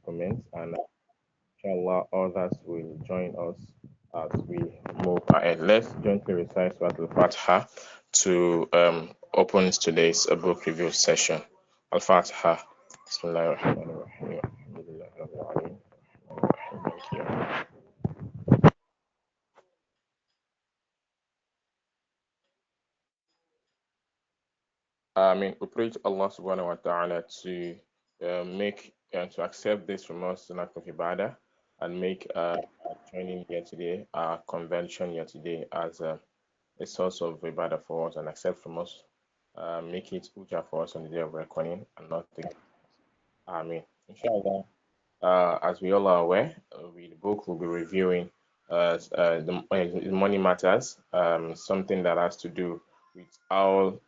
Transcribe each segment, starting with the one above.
comments, and inshallah others will join us as we move ahead. Let's jointly recite Surah Al-Fatiha to open today's book review session. Al-Fatiha. Bismillahirrahmanirrahim. Alhamdulillahi Rabbil Alamin. Thank you. I mean, we pray to Allah subhanahu wa ta'ala to make and to accept this from us an act of ibadah and make our joining here today, our convention here today, as a source of ibadah for us and accept from us. Make it uja for us on the day of reckoning and not think. I mean, inshallah, as we all are aware, the book will be reviewing the money matters, something that has to do with how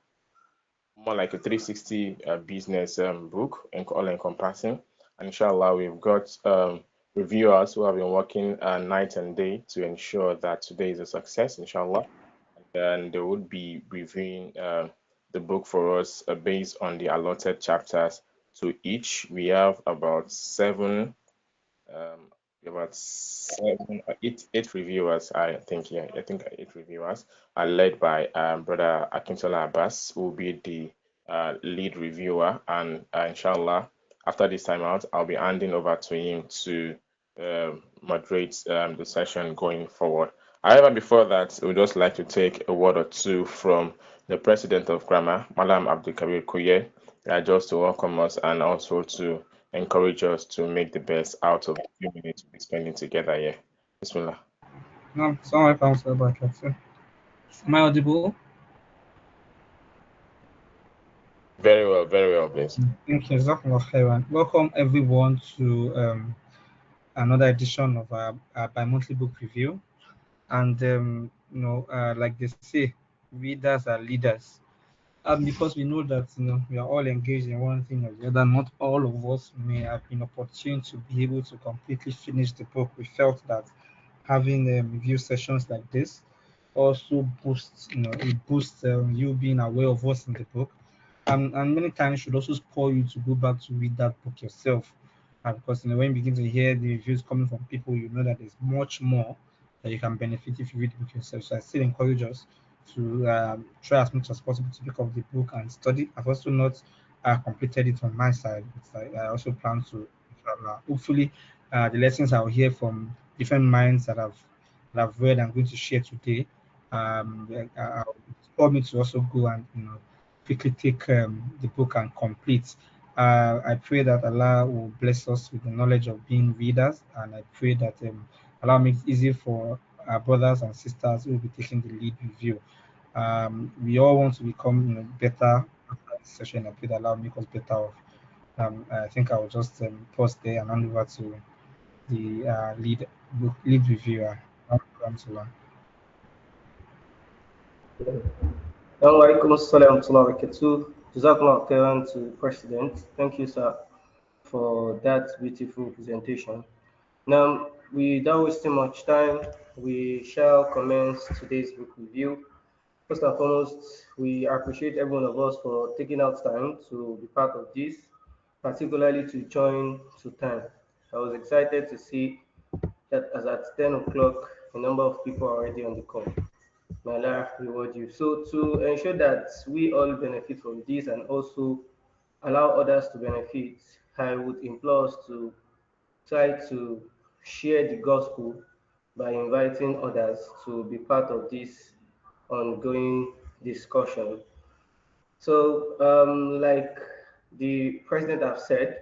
more like a 360 business book and all encompassing. And inshallah, we've got reviewers who have been working night and day to ensure that today is a success, inshallah. And they would be reviewing the book for us based on the allotted chapters to each. We have about um, eight reviewers, I think. Yeah, I think eight reviewers are led by Brother Akintola Abbas, who will be the lead reviewer. And inshallah, after this time out, I'll be handing over to him to moderate the session going forward. However, before that, we'd just like to take a word or two from the president of GRAMA, Madam Abdul Kabir Kuye, just to welcome us and also to encourage us to make the best out of the few minutes we'll be spending together here. Bismillah. Assalamu alaikum warahmatullahi wabarakatuh. Am I audible? Very well, please. Thank you. Jazakumullah khairan. Welcome everyone to another edition of our bi-monthly book review. And like they say, readers are leaders. And because we know that we are all engaged in one thing or the other, not all of us may have been opportune to be able to completely finish the book. We felt that having review sessions like this also boosts, it boosts you being aware of what's in the book, and many times should also spur you to go back to read that book yourself. Because when you begin to hear the reviews coming from people, you know that there's much more that you can benefit if you read the book yourself. So I still encourage us to try as much as possible to pick up the book and study. I've also not completed it on my side, but I also plan to. Hopefully, the lessons I'll hear from different minds that I've read and going to share today, spur me to also go and quickly take the book and complete. I pray that Allah will bless us with the knowledge of being readers, and I pray that Allah makes it easy for our brothers and sisters who will be taking the lead review. We all want to become better after this session. I pray that Allah will make us better off. I think I will just pause there and hand over to the lead reviewer. Alhamdulillah. Alaikum assalam wa barakatuh. Jazakallah khairan to President. Thank you, sir, for that beautiful presentation. Now, without wasting much time, we shall commence today's book review. First and foremost, we appreciate every one of us for taking out time to be part of this, particularly to join Sultan. I was excited to see that as at 10 o'clock, a number of people are already on the call. May Allah reward you. So to ensure that we all benefit from this and also allow others to benefit, I would implore us to try to share the gospel by inviting others to be part of this ongoing discussion. So, like the president have said,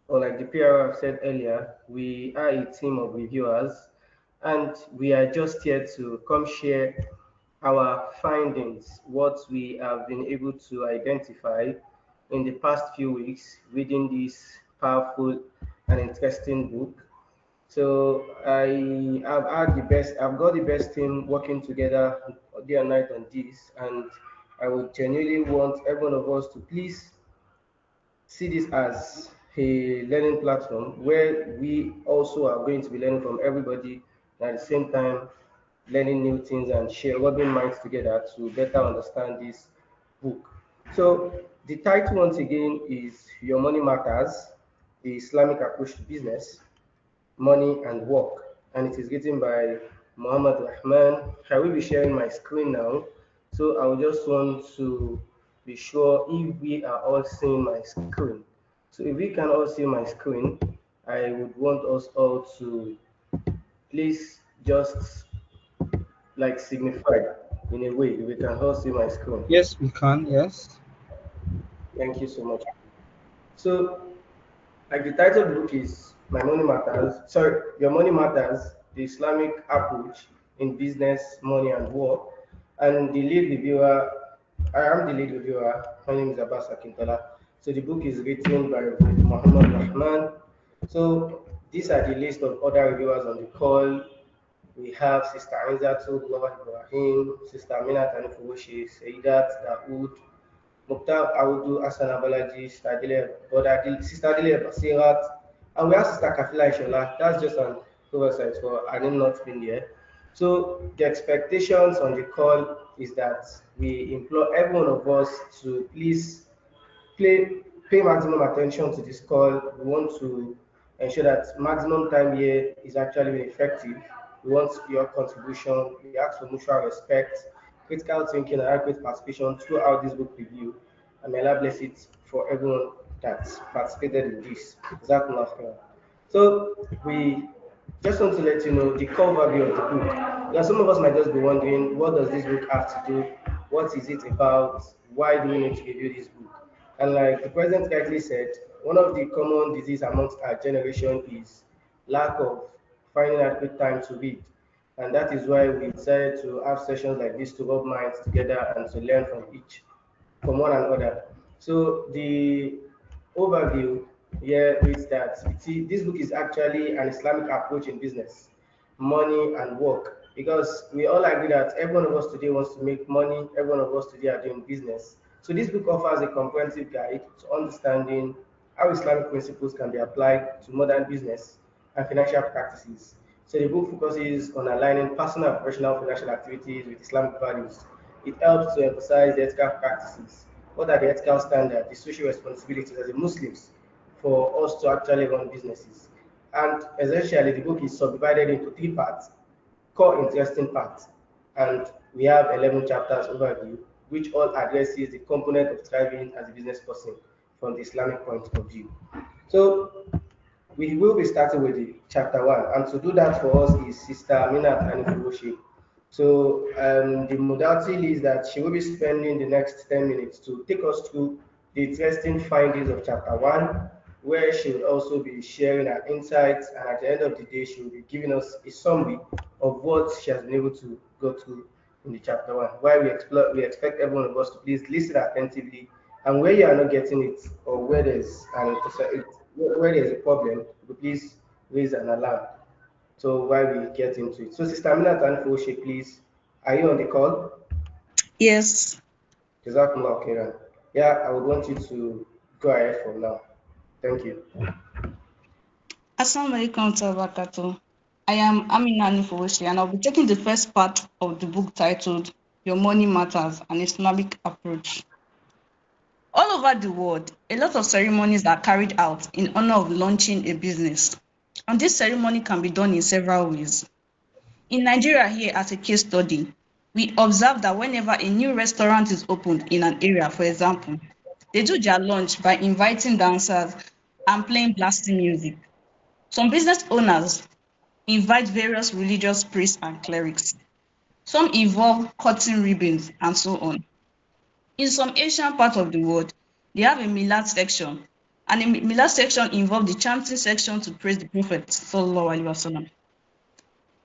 or like the PR have said earlier, we are a team of reviewers, and we are just here to come share our findings, what we have been able to identify in the past few weeks reading this powerful and interesting book. So I've got the best team working together day and night on this, and I would genuinely want every one of us to please see this as a learning platform where we also are going to be learning from everybody and at the same time learning new things and share rubbing minds together to better understand this book. So the title once again is Your Money Matters, the Islamic approach to business, money, and work. And it is written by Mohammad Rahman. I will be sharing my screen now. So I will just want to be sure if we are all seeing my screen. So if we can all see my screen, I would want us all to please just like signify in a way if we can all see my screen. Yes, we can. Yes. Thank you so much. So like the title of the book is My Money Matters. Sorry, Your Money Matters, the Islamic approach in business, money, and war. And the lead reviewer, I am the lead reviewer. My name is Abbas Akintola. So the book is written by Mohammad Rahman. So these are the list of other reviewers on the call. We have Sister Aizatullah Ibrahim, Sister Aminat Anifuwoshi, Saidat Daoud, Mukhtar Audu Hassan Abalaji, Sister Adile Basirat, and we have Sister Kafila Ishola. That's just an oversight for I name not been there. So the expectations on the call is that we implore every one of us to please play, pay maximum attention to this call. We want to ensure that maximum time here is actually being effective. We want your contribution. We ask for mutual respect, critical thinking, and adequate participation throughout this book review. And may Allah bless it for everyone that participated in this. Jazakumullah khairan. So we just want to let you know the core value of the book. Because some of us might just be wondering, what does this book have to do? What is it about? Why do we need to review this book? And like the president rightly said, one of the common disease amongst our generation is lack of finding adequate time to read. And that is why we decided to have sessions like this to rub minds together and to learn from one another. So the overview here is that see, this book is actually an Islamic approach in business, money and work. Because we all agree that every one of us today wants to make money, every one of us today are doing business. So this book offers a comprehensive guide to understanding how Islamic principles can be applied to modern business and financial practices. So the book focuses on aligning personal and professional financial activities with Islamic values. It helps to emphasize the ethical practices. What are the ethical standards, the social responsibilities as a Muslims for us to actually run businesses? And essentially, the book is subdivided into three parts, core interesting parts. And we have 11 chapters overview, which all addresses the component of thriving as a business person from the Islamic point of view. So we will be starting with the chapter one, and to do that for us is Sister Aminat Anifuwoshi. So the modality is that she will be spending the next 10 minutes to take us through the interesting findings of chapter one, where she will also be sharing her insights, and at the end of the day, she will be giving us a summary of what she has been able to go through in the chapter one. Why we explore, we expect every one of us to please listen attentively, and where you are not getting it or where there's a problem, please raise an alarm. So while we get into it. So Sister Amina Tanfoshe, please, are you on the call? Yes. Jazakumullah khairan. Yeah, I would want you to go ahead from now. Thank you. Assalamu alaikum wa barakatuh. I am Amina Nifowoshi, and I'll be taking the first part of the book titled Your Money Matters, an Islamic Approach. All over the world, a lot of ceremonies are carried out in honor of launching a business. And this ceremony can be done in several ways. In Nigeria, here as a case study, we observe that whenever a new restaurant is opened in an area, for example, they do their launch by inviting dancers and playing blasting music. Some business owners invite various religious priests and clerics. Some involve cutting ribbons and so on. In some Asian parts of the world, they have a Milad section, and the Milad section involves the chanting section to praise the Prophet Sallallahu Alaihi Wasallam.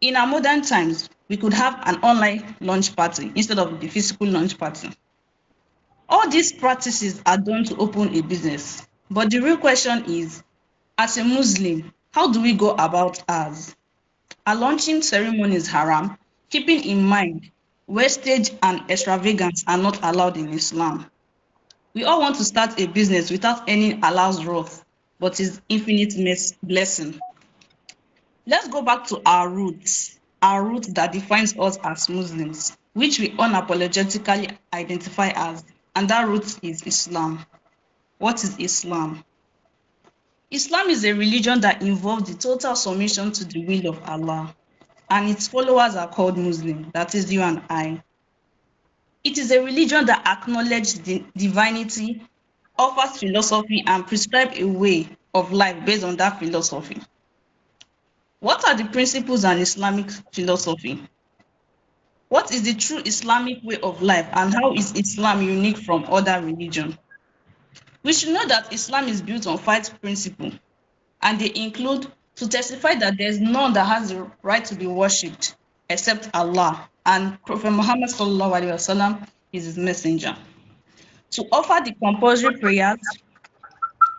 In our modern times, we could have an online launch party instead of the physical launch party. All these practices are done to open a business. But the real question is, as a Muslim, how do we go about ours? Are launching ceremonies haram, keeping in mind wastage and extravagance are not allowed in Islam? We all want to start a business without earning Allah's wrath, but His infinite blessing. Let's go back to our roots that defines us as Muslims, which we unapologetically identify as, and that root is Islam. What is Islam? Islam is a religion that involves the total submission to the will of Allah, and its followers are called Muslim, that is you and I. It is a religion that acknowledges the divinity, offers philosophy, and prescribes a way of life based on that philosophy. What are the principles and Islamic philosophy? What is the true Islamic way of life, and how is Islam unique from other religions? We should know that Islam is built on 5 principles, and they include to testify that there is none that has the right to be worshipped except Allah, and Prophet Muhammad is his messenger. To offer the compulsory prayers,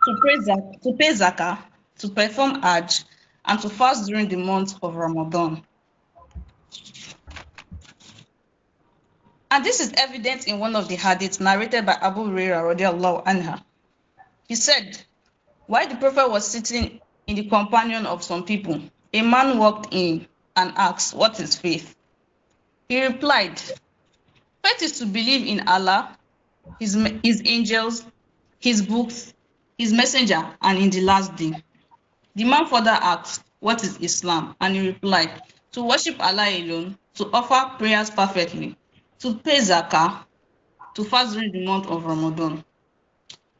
to pay zakah, to perform hajj, and to fast during the month of Ramadan. And this is evident in one of the hadiths narrated by Abu Hurairah radiallahu anha. He said, while the Prophet was sitting in the companion of some people, a man walked in and asked, what is faith? He replied, faith is to believe in Allah, his angels, his books, his messenger, and in the last day. The man further asked, what is Islam? And he replied, to worship Allah alone, to offer prayers perfectly, to pay zakah, to fast during the month of Ramadan.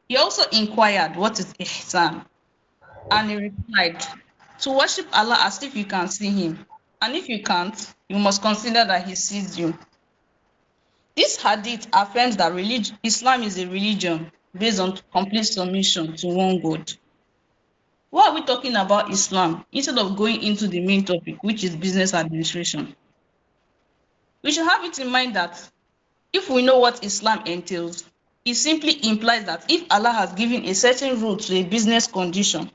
He also inquired, what is ihsan? And he replied, to worship Allah as if you can see him. And if you can't, you must consider that he sees you. This hadith affirms that Islam is a religion based on complete submission to one God. Why are we talking about Islam instead of going into the main topic, which is business administration? We should have it in mind that if we know what Islam entails, it simply implies that if Allah has given a certain rule to a business condition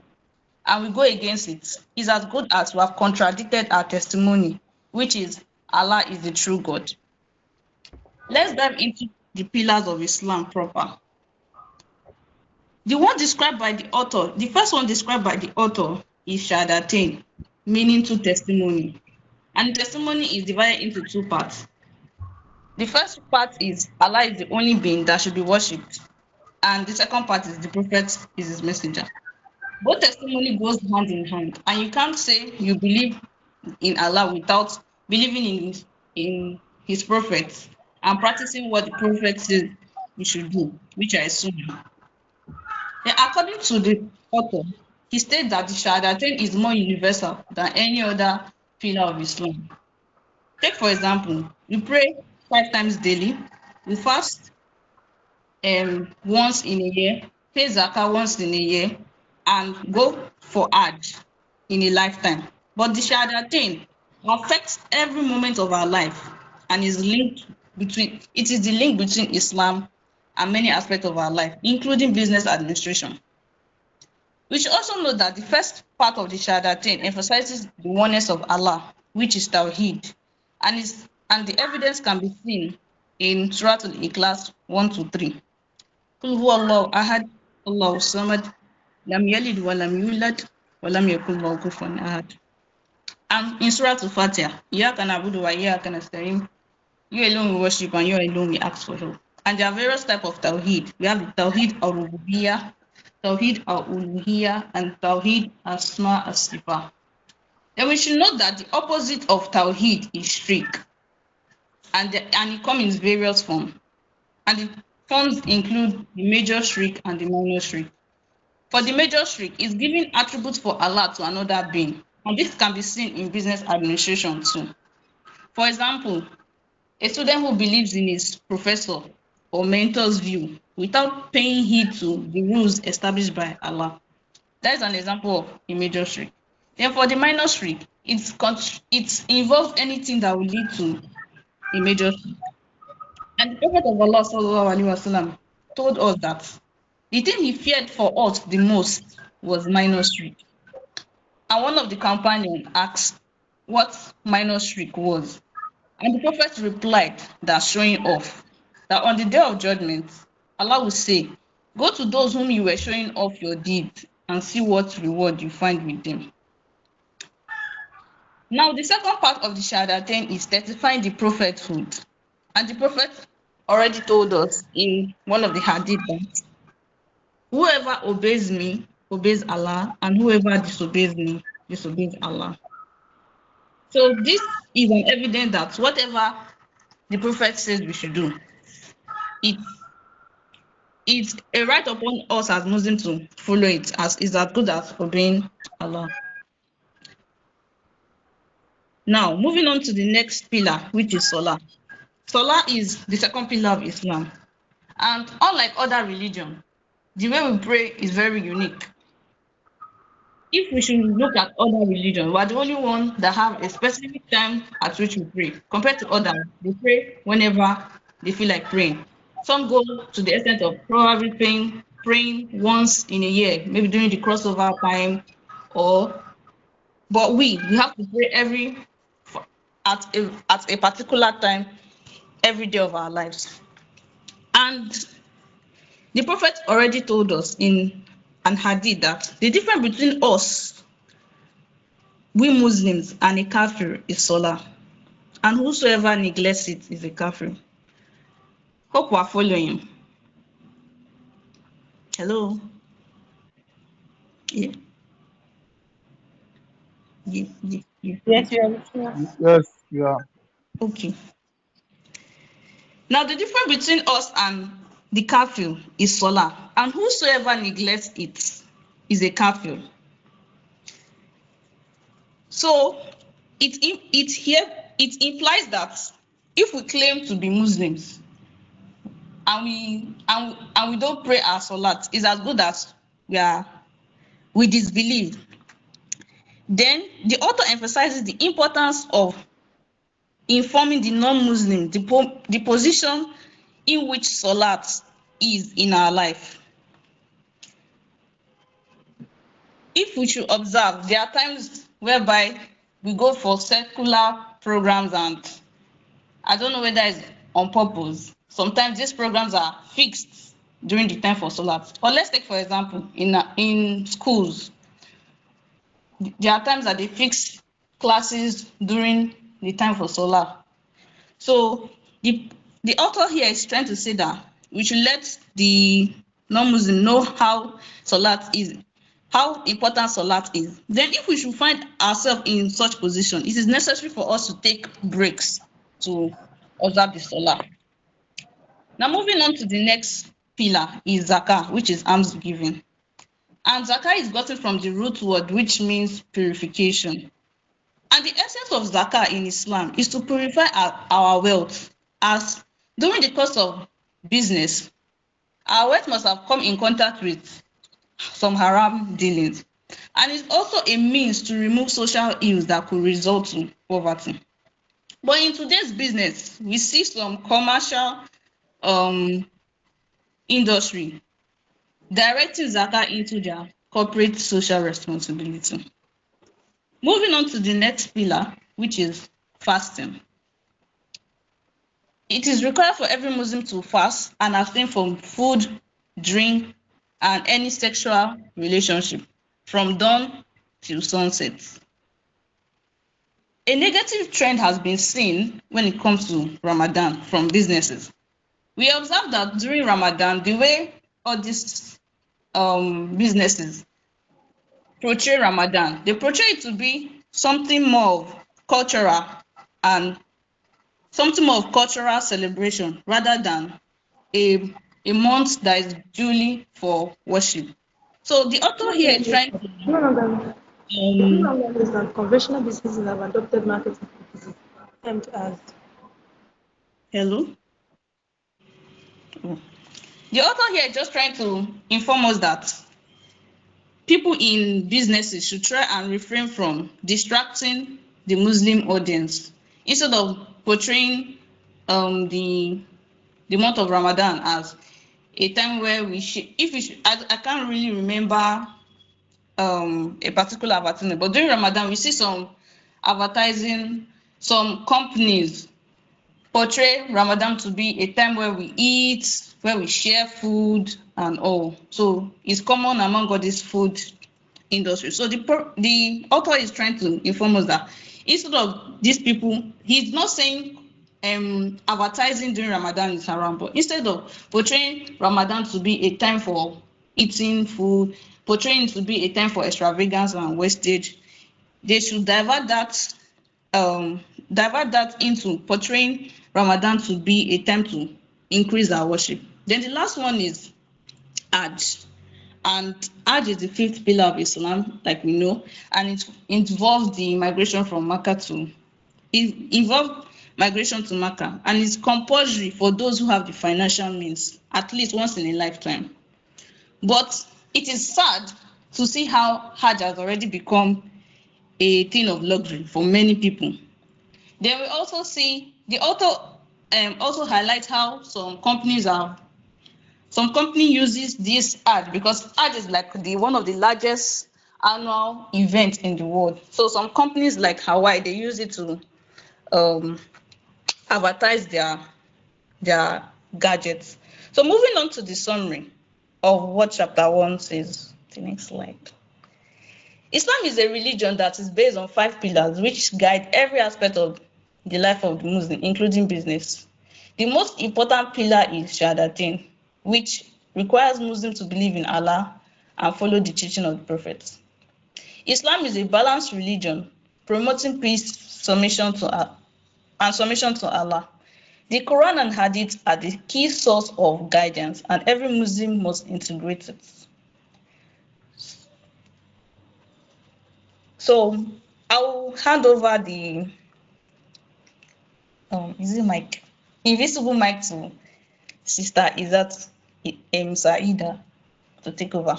and we go against it, it's as good as we have contradicted our testimony, which is Allah is the true God. Let's dive into the pillars of Islam proper. The first one described by the author is Shahadatain, meaning two testimony. And the testimony is divided into 2 parts. The first part is Allah is the only being that should be worshipped. And the second part is the Prophet is his messenger. Both testimony goes hand in hand. And you can't say you believe in Allah without believing in his prophets and practicing what the prophet says you should do, which I assume. Then according to the author, he states that the Shahadatain is more universal than any other pillar of Islam. Take for example, we pray 5 times daily, we fast once in a year, pay zakah once in a year, and go for hajj in a lifetime. But the Shahadatain affects every moment of our life and is the link between Islam and many aspects of our life, including business administration. We should also note that the first part of the Shahadatain emphasizes the oneness of Allah, which is Tawheed, and the evidence can be seen in Surah Al-Ikhlas 1-3. Qul huwallahu ahad, Allahu samad, lam yalid wa lam yulad, wa lam yakul lahu kufuwan ahad. And in Surah Al-Fatiha, Iyyaka na'budu wa iyyaka nasta'in, you alone we worship and you alone we ask for help. And there are various types of Tawheed. We have the Tawheed al-Rububiyyah, Tawheed al-Uluhiyyah, and Tawheed Asma as-Sifat. Then we should note that the opposite of Tawheed is Shirk, and it comes in various forms. And the forms include the major Shirk and the minor Shirk. For the major Shirk, is giving attributes for Allah to another being, and this can be seen in business administration too. For example, a student who believes in his professor or mentor's view without paying heed to the rules established by Allah. That is an example of a major shirk. Then for the minor shirk, it involves anything that will lead to a major shirk. And the Prophet of Allah wasallam told us that the thing he feared for us the most was minor shirk. And one of the companions asked what minor shirk was. And the Prophet replied that showing off, that on the day of judgment, Allah will say, go to those whom you were showing off your deeds and see what reward you find with them. Now, the second part of the Shahadatain is testifying the prophethood. And the Prophet already told us in one of the hadith that whoever obeys me obeys Allah, and whoever disobeys me disobeys Allah. So this is an evidence that whatever the Prophet says we should do, it's it's a right upon us as Muslims to follow it, as is as good as obeying Allah. Now, moving on to the next pillar, which is Salah. Salah is the second pillar of Islam. And unlike other religions, the way we pray is very unique. If we should look at other religions, we're the only one that have a specific time at which we pray. Compared to others, they pray whenever they feel like praying. Some go to the extent of probably praying once in a year, maybe during the crossover time, or but we have to pray at a particular time every day of our lives. And the Prophet already told us in an hadith that the difference between us, we Muslims, and a kafir is Salah. And whosoever neglects it is a kafir. Hope we are following. Hello? Yeah. Yeah. Yes, you are listening. Yes, yeah. Okay. Now the difference between us and the kafir is Salah. And whosoever neglects it is a kafir. So it implies that if we claim to be Muslims and we don't pray our salat, it's as good as we disbelieve. Then the author emphasizes the importance of informing the non-Muslim the position in which salat is in our life. If we should observe, there are times whereby we go for secular programs, and I don't know whether it's on purpose. Sometimes these programs are fixed during the time for salat. Or let's take, for example, in schools, there are times that they fix classes during the time for salat. So the author here is trying to say that we should let the non-Muslim know how important salat is. Then if we should find ourselves in such position, it is necessary for us to take breaks to observe the salah. Now moving on to the next pillar is zakah, which is alms giving. And zakah is gotten from the root word which means purification. And the essence of zakah in Islam is to purify our wealth, as during the course of business, our wealth must have come in contact with some haram dealings. And it's also a means to remove social ills that could result to poverty. But in today's business, we see some commercial industry directing zakah into their corporate social responsibility. Moving on to the next pillar, which is fasting. It is required for every Muslim to fast and abstain from food, drink, and any sexual relationship from dawn till sunset. A negative trend has been seen when it comes to Ramadan from businesses. We observe that during Ramadan, the way all these businesses portray Ramadan, they portray it to be something more of cultural and something more of cultural celebration rather than a month that is duly for worship. So the author here is trying to Is that conventional businesses have adopted marketing practices aimed at hello. Oh. The author here is just trying to inform us that people in businesses should try and refrain from distracting the Muslim audience instead of portraying the month of Ramadan as a time where we should, if we should, I can't really remember a particular advertisement, but during Ramadan we see some advertising, some companies portray Ramadan to be a time where we eat, where we share food and all. So it's common among all this food industry. So the author is trying to inform us that instead of these people, he's not saying advertising during Ramadan is haram, but instead of portraying Ramadan to be a time for eating food, portraying it to be a time for extravagance and wastage. They should um divert that into portraying Ramadan to be a time to increase our worship. Then the last one is Hajj. And Hajj is the fifth pillar of Islam, like we know, and it involves the migration from Mecca to it involve migration to Mecca, and it's compulsory for those who have the financial means at least once in a lifetime. But it is sad to see how Hajj has already become a thing of luxury for many people. Then we also see the author also highlight how some company uses this Hajj because Hajj is like the one of the largest annual events in the world. So some companies like Hawaii, they use it to um advertise their gadgets. So moving on to the summary of what chapter 1 says. The next slide. Islam is a religion that is based on 5 pillars which guide every aspect of the life of the Muslim, including business. The most important pillar is Shahadatain, which requires Muslims to believe in Allah and follow the teaching of the Prophet. Islam is a balanced religion promoting peace, submission to Allah. The Quran and Hadith are the key source of guidance, and every Muslim must integrate it. So I will hand over the is it mic invisible mic to Sister Izat Saida to take over.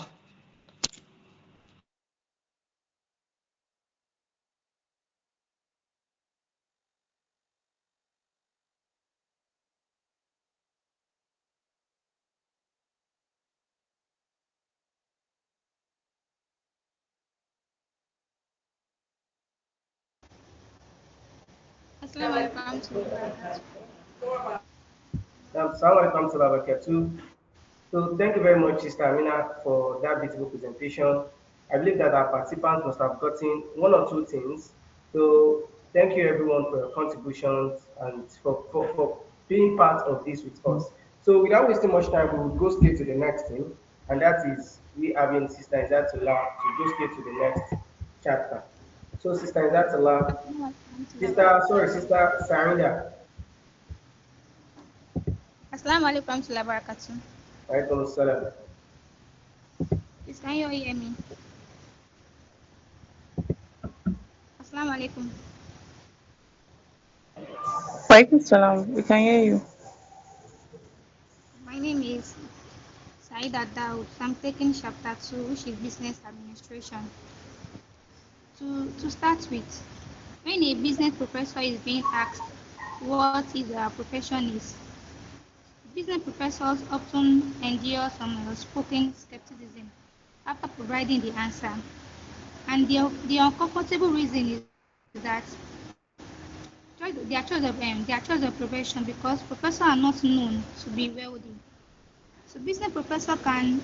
Assalamu alaikum warahmatullahi wabarakatuh. Assalamu alaikum to Barakatuh. So thank you very much, Sister Amina, for that beautiful presentation. I believe that our participants must have gotten one or two things. So thank you everyone for your contributions and for being part of this with us. So without wasting much time, we will go straight to the next thing, and that is we having Sister Izatullah to go straight to the next chapter. So Sister Izatullah, Assalamu alaikum warahmatullahi wabarakatuh. Sister Sarina, Assalamu alaikum warahmatullahi wabarakatuh. Alaikum Salam. Please, can you all hear me? Assalamu alaikum. Walaikum salam. We can hear you. My name is Saida Daud. I'm taking chapter 2, which is business administration. To start with, when a business professor is being asked what his profession is, business professors often endure some unspoken skepticism after providing the answer. And the uncomfortable reason is that their choice of profession because professors are not known to be wealthy. So business professor can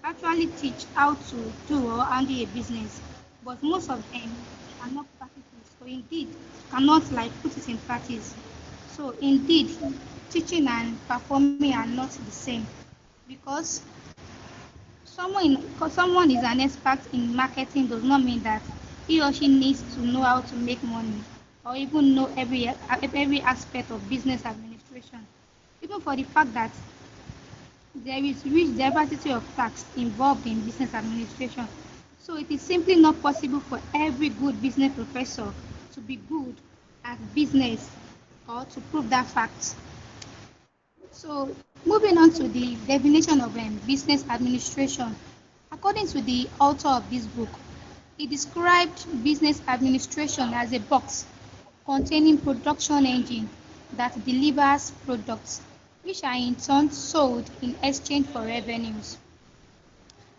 actually teach how to do or handle a business, but most of them are not practical. So indeed cannot like put it in practice. So indeed teaching and performing are not the same because someone is an expert in marketing does not mean that he or she needs to know how to make money or even know every aspect of business administration. Even for the fact that there is rich diversity of tasks involved in business administration. So it is simply not possible for every good business professor to be good at business or to prove that fact. So moving on to the definition of business administration. According to the author of this book, he described business administration as a box containing production engine that delivers products which are in turn sold in exchange for revenues.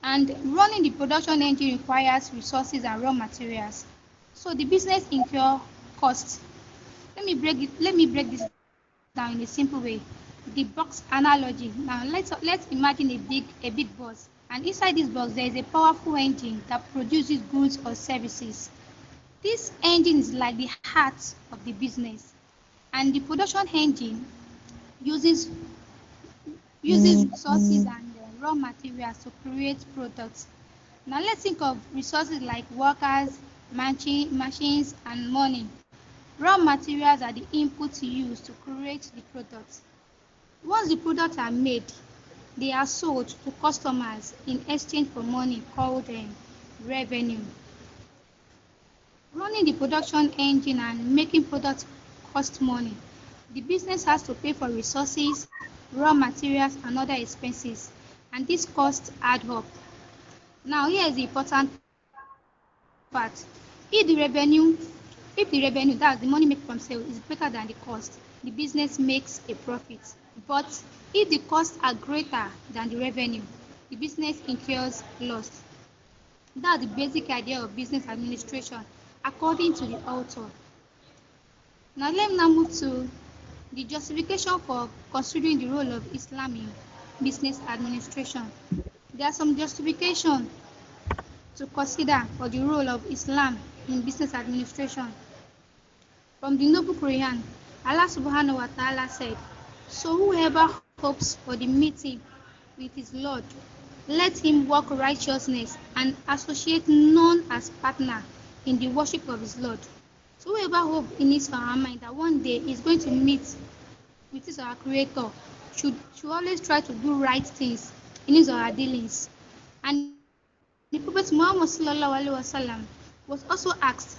And running the production engine requires resources and raw materials. So the business incur costs. Let me break this down in a simple way. The box analogy. Now let's imagine a big box, and inside this box there is a powerful engine that produces goods or services. This engine is like the heart of the business, and the production engine uses uses resources and raw materials to create products. Now let's think of resources like workers, machines, and money. Raw materials are the inputs used to create the products. Once the products are made, they are sold to customers in exchange for money called revenue. Running the production engine and making products cost money. The business has to pay for resources, raw materials, and other expenses, and these costs add up. Now, here is the important part. If the revenue, if the revenue, that's the money made from sale, is greater than the cost, the business makes a profit. But if the costs are greater than the revenue, the business incurs loss. That's the basic idea of business administration, according to the author. Now let me now move to the justification for considering the role of Islam in business administration. There are some justification to consider for the role of Islam in business administration. From the Noble Quran, Allah subhanahu wa ta'ala said, so whoever hopes for the meeting with his Lord, let him work righteousness and associate none as partner in the worship of his Lord. So whoever hopes in his or her mind that one day he's going to meet with his or her creator should always try to do right things in his or her dealings. And the Prophet Muhammad sallallahu alaihi wasallam was also asked,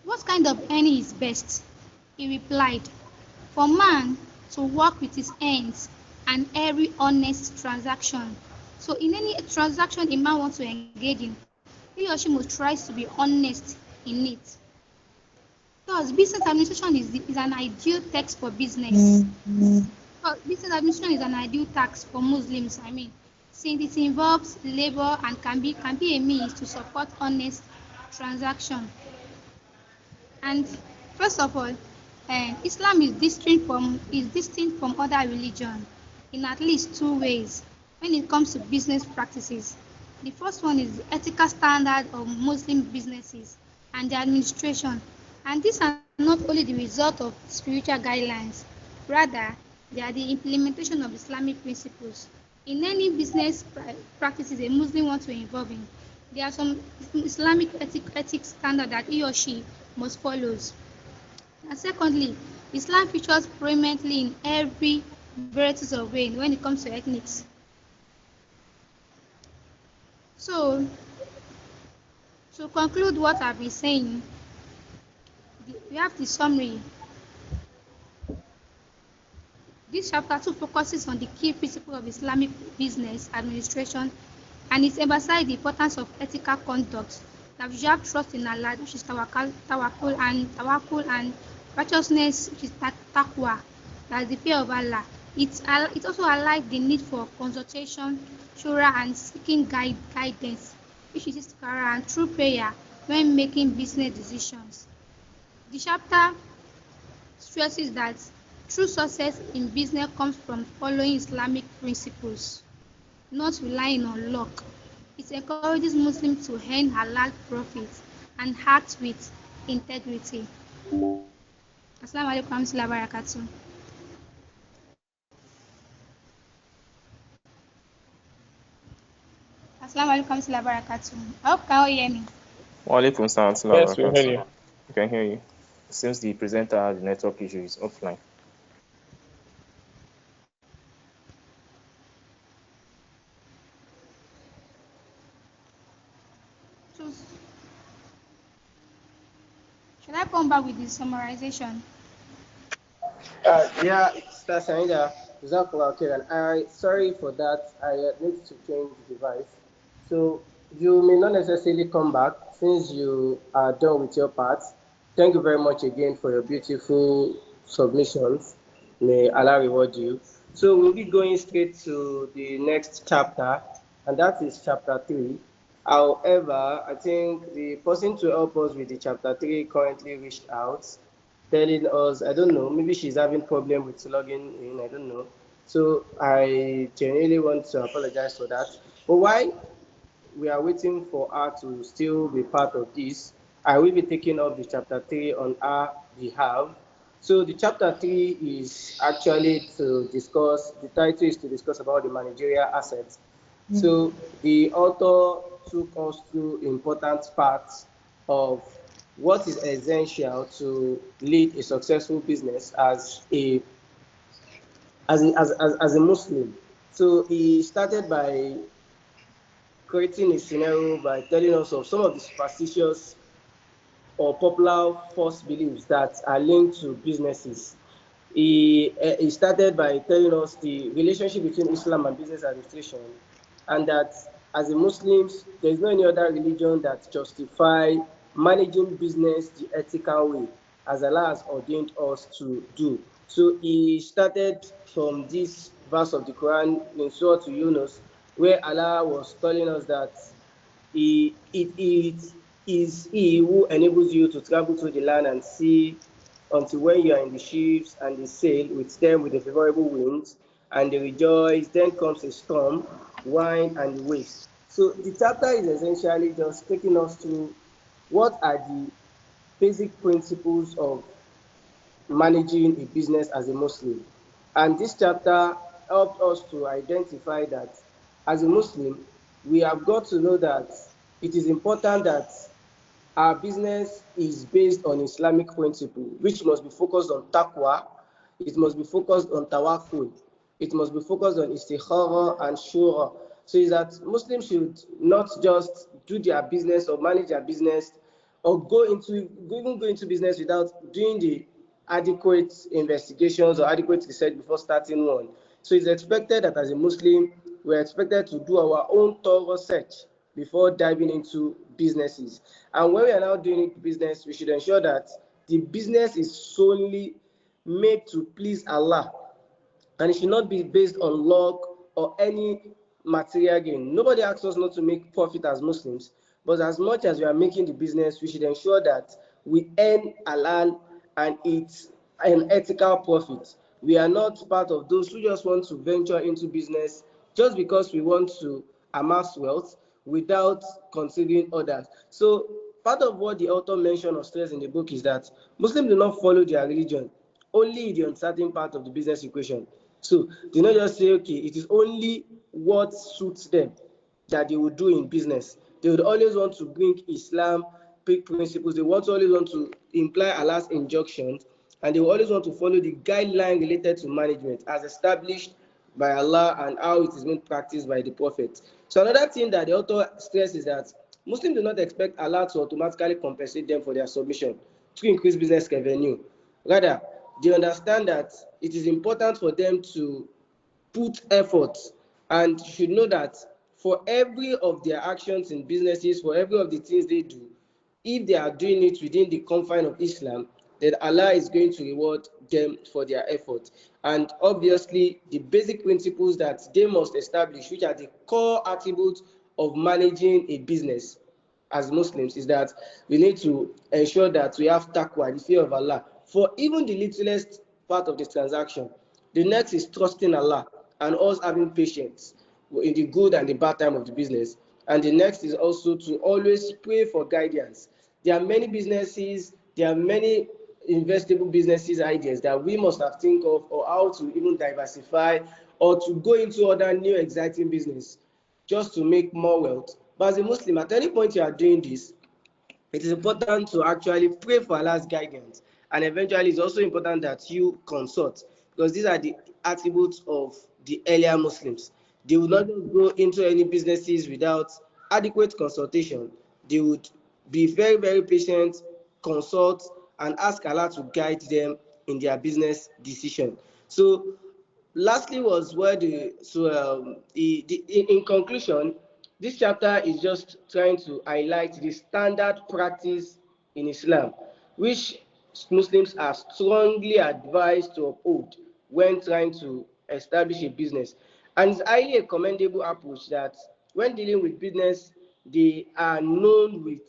what kind of earning is best? He replied, for man to work with his hands and every honest transaction. So in any transaction a man wants to engage in, he or she must try to be honest in it. Thus, business administration is an ideal text for business. Business administration is an ideal task for Muslims, since it involves labor and can be a means to support honest transaction. And first of all, Islam is distinct from other religions in at least two ways when it comes to business practices. The first one is the ethical standard of Muslim businesses and their administration. And these are not only the result of spiritual guidelines, rather, they are the implementation of Islamic principles. In any business practices a Muslim wants to involve in, there are some Islamic ethics standard that he or she must follow. And secondly, Islam features prominently in every varieties of way when it comes to ethnics. So, to conclude what I've been saying, we have the summary. This chapter 2 focuses on the key principles of Islamic business administration, and it emphasizes the importance of ethical conduct, that we should have trust in Allah, which is tawakkul and righteousness, which is taqwa, that is the fear of Allah. It also highlights the need for consultation, shura, and seeking guidance, which is istikhara, and through prayer when making business decisions. The chapter stresses that true success in business comes from following Islamic principles, not relying on luck. It encourages Muslims to earn halal profits and act with integrity. Assalamu alaikum warahmatullahi wabarakatuh. Assalamu alaikum warahmatullahi wabarakatuh. I hope you can all hear me. Wa alaikum salam wa Yes, we hear you. We can hear you. Since the presenter has the network issue is offline. Choose. Should I come back with the summarization? Yeah, Sister Sanida, Jazakallah khairan. Sorry for that. I need to change the device. So you may not necessarily come back since you are done with your part. Thank you very much again for your beautiful submissions. May Allah reward you. So we'll be going straight to the next chapter, and that is chapter 3. However, I think the person to help us with the chapter 3 currently reached out telling us, I don't know, maybe she's having problem with logging in, I don't know. So I genuinely want to apologize for that. But why we are waiting for her to still be part of this, I will be taking up the chapter 3 on her behalf. So the chapter 3 is actually to discuss, the title is to discuss about the managerial assets. So the author took us through important parts of what is essential to lead a successful business as a Muslim. So he started by creating a scenario by telling us of some of the superstitious or popular false beliefs that are linked to businesses. He started by telling us the relationship between Islam and business administration, and that as a Muslims, there is no any other religion that justify managing business the ethical way, as Allah has ordained us to do. So he started from this verse of the Quran in Surah to Yunus, where Allah was telling us that it is He who enables you to travel through the land and sea until when you are in the ships and they sail with them with the favorable winds and they rejoice. Then comes a storm, wind, and the waves. So the chapter is essentially just taking us through what are the basic principles of managing a business as a Muslim. And this chapter helped us to identify that as a Muslim, we have got to know that it is important that our business is based on Islamic principle, which must be focused on taqwa, it must be focused on tawakkul, it must be focused on istikhara and shura. So is that Muslims should not just do their business or manage their business or even go into business without doing the adequate investigations or adequate research before starting one. So it's expected that as a Muslim, we're expected to do our own thorough search before diving into businesses. And when we are now doing business, we should ensure that the business is solely made to please Allah, and it should not be based on luck or any material gain. Nobody asks us not to make profit as Muslims, but as much as we are making the business, we should ensure that we earn halal and it's an ethical profit. We are not part of those who just want to venture into business just because we want to amass wealth without considering others. So part of what the author mentioned or stressed in the book is that Muslims do not follow their religion only the uncertain part of the business equation. So they not just say, okay, it is only what suits them that they will do in business. They would always want to bring Islam principles. They want to always want to imply Allah's injunctions, and they will always want to follow the guideline related to management as established by Allah and how it is being practiced by the Prophet. So another thing that the author stresses is that Muslims do not expect Allah to automatically compensate them for their submission to increase business revenue. Rather, they understand that it is important for them to put effort, and you should know that for every of their actions in businesses, for every of the things they do, if they are doing it within the confine of Islam, then Allah is going to reward them for their effort. And obviously, the basic principles that they must establish, which are the core attributes of managing a business as Muslims, is that we need to ensure that we have taqwa, the fear of Allah, for even the littlest part of the transaction. The next is trusting Allah and us having patience in the good and the bad time of the business. And the next is also to always pray for guidance. There are many businesses, there are many investable businesses ideas that we must have think of, or how to even diversify or to go into other new exciting business just to make more wealth. But as a Muslim, at any point you are doing this, it is important to actually pray for Allah's guidance. And eventually, it's also important that you consult, because these are the attributes of the earlier Muslims. They would not just go into any businesses without adequate consultation. They would be very, very patient, consult, and ask Allah to guide them in their business decision. So lastly was where in conclusion, this chapter is just trying to highlight the standard practice in Islam, which Muslims are strongly advised to uphold when trying to establish a business. And it's highly a commendable approach that when dealing with business, they are known with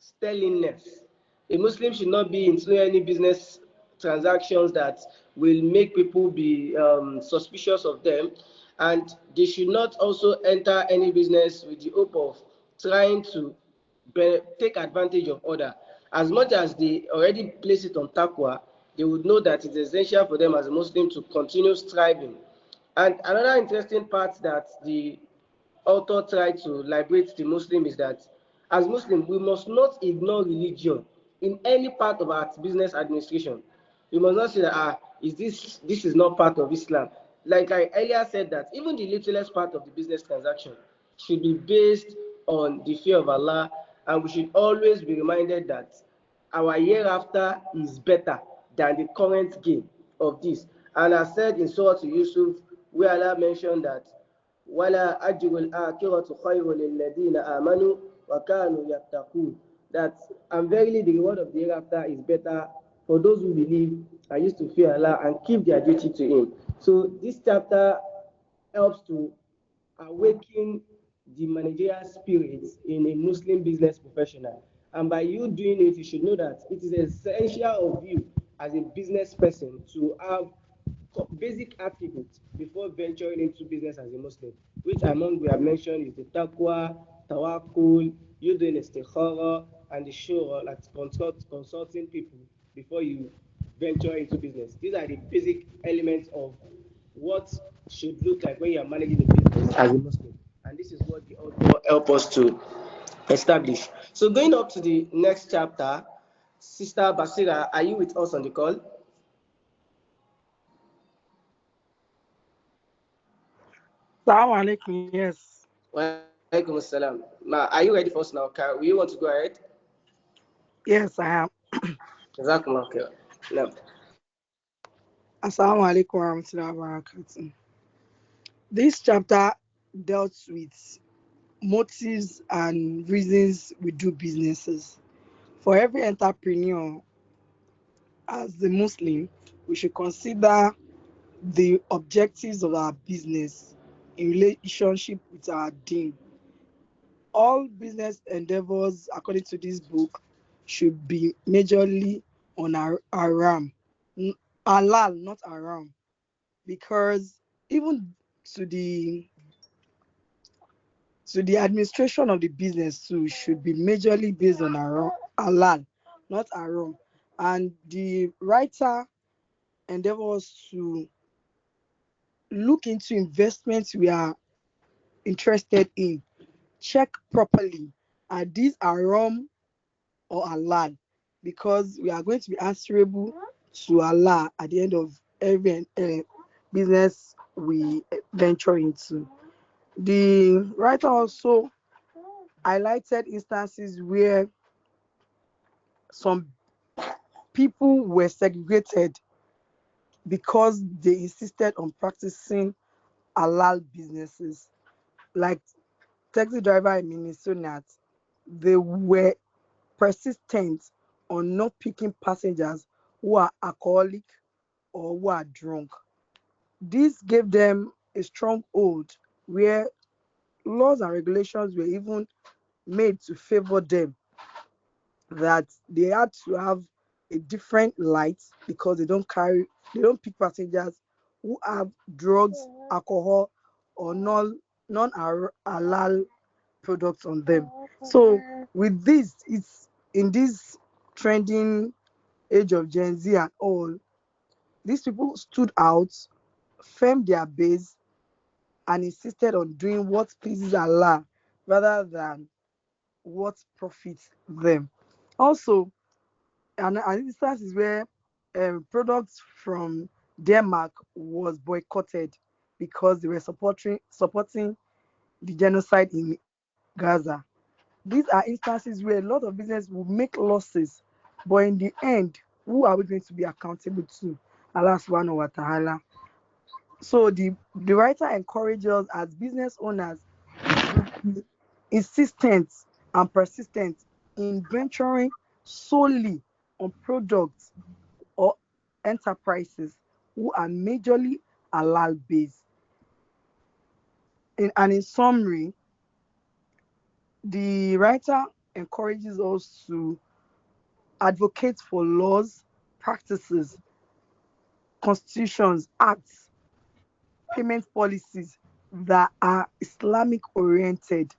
sterlingness. A Muslim should not be into any business transactions that will make people be suspicious of them, and they should not also enter any business with the hope of trying to take advantage of others. As much as they already place it on taqwa, they would know that it's essential for them as a Muslim to continue striving. And another interesting part that the author tried to liberate the Muslim is that as Muslim, we must not ignore religion in any part of our business administration. We must not say that is this is not part of Islam. Like I earlier said that even the littlest part of the business transaction should be based on the fear of Allah, and we should always be reminded that our hereafter is better than the current gain of this. And I said in Surah to Yusuf, where Allah mentioned that وَلَا أَجْرُ الْآخِرَةُ خَيْرٌ لِلَّذِينَ آمَنُوا وَكَانُوا يَتَّقُونَ. That, and verily the reward of the hereafter is better for those who believe and used to fear Allah and keep their duty to Him. So this chapter helps to awaken the managerial spirit in a Muslim business professional. And by you doing it, you should know that it is essential of you as a business person to have basic attributes before venturing into business as a Muslim, which among we have mentioned is the taqwa, tawakkul, you doing istikhara, and the shura, like consulting people before you venture into business. These are the basic elements of what should look like when you are managing a business as a Muslim. And this is what the author help us to establish. So going up to the next chapter, Sister Basira, are you with us on the call? Assalamu alaikum, yes. Walaikum assalam. Are you ready for us now? Will you want to go ahead? Yes, I am. Jazakumullah khair. No. Assalamu alaikum warahmatullahi wabarakatuh. This chapter dealt with motives and reasons we do businesses. For every entrepreneur, as the Muslim, we should consider the objectives of our business in relationship with our deen. All business endeavors, according to this book, should be majorly on our Aram, halal, not Aram, because even to the administration of the business too should be majorly based on Aram, halal, not Aram. And the writer endeavors to look into investments we are interested in, check properly, are these Aram or halal, because we are going to be answerable to Allah at the end of every business we venture into. The writer also highlighted instances where some people were segregated because they insisted on practicing halal businesses. Like taxi driver in Minnesota, they were persistent on not picking passengers who are alcoholic or who are drunk. This gave them a strong hold where laws and regulations were even made to favor them, that they had to have a different light because they don't pick passengers who have drugs, alcohol, or non-halal products on them. So with this, it's in this trending age of Gen Z and all, these people stood out, firmed their base, and insisted on doing what pleases Allah rather than what profits them. Also, an instance is where products from Denmark was boycotted because they were supporting the genocide in Gaza. These are instances where a lot of business will make losses, but in the end, who are we going to be accountable to? Allah subhanahu wa ta'ala. So the writer encourages us as business owners to be insistent and persistent in venturing solely on products or enterprises who are majorly halal based. In summary, the writer encourages us to advocate for laws, practices, constitutions, acts, payment policies that are Islamic oriented,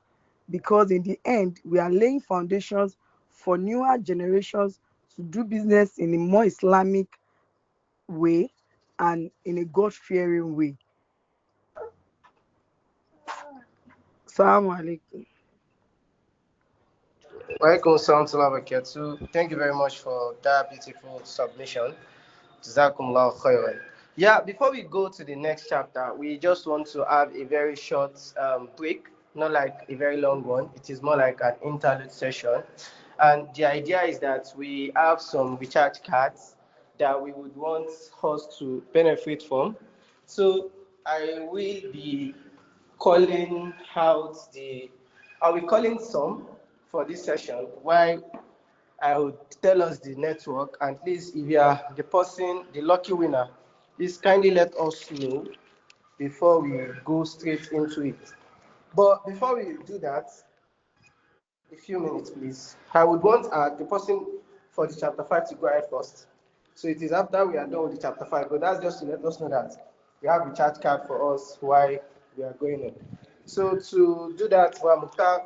because in the end, we are laying foundations for newer generations to do business in a more Islamic way and in a God fearing way. Assalamu alaikum. Welcome, Salam Salabakatu. Thank you very much for that beautiful submission. Jazakumullah khairan. Yeah, before we go to the next chapter, we just want to have a very short break, not like a very long one. It is more like an interlude session. And the idea is that we have some recharge cards that we would want us to benefit from. So I will be calling out the, I'll be calling some for this session. Why I would tell us the network, and please, if you are the person, the lucky winner, please kindly let us know before we go straight into it. But before we do that, a few minutes, please. I would want the person for the chapter 5 to go ahead first. So it is after we are done with the chapter 5, but that's just to let us know that we have a chat card for us while we are going on. So to do that, well, Mukhtar,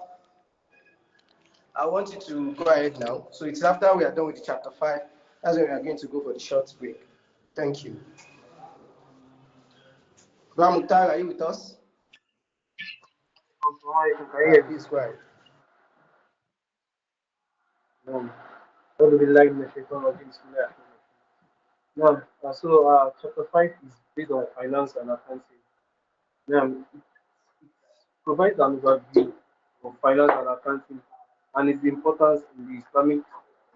I want you to go ahead now. So it's after we are done with the chapter 5. That's when we are going to go for the short break. Thank you. Bra Mukhtar, are you with us? Please go ahead. نعم أعوذ بالله من الشيطان الرجيم بسم الله الرحمن الرحيم نعم chapter 5 is based on finance and accounting. Now it provides an overview of finance and accounting and its importance in the Islamic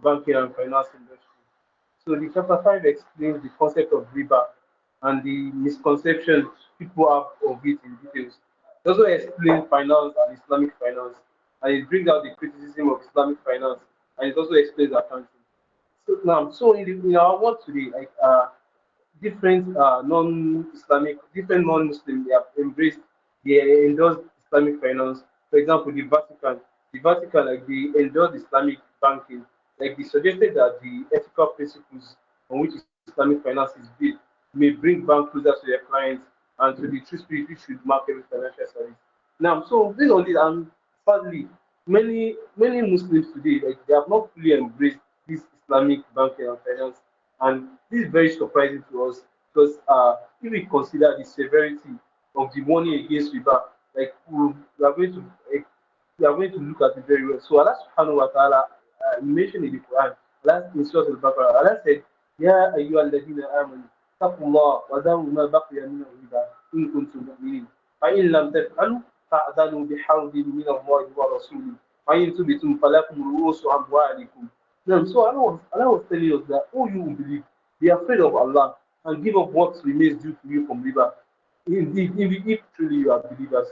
banking and finance industry. So the chapter 5 explains the concept of riba and the misconceptions people have of it in details. It also explains finance and Islamic finance, and it brings out the criticism of Islamic finance, and it also explains accounting. So in our world today, like different different non-Muslim, they have embraced, they endorse Islamic finance. For example, the Vatican, like they endorse Islamic banking. Like they suggested that the ethical principles on which Islamic finance is built may bring bank closer to their clients and to the true spirit which should mark every financial service. Now, so based on this, and sadly, many Muslims today, like they have not fully embraced this Islamic banking and finance, and this is very surprising to us because if we consider the severity of the warning against riba, like we are going to look at it very well. So Allah subhanahu wa ta'ala mentioned in the Quran, Allah in Surah Al-Baqarah, Allah said, Ya ayyuhal ladina amanu, taqullah wa dharu ma baqiya min riba in kuntum mu'minin. فإن لم تفعلوا فأذنوا بحرب من الله ورسوله وإن تبتم فلكم رؤوس أموالكم. Now, so Allah was telling us that, oh, you will believe, be afraid of Allah and give up what remains due to you from riba. Indeed, if truly you are believers.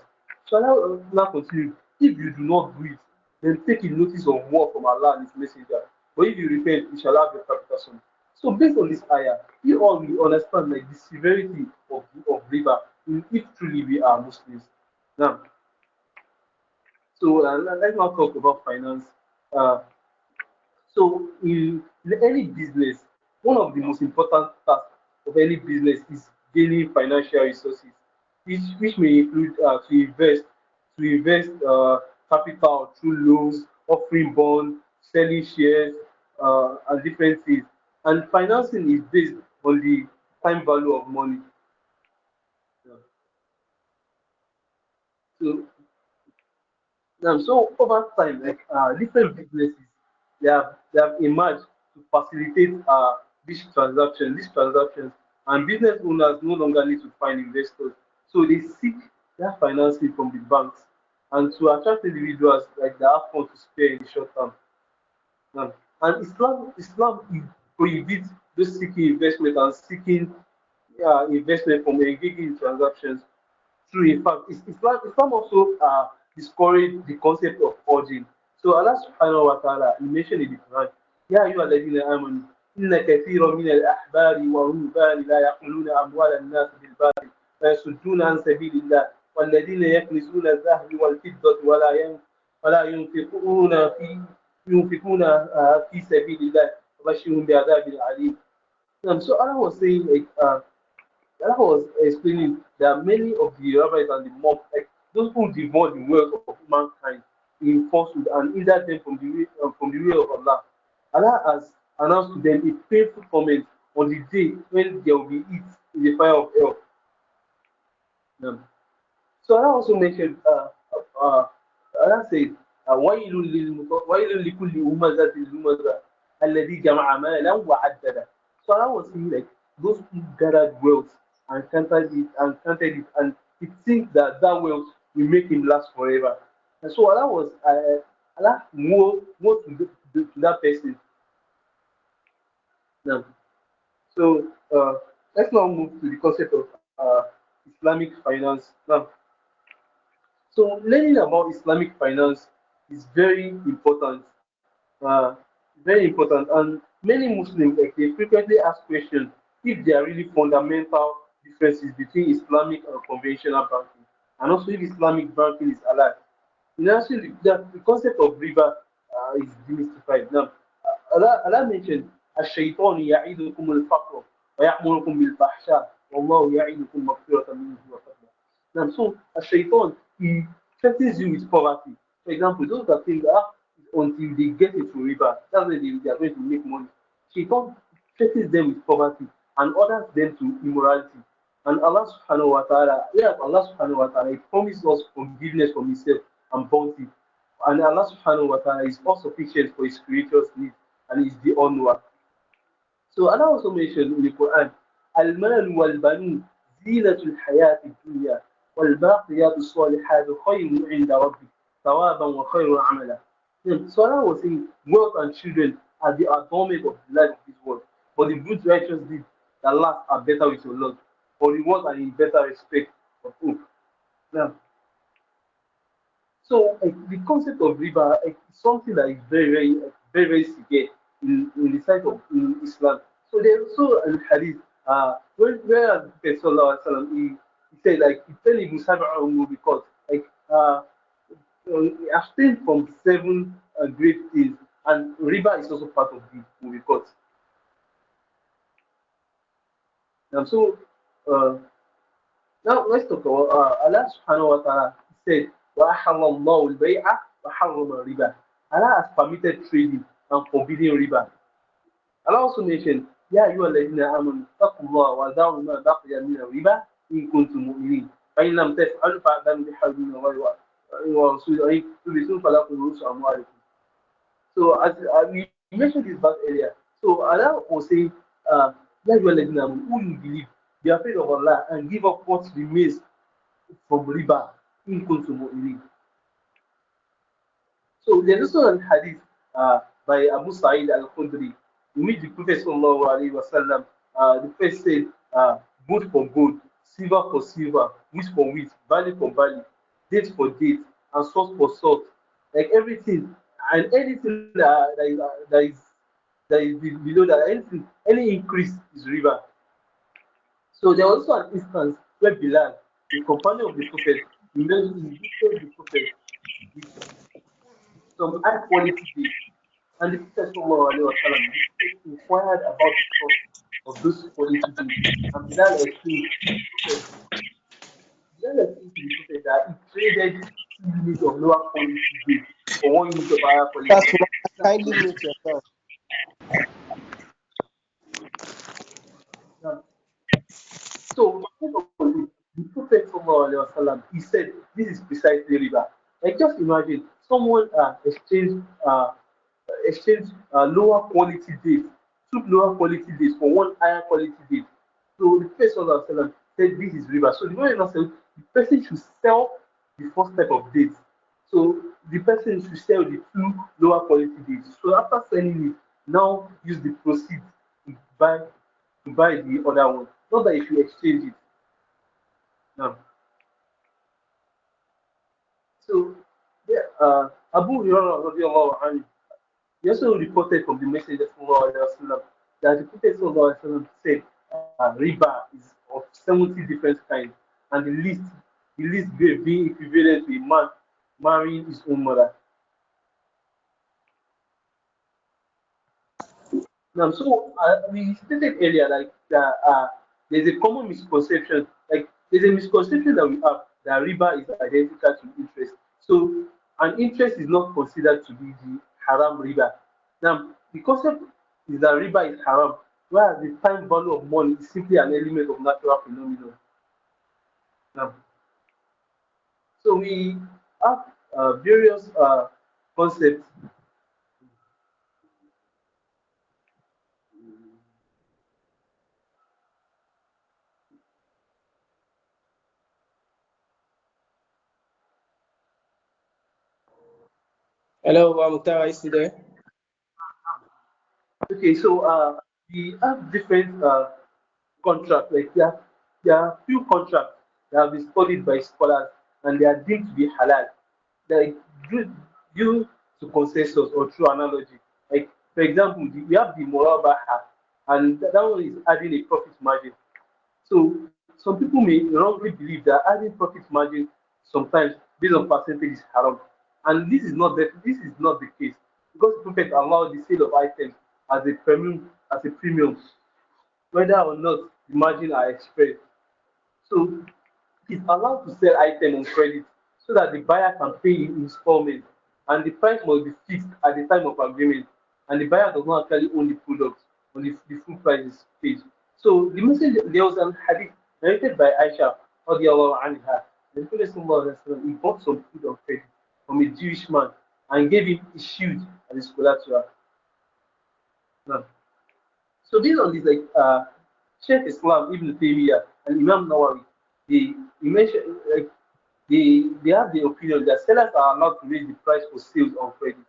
So Allah now continue. If you do not do it, then take a notice of war from Allah and His Messenger. But if you repent, you shall have your capital soon. So based on this ayah, we all will understand like the severity of riba if truly we are Muslims. Now, so let's now talk about finance. Uh, so in any business, one of the most important tasks of any business is gaining financial resources, which may include to invest capital through loans, offering bonds, selling shares, and different things. And financing is based on the time value of money. Yeah. So so over time, like different businesses, they have emerged to facilitate these transactions, and business owners no longer need to find investors, so they seek that financing from the banks, and to attract individuals like that have funds to spare in the short term. And Islam prohibits those seeking investment and seeking investment from engaging in transactions. True, in fact, Islam also discouraged the concept of forging. So Allah subhanahu wa ta'ala, he mentioned in the Quran, Ya ayyuha alladhina amanu, inna kathira min al-ahbari wa ruhbani la yaquluna amwal an-nas bil batil wa yasudduna an sabilillah والذين يكنزون الذهب والفضة ولا ينفقون في سبيل الله فبشرهم بعذاب عليم. So Allah was saying like Allah was explaining that many of the rabbis and the monks, like those who devour the wealth of mankind in falsehood and hinder them from the way of Allah, Allah has announced to them a painful comment on the day when there will be heat in the fire of hell. Um, so I also mentioned, Allah said, وَيْلٌ لِكُلِّ هُمَزَةٍ لُمَزَةٍ الَّذِي جَمَعَ مَالًا وَعَدَّدَهُ. So Allah was saying like those who gathered wealth and he thinks that that wealth will make him last forever. And so Allah more to that person. Now, so let's now move to the concept of Islamic finance. Now, so learning about Islamic finance is very important, uh, very important, and many Muslims like they frequently ask questions if there are really fundamental differences between Islamic and conventional banking, and also if Islamic banking is allowed. Actually, the concept of riba is demystified. Now, Allah mentioned, الشيطان يعيدكم الفقر ويأمركم بالفحشاء والله يعيدكم مغفرة منه وفضلا. Now, so a shaitan, he threatens you with poverty. For example, those that think until they get into riba, that's when they are going to make money. Shaitan threatens them with poverty and orders them to immorality. And Allah subhanahu wa ta'ala, yeah, Allah subhanahu wa ta'ala, he promised us forgiveness from himself and bounty. And Allah subhanahu wa ta'ala is all sufficient for his creatures' needs and is the onward. So Allah also mentioned in the Quran, Al-Mal wal-Banun zinatul hayat dunya wal-baqiyat as-salihat khayrun 'inda rabbik thawaban wa khayrun 'amala. So Allah was saying wealth and children are the adornment of the life of this world. For the good righteous deeds that last are better with your Lord. For reward and in better respect of hope. Now, so the concept of riba is something that is very severe in the sight of in Islam. So there's also a hadith where the Prophet Sallallahu Alaihi Wasallam, he said like if Musabah will be caught like abstain from seven great things, and riba is also part of the will be caught. And so uh, now let's talk about Allah subhanahu wa ta'ala said, وَأَحَلَّ اللَّهُ الْبَيْعَ وَحَرَّمَ الرِّبَى. Allah has permitted trading and forbidden riba. Allah also mentioned, يَا أَيُّهَا الَّذِينَ آمَنُوا اتَّقُوا اللَّهَ وَذَرُوا مَا بَقِيَ مِنَ الرِّبَى إِن كُنتُم مُؤْمِنِينَ فَإِن لَّمْ تَفْعَلُوا فَأْذَنُوا بِحَرْبٍ مِّنَ اللَّهِ وَرَسُولِهِ وَإِن تُبْتُمْ فَلَكُمْ رُءُوسُ أَمْوَالِكُم. So as we mentioned this back earlier, so Allah was saying, "Ya ayyuhalladhina amanu, who you believe, be afraid of Allah and give up what remains from riba in kuntum mu'minin." So there's also a hadith by Abu Sa'id al-Khudri, in which the Prophet sallallahu alaihi wasallam, the Prophet said, "Gold for gold, silver for silver, wheat for wheat, barley for barley, date for date, and salt for salt, like everything and anything that is below that, anything, any increase is riba." So there was also an instance where Bilal, the companion of the Prophet, he the Prophet with some high quality dates. And the Prophet sallallahu alaihi wasallam, the Prophet inquired about the source of those quality dates. And Bilal explained to the Prophet that he traded 2 units of lower quality dates for 1 unit of higher quality. That's why Now, kindly mute yourself. now, so the Prophet sallallahu alaihi wasallam, he said, this is precisely riba. Like just imagine someone exchange lower quality dates, took lower quality dates for one higher quality date. So the Prophet sallallahu alaihi wasallam said this is riba. So the Prophet said the person should sell the first type of date. So the person should sell the two lower quality dates. So after selling it, now use the proceeds to buy the other one. Not that if you exchange it. Now, so yeah, Abu Hurairah radiallahu anhu, he also reported from the Messenger sallallahu alaihi wasallam that the Prophet sallallahu alaihi wasallam said riba is of 70 different kinds, and the least grade being equivalent to a man marrying his own mother. Now, so we stated earlier, like that there's a common misconception, like there's a misconception that we have that riba is identical to interest. So, an interest is not considered to be the haram riba. Now, the concept is that riba is haram whereas the time value of money is simply an element of natural phenomenon. Now, so we have various concepts. Hello, Mukhtar, are you still there? Okay, so we have different contracts. Like there are few contracts that have been studied by scholars and they are deemed to be halal. Like due to consensus or through analogy. Like for example, we have the murabaha, and that one is adding a profit margin. So some people may wrongly believe that adding profit margin sometimes based on percentage is haram. And this is not the case because the Prophet allowed the sale of items as a premium, whether or not the margin are expressed. So it's allowed to sell item on credit so that the buyer can pay in installment and the price must be fixed at the time of agreement and the buyer does not actually own the product when the full price is paid. So the message there was an hadith narrated by Aisha radiallahu anha. The Prophet sallallahu alaihi wasallam, he bought some food on credit from a Jewish man and gave him a shield as his collateral. Now, so based on this, like Sheikh Islam Ibn Taymiyyah and Imam Nawawi, they mentioned like they have the opinion that sellers are allowed to raise the price for sales on credit.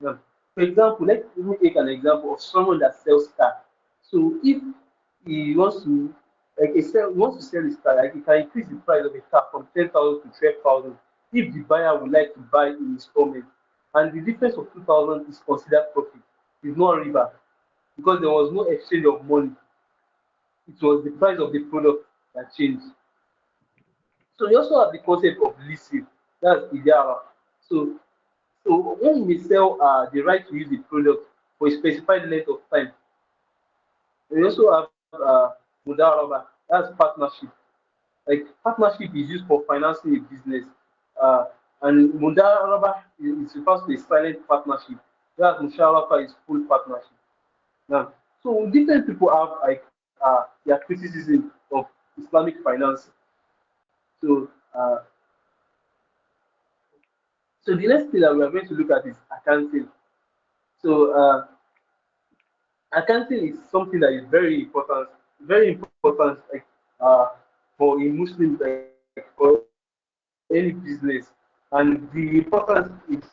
Now, for example, let me take an example of someone that sells car. So if he wants to he wants to sell his car, like he can increase the price of a car from 10,000 to 12,000 if the buyer would like to buy in installment. And the difference of 2,000 is considered profit. It's not riba because there was no exchange of money. It was the price of the product that changed. So we also have the concept of leasing. That's idara. So so when we sell the right to use the product for a specified length of time, we also have mudaraba. That's partnership. Like partnership is used for financing a business, uh, and mudaraba is refers to a silent partnership. Whereas musharaka is full partnership. Now, so different people have like their criticism of Islamic finance. So, so the next thing that we are going to look at is accounting. So, accounting is something that is very important, like uh, for a Muslim, like for any business, and the importance is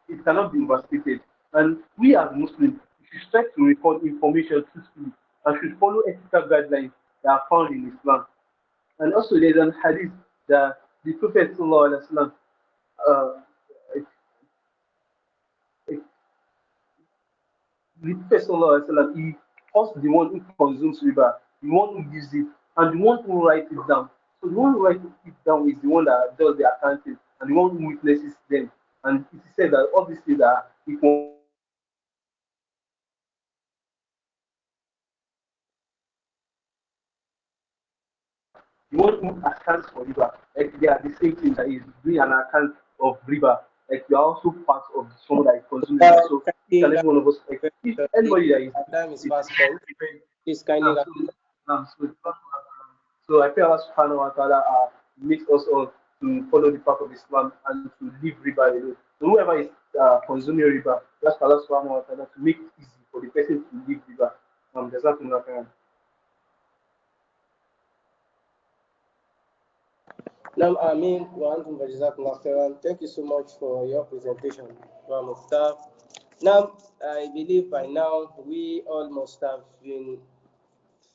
it cannot be overstated. And we as Muslims we should strive to record information truthfully and should follow ethical guidelines that are found in Islam. And also there's an hadith that the Prophet sallallahu alaihi wasallam uh, the Prophet sallallahu alaihi wasallam, he calls the one who consumes riba, the one who gives it, and the one who writes it down. So the one who writes it down is the one that does the accounting, and the one who witnesses them. And it is said that all these things are equal in importance. So the one who accounts for riba is the one who does the accounting, and the one who witnesses them. The one who accounts for riba, like they are the same thing that is doing an account of riba. Like you are also part of someone that is consuming riba. So each and Kindly, every one of us, like if anybody that is our doing time is it, fast spent. Please kindly now wrap. so so I pray Allah subhanahu wa ta'ala makes us all to follow the path of Islam and to live riba alone. So whoever is consuming riba, that's Allah subhanahu wa ta'ala to make it easy for the person to live riba. Jazakumullah khairan. Now, Amin wa antum wa jazakumullah khairan. Thank you so much for your presentation, Brother Mukhtar. Now, I believe by now we all must have been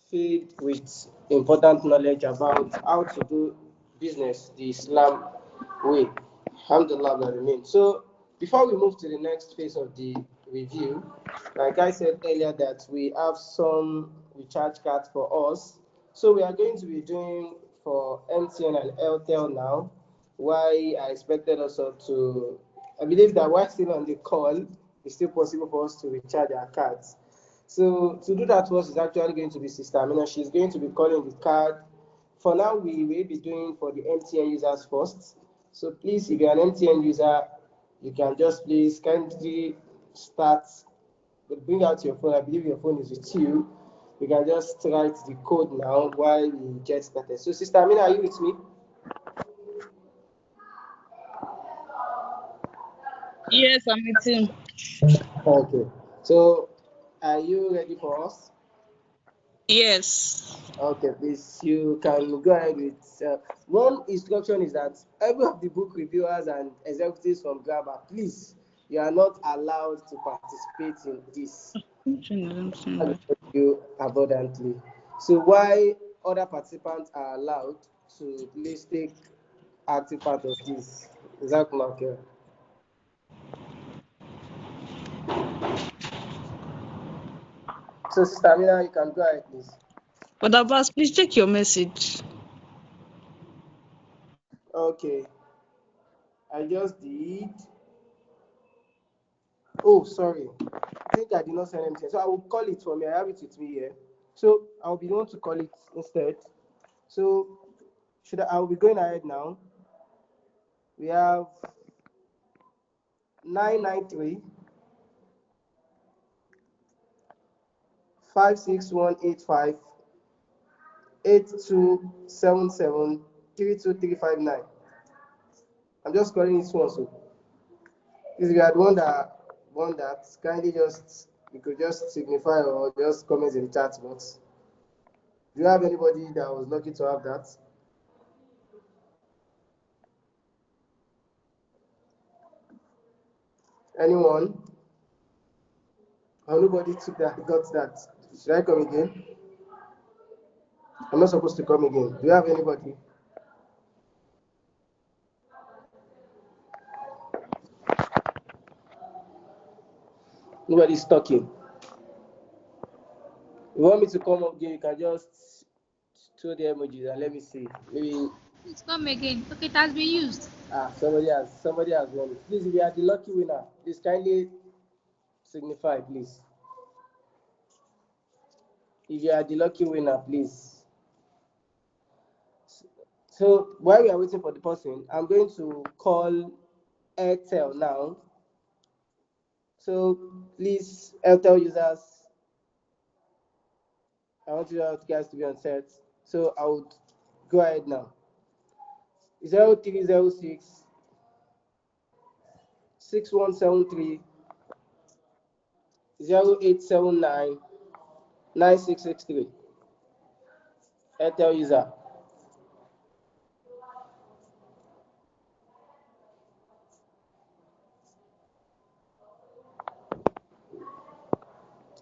filled with important knowledge about how to do business the Islam way. Alhamdulillah, Rabbil Alamin. So, before we move to the next phase of the review, like I said earlier, that we have some recharge cards for us. So, we are going to be doing for MTN and Airtel now. Why I expected also to, I believe that while still on the call, it's still possible for us to recharge our cards. So to do that to us is actually going to be Sister Amina. She's going to be calling the card. For now, we will be doing for the MTN users first. So please, if you're an MTN user, you can just kindly start, bring out your phone. I believe your phone is with you. We can just write the code now while we get started. So, Sister Amina, are you with me? Yes, I'm with Okay. So, are you ready for us? Yes. Okay, please, you can go ahead with one instruction is that every of the book reviewers and executives from GRAMA, please, you are not allowed to participate in this. I will tell you abundantly. So why other participants are allowed to please take active part of this? Is that clear? So, Sister Amina, you can go ahead, please. But Abbas, please check your message. Okay, I just did. Oh, sorry. I think I did not send anything. So I will call it for me. I have it with me here. So I'll be the one to call it instead. So I'll be going ahead now. We have 993 56185 8277 32359. I'm just calling this one. So if you had one that kindly just you could just signify or just comment in the chat box. Do you have anybody that was lucky to have that? Anyone? Or nobody took that got that? Should I come again? I'm not supposed to come again. Do you have anybody? Nobody's talking. You want me to come up again? You can just throw the emojis and let me see. Maybe Please come again. Okay, it has been used. somebody has won it. Please, if you are the lucky winner, please kindly signify, please. If you are the lucky winner, please. So while we are waiting for the person, I'm going to call Airtel now. So please, Airtel users, I want you guys to be on set. So I would go ahead now. 0306 6173 0879 9663. Airtel user.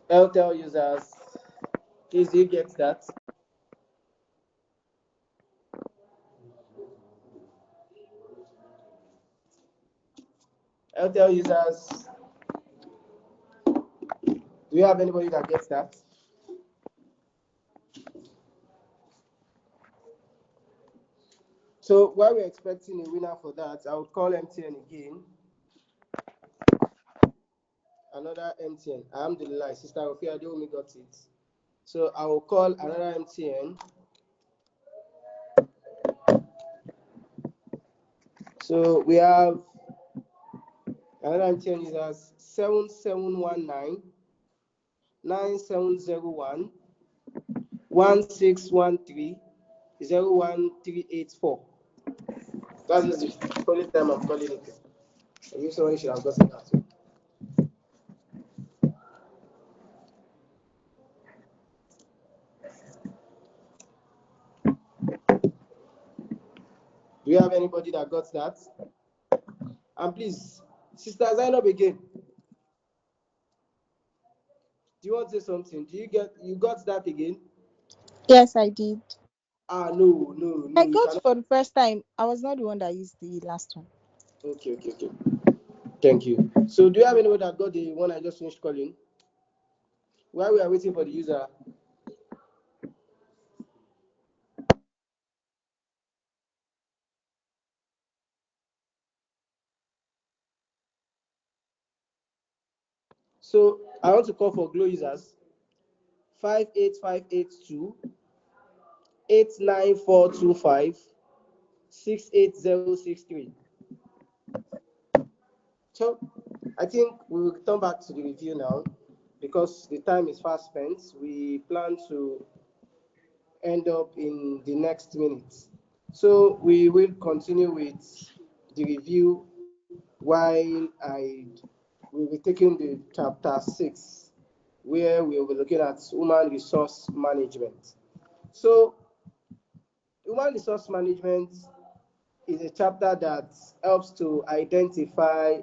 Airtel users. Please, do you get that? Airtel users. Do you have anybody that gets that? So while we're expecting a winner for that, I will call MTN again. Another MTN. Alhamdulillah, Sister Ofia Deomi got it. So I will call another MTN. So we have another MTN users 7719 9701 1613 01384. That's the only time I'm calling it. I think somebody should have gotten that too. Do you have anybody that got that? And please, Sister Zainab again. Do you want to say something? You got that again? Yes, I did. No. I You got cannot. for the first time. I was not the one that used the last one. Okay. Thank you. So do you have anybody that got the one I just finished calling? While we are waiting for the user. So I want to call for Glow users 58582 89425 68063. So I think we will return back to the review now because the time is fast spent, we plan to end up in the next minute. So we will continue with the review while I will be taking the chapter 6, where we will be looking at human resource management. So human resource management is a chapter that helps to identify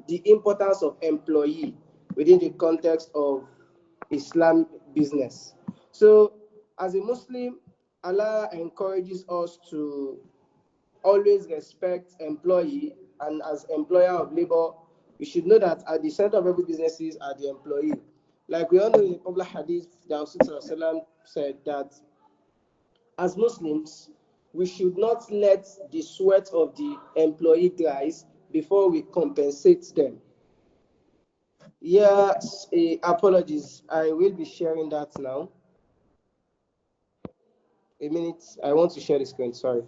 the importance of employee within the context of Islam business. So, as a Muslim, Allah encourages us to always respect employee, and as employer of labor, we should know that at the center of every businesses are the employee. Like we all know in the popular hadith, the Prophet said that as Muslims, we should not let the sweat of the employee dries before we compensate them. Yes, apologies. I will be sharing that now. A minute. I want to share the screen. Sorry.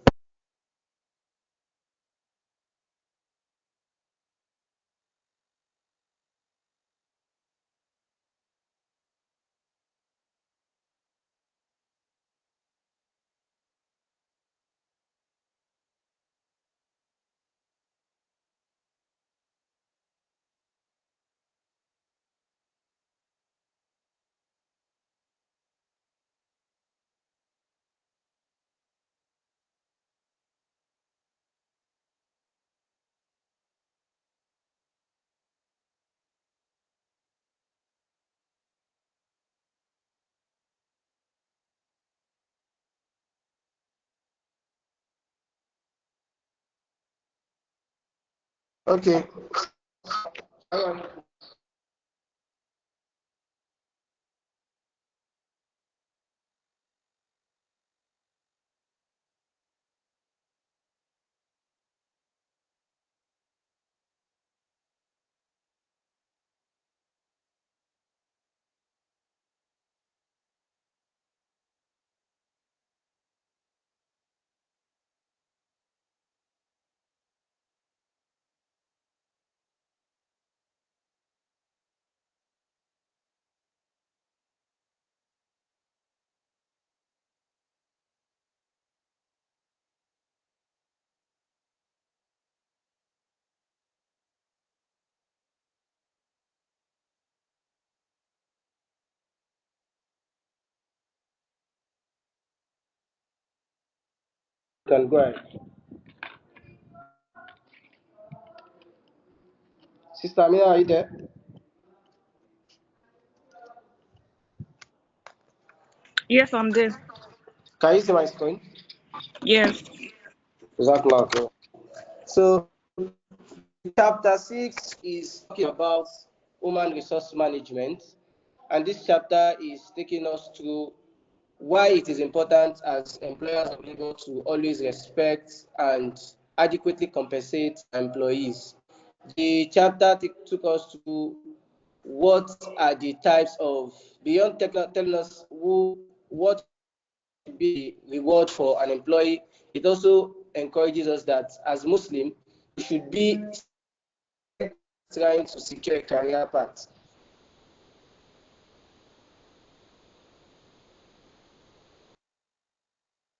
Okay. Hang on. You can go ahead. Sister Amina, are you there? Yes, I'm there. Can you see my screen? Yes. Jazakallah khair. So, chapter 6 is talking about human resource management, and this chapter is taking us through why it is important as employers of labor to always respect and adequately compensate employees. The chapter took us to what are the types of, beyond telling us what should be the reward for an employee, it also encourages us that as Muslim, we should be steadily trying to secure a career path.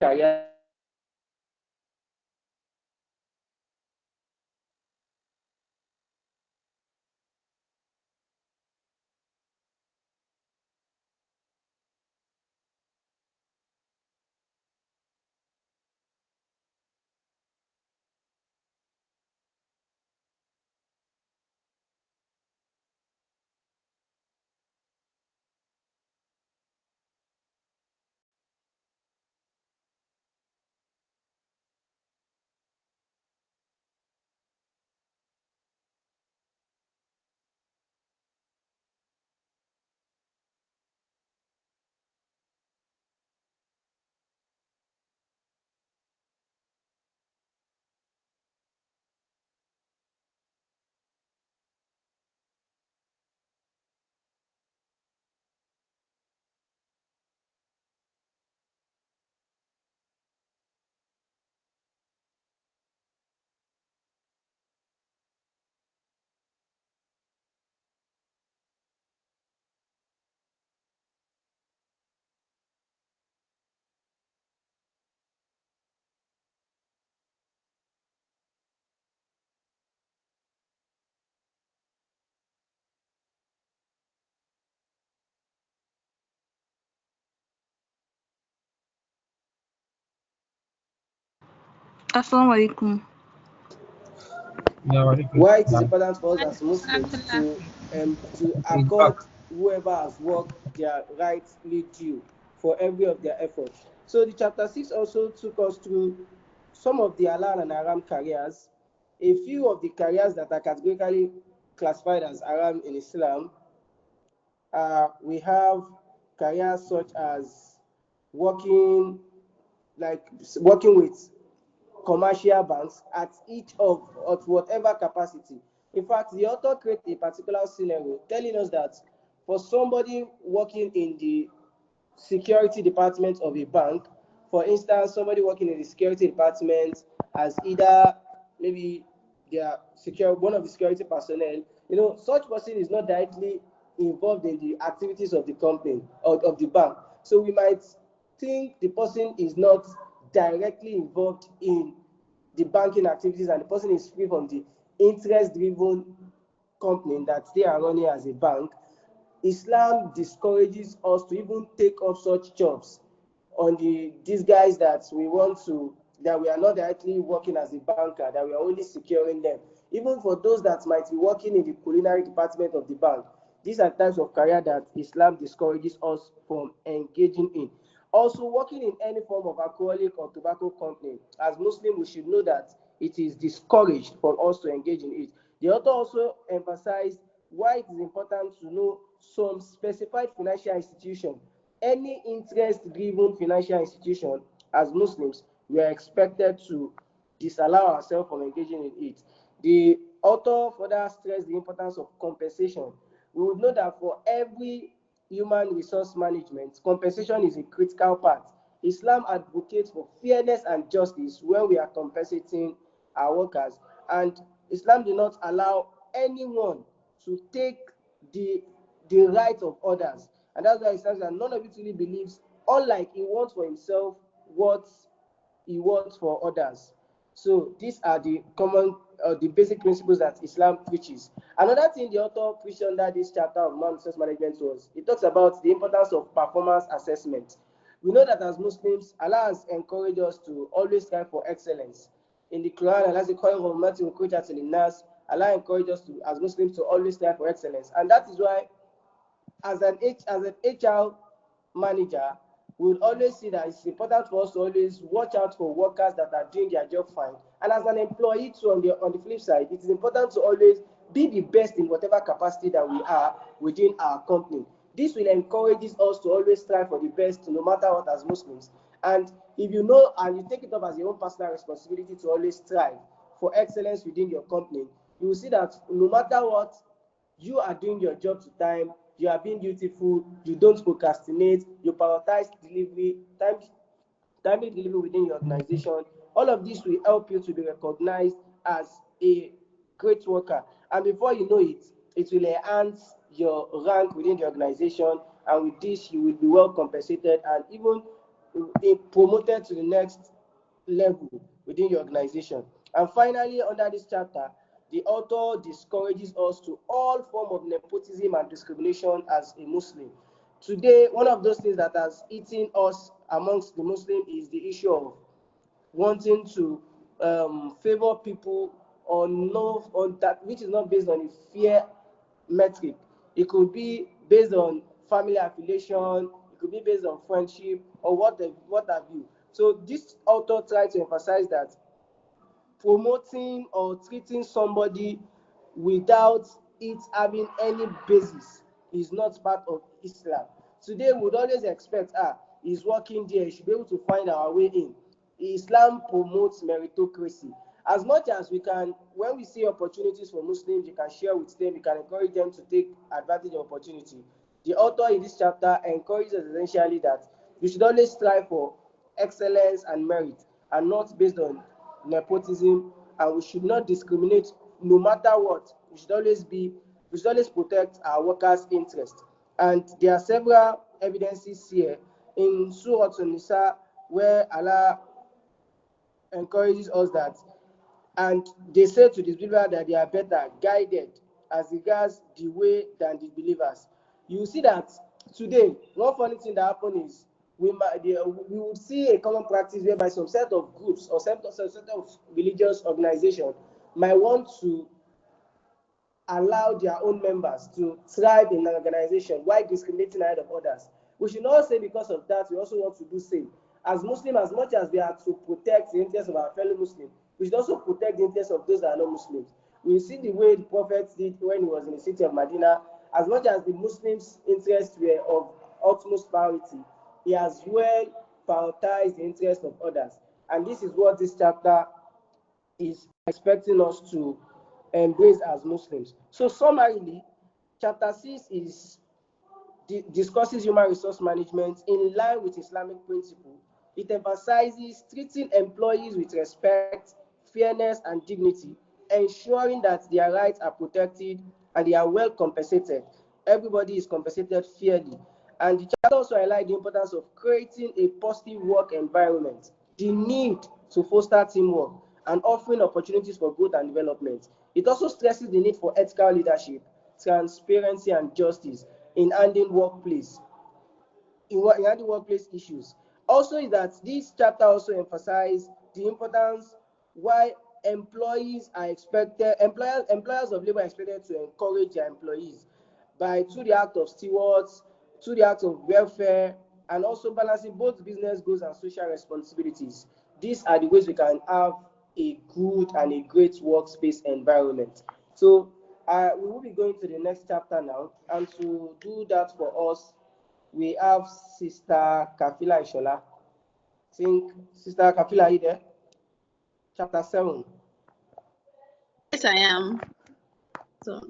Career Assalamu alaikum. Yeah, walaikum Why it is salam. important for us as Alaikum salam Muslims tullah. to It's back. accord whoever has worked their rightly due for every of their effort. So the chapter 6 also took us through some of the halal and haram careers, a few of the careers that are categorically classified as haram in Islam. We have careers such as working, like working with commercial banks at each of whatever capacity. In fact, the author created a particular scenario telling us that for somebody working in the security department of a bank, for instance, somebody working in the security department as either maybe they are one of the security personnel, such person is not directly involved in the activities of the company or of the bank. So we might think the person is not directly involved in the banking activities and the person is free from the interest driven company that they are running as a bank. Islam discourages us to even take up such jobs on the disguise that we are not directly working as a banker, that we are only securing them. Even for those that might be working in the culinary department of the bank, these are types of career that Islam discourages us from engaging in. Also, working in any form of alcoholic or tobacco company, as Muslims, we should know that it is discouraged for us to engage in it. The author also emphasized why it is important to know some specified financial institution. Any interest-driven financial institution, as Muslims, we are expected to disallow ourselves from engaging in it. The author further stressed the importance of compensation. We would know that for every human resource management, compensation is a critical part. Islam advocates for fairness and justice when we are compensating our workers, and Islam does not allow anyone to take the the rights of others. And that's why Islam says none of it really believes, unlike he wants for himself what he wants for others. So these are the the basic principles that Islam preaches. Another thing the author preached under this chapter of man resource management was it talks about the importance of performance assessment. We know that as Muslims, Allah has encouraged us to always strive for excellence. In the Quran, Allah says, Allah encourages us to, as Muslims, to always strive for excellence, and that is why as an HR manager, we would always see that it's important for us to always watch out for workers that are doing their job fine. And as an employee too, on the flip side, it is important to always be the best in whatever capacity that we are within our company. This will encourage us to always strive for the best, no matter what, as Muslims. And if you know and you take it up as your own personal responsibility to always strive for excellence within your company, you will see that no matter what, you are doing your job to time, you are being dutiful, you don't procrastinate, you prioritize delivery, timely delivery within your organization. All of this will help you to be recognized as a great worker. And before you know it, it will enhance your rank within the organization. And with this, you will be well compensated and even promoted to the next level within your organization. And finally, under this chapter, the author discourages us to all form of nepotism and discrimination as a Muslim. Today, one of those things that has eaten us amongst the Muslim is the issue of wanting to favor people on that which is not based on a fair metric. It could be based on family affiliation, it could be based on friendship, or what have you. So this author tried to emphasize that promoting or treating somebody without it having any basis is not part of Islam. Today, we would always expect, he's working there, he should be able to find our way in. Islam promotes meritocracy. As much as we can, when we see opportunities for Muslims, you can share with them, you can encourage them to take advantage of opportunity. The author in this chapter encourages essentially that we should always strive for excellence and merit and not based on nepotism, and we should not discriminate no matter what. We should always protect our workers' interest. And there are several evidences here in Surah An-Nisa where Allah encourages us that, and they say to the believer that they are better guided as regards the way than the believers. You see that today, one funny thing that happened is we would see a common practice whereby some set of groups or some set of religious organization might want to allow their own members to thrive in an organization while discriminating ahead of others. We should not say because of that we also want to do same. As Muslims, as much as we are to protect the interests of our fellow Muslims, we should also protect the interests of those that are not Muslims. We see the way the Prophet did when he was in the city of Medina. As much as the Muslims' interests were of utmost priority, he as well prioritized the interests of others. And this is what this chapter is expecting us to embrace as Muslims. So summarily, chapter 6 is discusses human resource management in line with Islamic principle. It emphasizes treating employees with respect, fairness, and dignity, ensuring that their rights are protected and they are well compensated. Everybody is compensated fairly. And the chapter also highlights the importance of creating a positive work environment, the need to foster teamwork, and offering opportunities for growth and development. It also stresses the need for ethical leadership, transparency, and justice in handling workplace issues. Also, is that this chapter also emphasizes the importance why employers of labor are expected to encourage their employees by through the act of stewards, through the act of welfare, and also balancing both business goals and social responsibilities. These are the ways we can have a good and a great workspace environment. So we will be going to the next chapter now, and to do that for us, we have Sister Kafila Ishola. Think, Sister Kafila, are you there? Chapter 7. Yes, I am. So,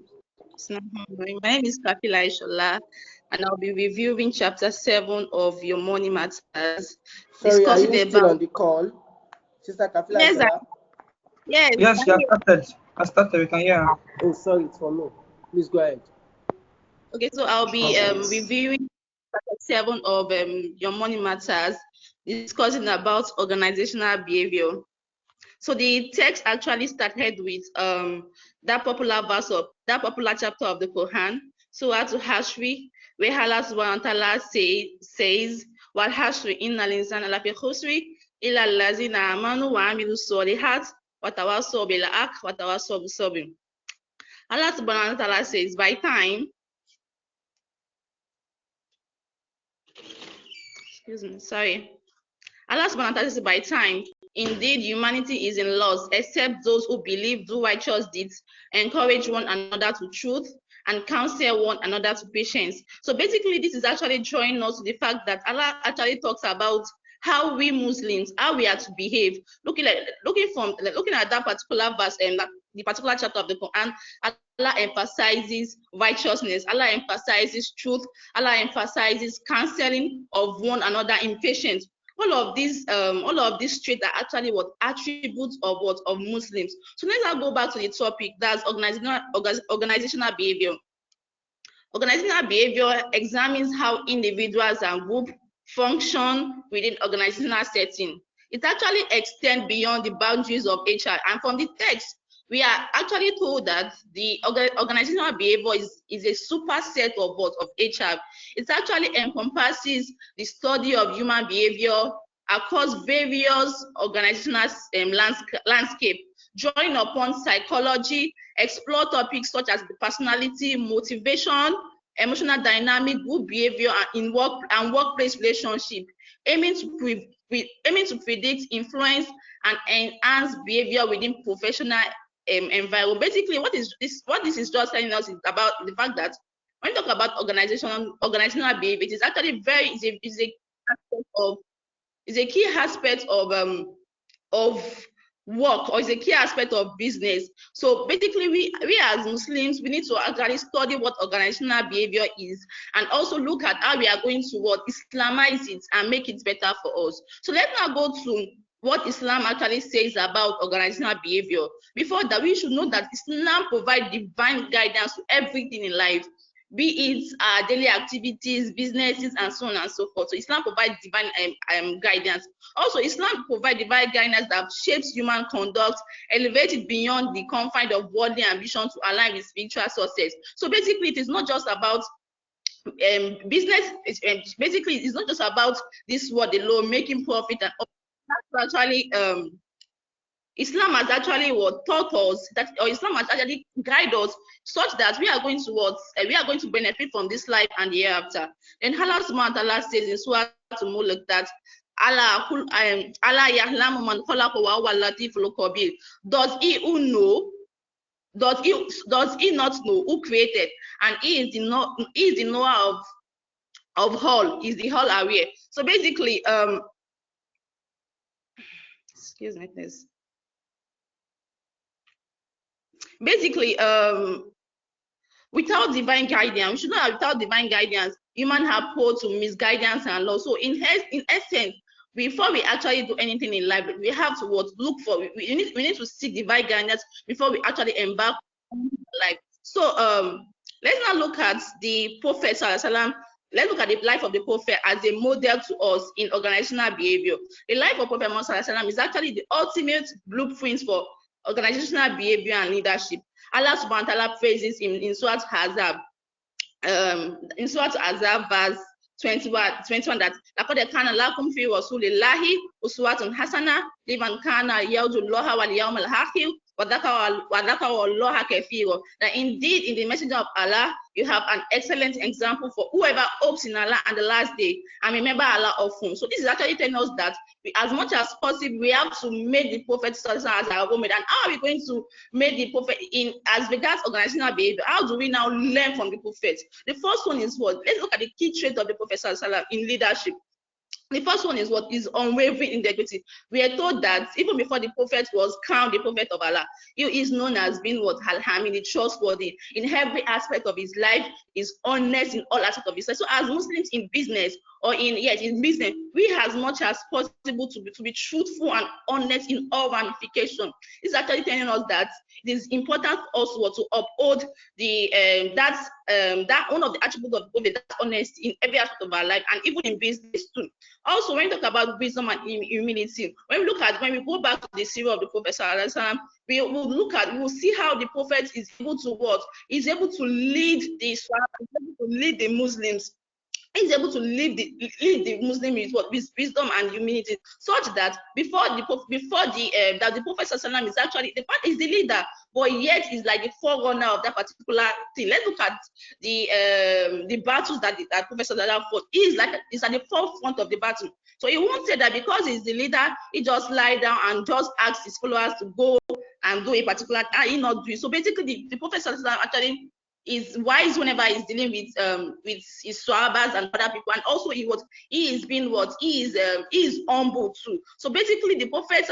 my name is Kapila Ishola, and I'll be reviewing chapter 7 of Your Money Matters. Sorry, are you discussing still about... on the call? Sister Kafila Yes, Ishola? yes. Yes, you have started. We can hear. Oh, sorry, it's for me. Please go ahead. Okay, so I'll be reviewing chapter 7 of Your Money Matters, discussing about organizational behavior. So the text actually started with that popular chapter of the Quran, Surah to Hashri, where Allah subhanahu wa ta'ala says, Wal Hashri innal insana lafi khusri illa allazina amanu wa amilu solihat wa tawasaw bil haqq wa tawasaw bis sabr. Allah subhanahu wa ta'ala says, by time, excuse me, sorry. Allah subhanahu wa ta'ala says, by time, indeed humanity is in loss, except those who believe, do righteous deeds, encourage one another to truth, and counsel one another to patience. So basically, this is actually drawing us to the fact that Allah actually talks about how we Muslims, how we are to behave. Looking at that particular verse and the particular chapter of the Quran, Allah emphasizes righteousness, Allah emphasizes truth, Allah emphasizes counseling of one another in patience. All of these traits are actually what attributes of Muslims. So let's now go back to the topic, that's organizational behavior. Organizational behavior examines how individuals and groups function within organizational setting. It actually extends beyond the boundaries of HR, and from the text, we are actually told that the organizational behavior is a superset of HR. It actually encompasses the study of human behavior across various organizational landscape, drawing upon psychology, explore topics such as the personality, motivation, emotional dynamic, group behavior, and workplace relationship, aiming to predict, influence, and enhance behavior within professional environment. Basically, what this is just telling us is about the fact that when you talk about organizational behavior, it is actually is a key aspect of work, or is a key aspect of business. So basically, we as Muslims, we need to actually study what organizational behavior is, and also look at how we are going to Islamize it and make it better for us. So let's now go to what Islam actually says about organizational behavior. Before that, we should know that Islam provides divine guidance to everything in life, be it daily activities, businesses, and so on and so forth. So Islam provides divine guidance. Also, Islam provides divine guidance that shapes human conduct, elevates it beyond the confines of worldly ambition to align with spiritual success. So basically, it is not just about business is basically it's not just about this what the law making profit and that's actually Islam has actually taught us that, or Islam has actually guided us such that we are going to benefit from this life and the hereafter. Then Allah subhanahu wa ta'ala says in Surah Al-Mulk that Allah ya'lamu man khalaqa wa huwa al-latiful khabir. Does he who know? Does he not know who created? And he is the knower of all. Is the all aware. So basically, excuse me, please. Basically, without divine guidance, we should know that without divine guidance, human have prone to misguidance and loss. So in essence, before we actually do anything in life, we have to look for. We need to seek divine guidance before we actually embark on life. So let's now look at the Prophet Sallallahu. Let's look at the life of the Prophet as a model to us in organizational behavior. The life of Prophet Muhammad Sallallahu is actually the ultimate blueprint for organizational behavior and leadership. Allah subhanahu wa ta'ala praises in Surah Ahzab, verse 21 that laqad kana lakum fi rasulillahi uswatun hasana liman kana yarju Allaha wal yawmal akhir wa dhakara Allaha kathira. That indeed in the messenger of Allah you have an excellent example for whoever hopes in Allah and the last day and remember Allah often. So this is actually telling us that as much as possible we have to make the Prophet as our role model. And how are we going to make the Prophet in as regards organizational behavior? How do we now learn from the Prophet? The first one is what? Let's look at the key traits of the Prophet in leadership. The first one is what is unwavering integrity. We are told that even before the Prophet was crowned the Prophet of Allah, he is known as being what Al-Hamid, trustworthy in every aspect of his life, is honest in all aspects of his life. So as Muslims in business or in business, we as much as possible to be truthful and honest in all ramifications. It's actually telling us that it is important also to uphold the that one of the attributes of God, that's honesty in every aspect of our life and even in business too. Also, when we talk about wisdom and humility, when we go back to the series of the Prophet, we will see how the Prophet is able to is able to lead the Islam, is able to lead the Muslims. Is able to lead the Muslim with wisdom and humility, such that before the Prophet is actually is the leader, but yet is like the forerunner of that particular thing. Let's look at the battles that Prophet fought. He's at the forefront of the battle. So he won't say that because he's the leader, he just lie down and just ask his followers to go and do a particular thing. He not do it. So basically, the Prophet actually is wise whenever he's dealing with his sahabas and other people, and also he is humble too. So basically, the Prophet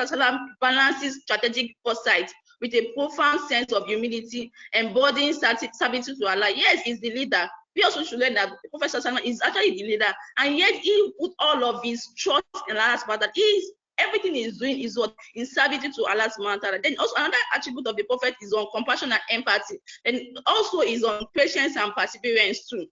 balances strategic foresight with a profound sense of humility, embodying servitude to Allah. Yes, he's the leader. We also should learn that the Prophet is actually the leader, and yet he put all of his trust in Allah's part, that everything he's doing is in servitude to Allah's subhanahu. Then also another attribute of the Prophet is on compassion and empathy, and also is on patience and perseverance too.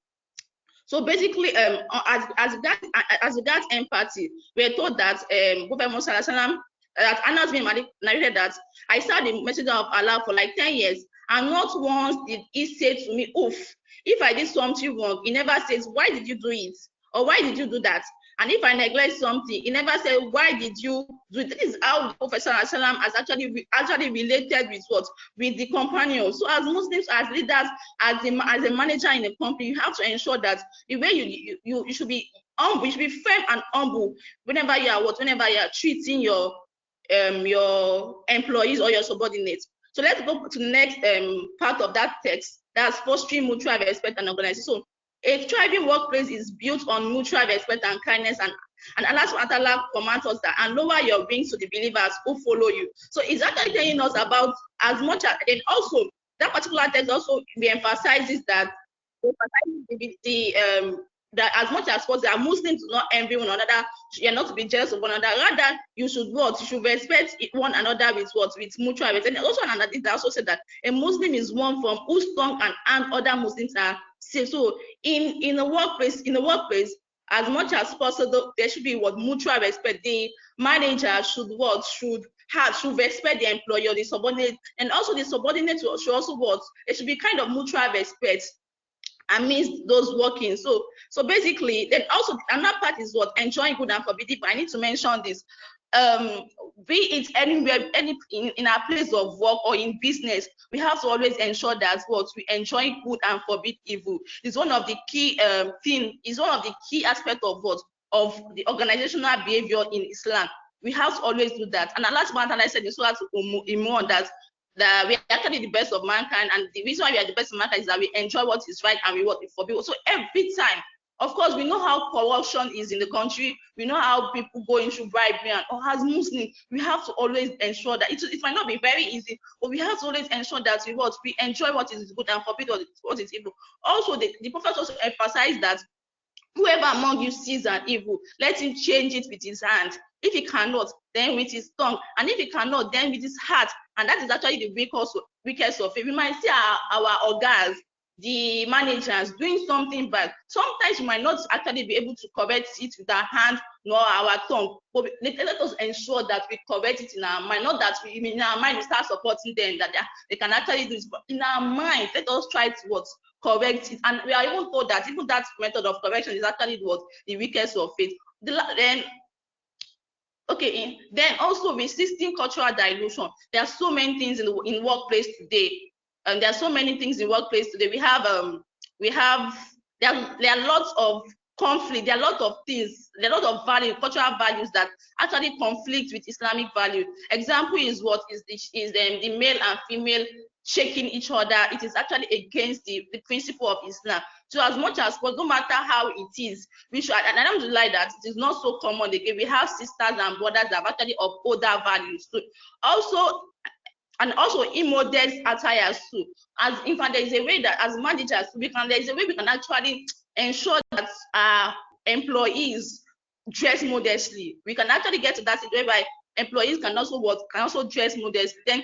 So basically, as regards empathy, we are told that Prophet Muhammad that Anas bin Malik narrated that I saw the messenger of Allah for like 10 years, and not once did he say to me, "Oof." If I did something wrong, he never says, "Why did you do it?" or "Why did you do that?" And if I neglect something, he never said, "Why did you do it?" This is how the Prophet has actually related with the companions. So as Muslims, as leaders, as a manager in a company, you have to ensure that the way you should be humble, you should be firm and humble whenever you are treating your employees or your subordinates. So let's go to the next part of that text. That's fostering mutual respect and organization. So a thriving workplace is built on mutual respect and kindness, and Allah subhanahu wa ta'ala commands us that, and lower your wings to the believers who follow you. So it's actually telling us about as much as, and also that particular text also emphasizes that that as much as possible, Muslims do not envy one another. You're not to be jealous of one another. Rather, you should You should respect one another with mutual respect. And also another thing that also said that a Muslim is one from whose tongue and hand other Muslims are safe. So in the workplace, as much as possible, there should be mutual respect. The manager should respect the employer, the subordinate, and also the subordinate should also It should be kind of mutual respect. amidst those working. So basically, then also another part is what enjoying good and forbidden. I need to mention this. Be it anywhere, in our place of work or in business, we have to always ensure that what we enjoy good and forbid evil. Is one of the key is one of the key aspects of what of the organizational behavior in Islam. We have to always do that. And the last one, and I said, is so to Imon that we are actually the best of mankind, and the reason why we are the best of mankind is that we enjoy what is right and we what is forbidden. So every time, of course, we know how corruption is in the country. We know how people go into bribery, and or as Muslims, we have to always ensure that it might not be very easy, but we have to always ensure that we enjoy what is good and forbid what is evil. Also, the Prophet also emphasized that whoever among you sees an evil, let him change it with his hand. If he cannot, then with his tongue. And if he cannot, then with his heart. And that is actually the weakest of it. We might see our organs, the managers doing something bad. Sometimes we might not actually be able to correct it with our hand nor our tongue. But let us ensure that we correct it in our mind. Not that in our mind we start supporting them, that they can actually do it. But in our mind, let us try to correct it. And we are even told that even that method of correction is actually the weakest of it. Then also resisting cultural dilution. There are so many things in workplace today, and there are so many things in workplace today. There are lots of conflict. There are a lot of things. There are a lot of cultural values that actually conflict with Islamic value. Example is the male and female shaking each other. It is actually against the principle of Islam. So as much as possible, no matter how it is, we should, and I'm to lie that it is not so common again. We have sisters and brothers that actually uphold that values too. Also immodest attires too. As in fact, there is a way that as managers we can actually ensure that our employees dress modestly. We can actually get to that situation whereby employees can also dress modestly. Then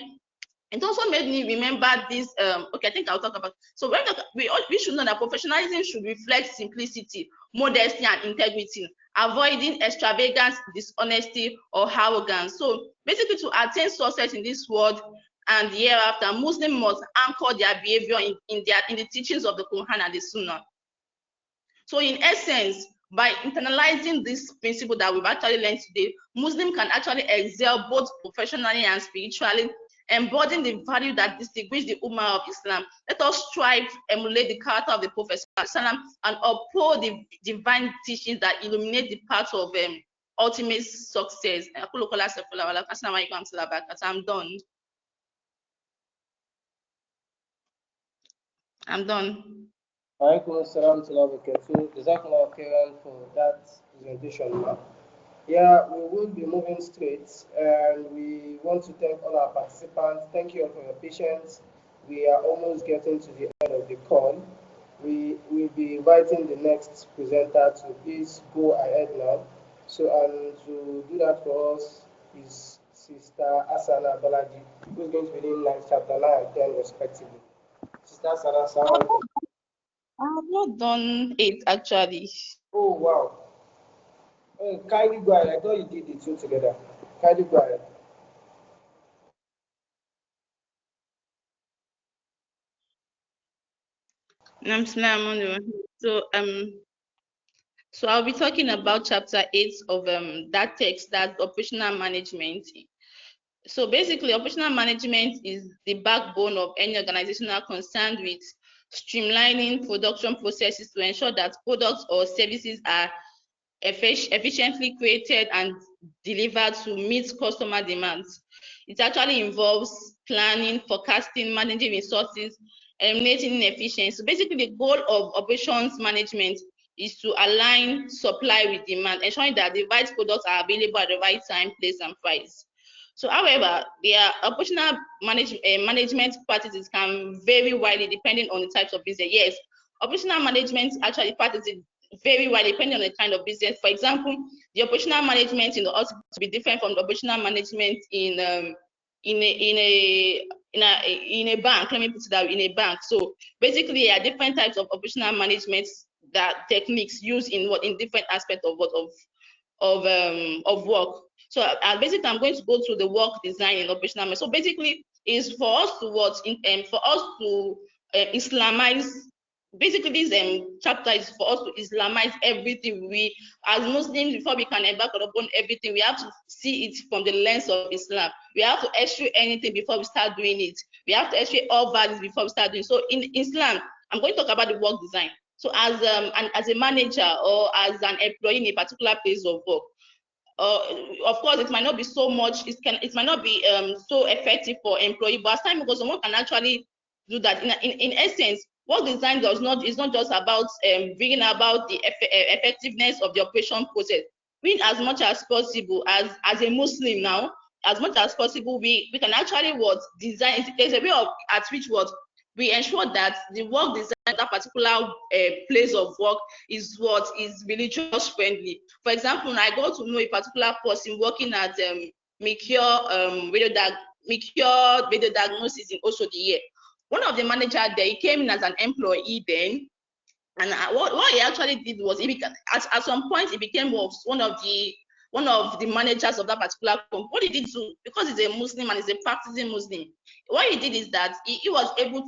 it also made me remember this. I think I'll talk about. So we should know that professionalism should reflect simplicity, modesty, and integrity, avoiding extravagance, dishonesty, or arrogance. So basically, to attain success in this world and the hereafter, Muslims must anchor their behavior in the teachings of the Quran and the Sunnah. So in essence, by internalizing this principle that we've actually learned today, Muslims can actually excel both professionally and spiritually, embodying the value that distinguish the Ummah of Islam. Let us strive to emulate the character of the Prophet and uphold the divine teachings that illuminate the path of ultimate success. I'm done. I'm done. Alaikum assalam to Allah barakatuh. Jazakallah khairan for that presentation, ma'am. Yeah, we will be moving straight, and we want to thank all our participants. Thank you all for your patience. We are almost getting to the end of the call. We will be inviting the next presenter to please go ahead now. So, and to do that for us is Sister Asana Balaji, who is going to be reading chapter 9 and 10 respectively. Sister Asana, assalamu I have not done it actually. Oh, wow. Kindly go ahead. I thought you did the two together. Kindly go ahead. So I'll be talking about chapter 8 of that text, that's operational management. So basically, operational management is the backbone of any organization concerned with streamlining production processes to ensure that products or services are efficiently created and delivered to meet customer demands. It actually involves planning, forecasting, managing resources, eliminating inefficiency. So basically, the goal of operations management is to align supply with demand, ensuring that the right products are available at the right time, place, and price. So, however, their operational management practices can vary widely depending on the types of business. Yes, operational management actually practices vary widely depending on the kind of business. For example, the operational management in the hospital to be different from the operational management in a bank. Let me put it that in a bank. So basically, there are different types of operational management that techniques used in different aspects of work. So basically, I'm going to go through the work design and operational management. So basically, is for us to Islamize basically this chapter is for us to Islamize everything. We as Muslims, before we can embark upon everything, we have to see it from the lens of Islam. We have to eschew anything before we start doing it. We have to eschew all values before we start doing it. So in Islam, I'm going to talk about the work design. So as a manager or as an employee in a particular place of work, of course, it might not be so much. It might not be so effective for employee, but as time goes, someone can actually do that. In essence, work design is not just about bringing about the effectiveness of the operation process. We, as much as possible, as a Muslim now, as much as possible, we can actually design. There's a way at which we ensure that the work design of that particular place of work is religious friendly. For example, when I go to know a particular person working at Micure radio diagnosis in Osodiye, one of the managers there, he came in as an employee then, and what he actually did was at some point he became one of the managers of that particular company. What he did because he's a Muslim and he's a practicing Muslim, what he did is that he was able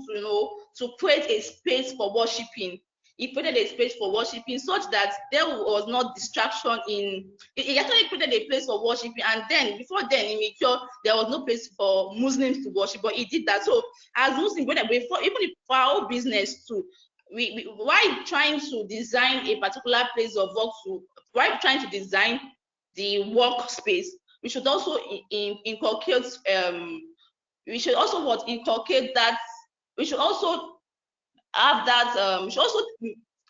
to create a space for worshiping. He created a space for worshiping such that there was no distraction he actually created a place for worshiping, and then before then in Mikyo, there was no place for Muslims to worship, but he did that. So as Muslims, even for our business too, why trying to design a particular place of work why trying to design the workspace, we should also inculcate we should also inculcate that we should also have that we should also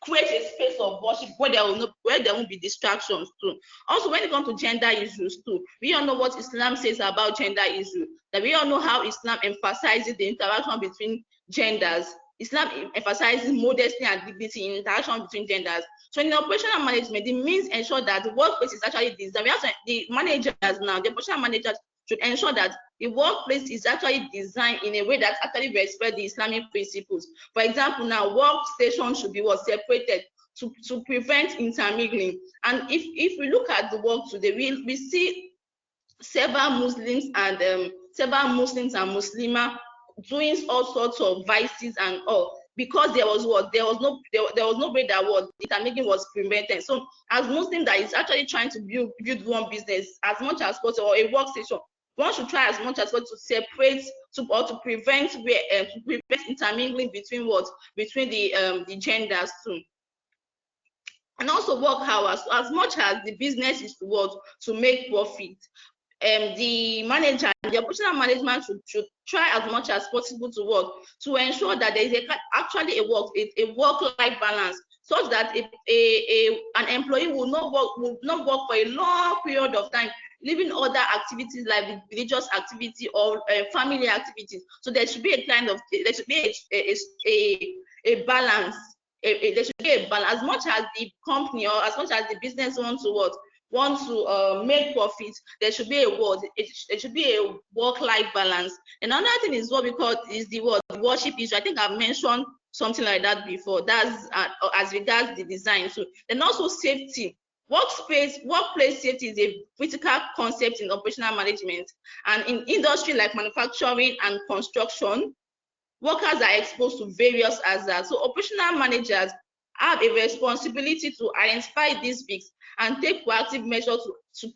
create a space of worship where there won't be distractions too. Also, when it comes to gender issues too, we all know what Islam says about gender issues. That we all know how Islam emphasizes the interaction between genders. Islam emphasizes modesty and dignity in interaction between genders. So in operational management, it means ensure that the workplace is actually designed. We have the managers now, the operational managers should ensure that the workplace is actually designed in a way that actually respects the Islamic principles. For example, now workstations should be separated to prevent intermingling. And if we look at the work today, we see several Muslims and Muslimas doing all sorts of vices and all, because there was no way that intermingling was prevented. So as Muslim that is actually trying to build one business as much as possible, or a workstation, one should try as much as possible to separate to prevent intermingling between the genders too. And also work hours. So as much as the business is to make profit, the manager, the operational management should try as much as possible to ensure that there is actually a work-life balance, such that an employee will not work for a long period of time, leaving other activities like religious activity or family activities. So there should be a balance. There should be a balance. As much as the company or as much as the business wants to make profit, there should be a work-life balance. Another thing is what we call the worship issue. I think I've mentioned something like that before. That's as regards the design. So then also safety. Workplace safety is a critical concept in operational management, and in industry like manufacturing and construction, workers are exposed to various hazards. So operational managers have a responsibility to identify these risks and take proactive measures to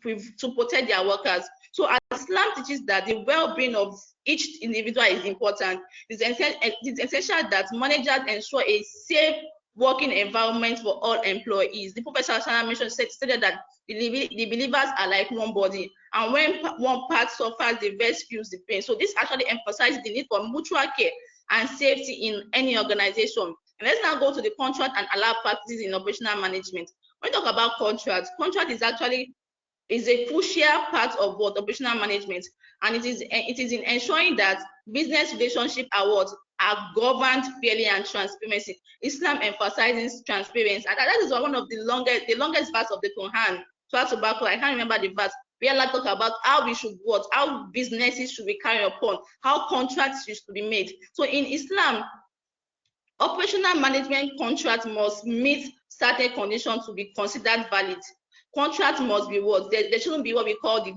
protect their workers. So as Islam teaches that the well-being of each individual is important, it's essential that managers ensure a safe working environment for all employees. The Prophet stated that the believers are like one body, and when one part suffers, the rest feels the pain. So this actually emphasizes the need for mutual care and safety in any organization. And let's now go to the contract and allow practices in operational management. When we talk about contract is a crucial part of operational management, and it is in ensuring that business relationships are governed fairly and transparency. Islam emphasizes transparency, and that is one of the longest verse of the Quran. Surah Al-Baqarah, I can't remember the verse. We Allah talk about how businesses should be carried upon, how contracts used to be made. So in Islam, operational management contract must meet certain conditions to be considered valid. Contract must be there shouldn't be what we call the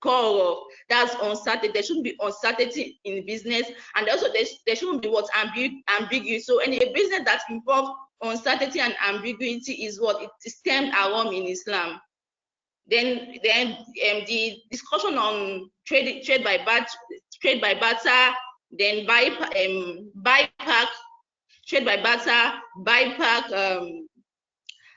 core of. That's uncertainty. There shouldn't be uncertainty in business, and also there shouldn't be what ambiguity. So any business that involves uncertainty and ambiguity is what it is termed haram in Islam. Then the discussion on trade by barter, then BIPAC, trade by barter,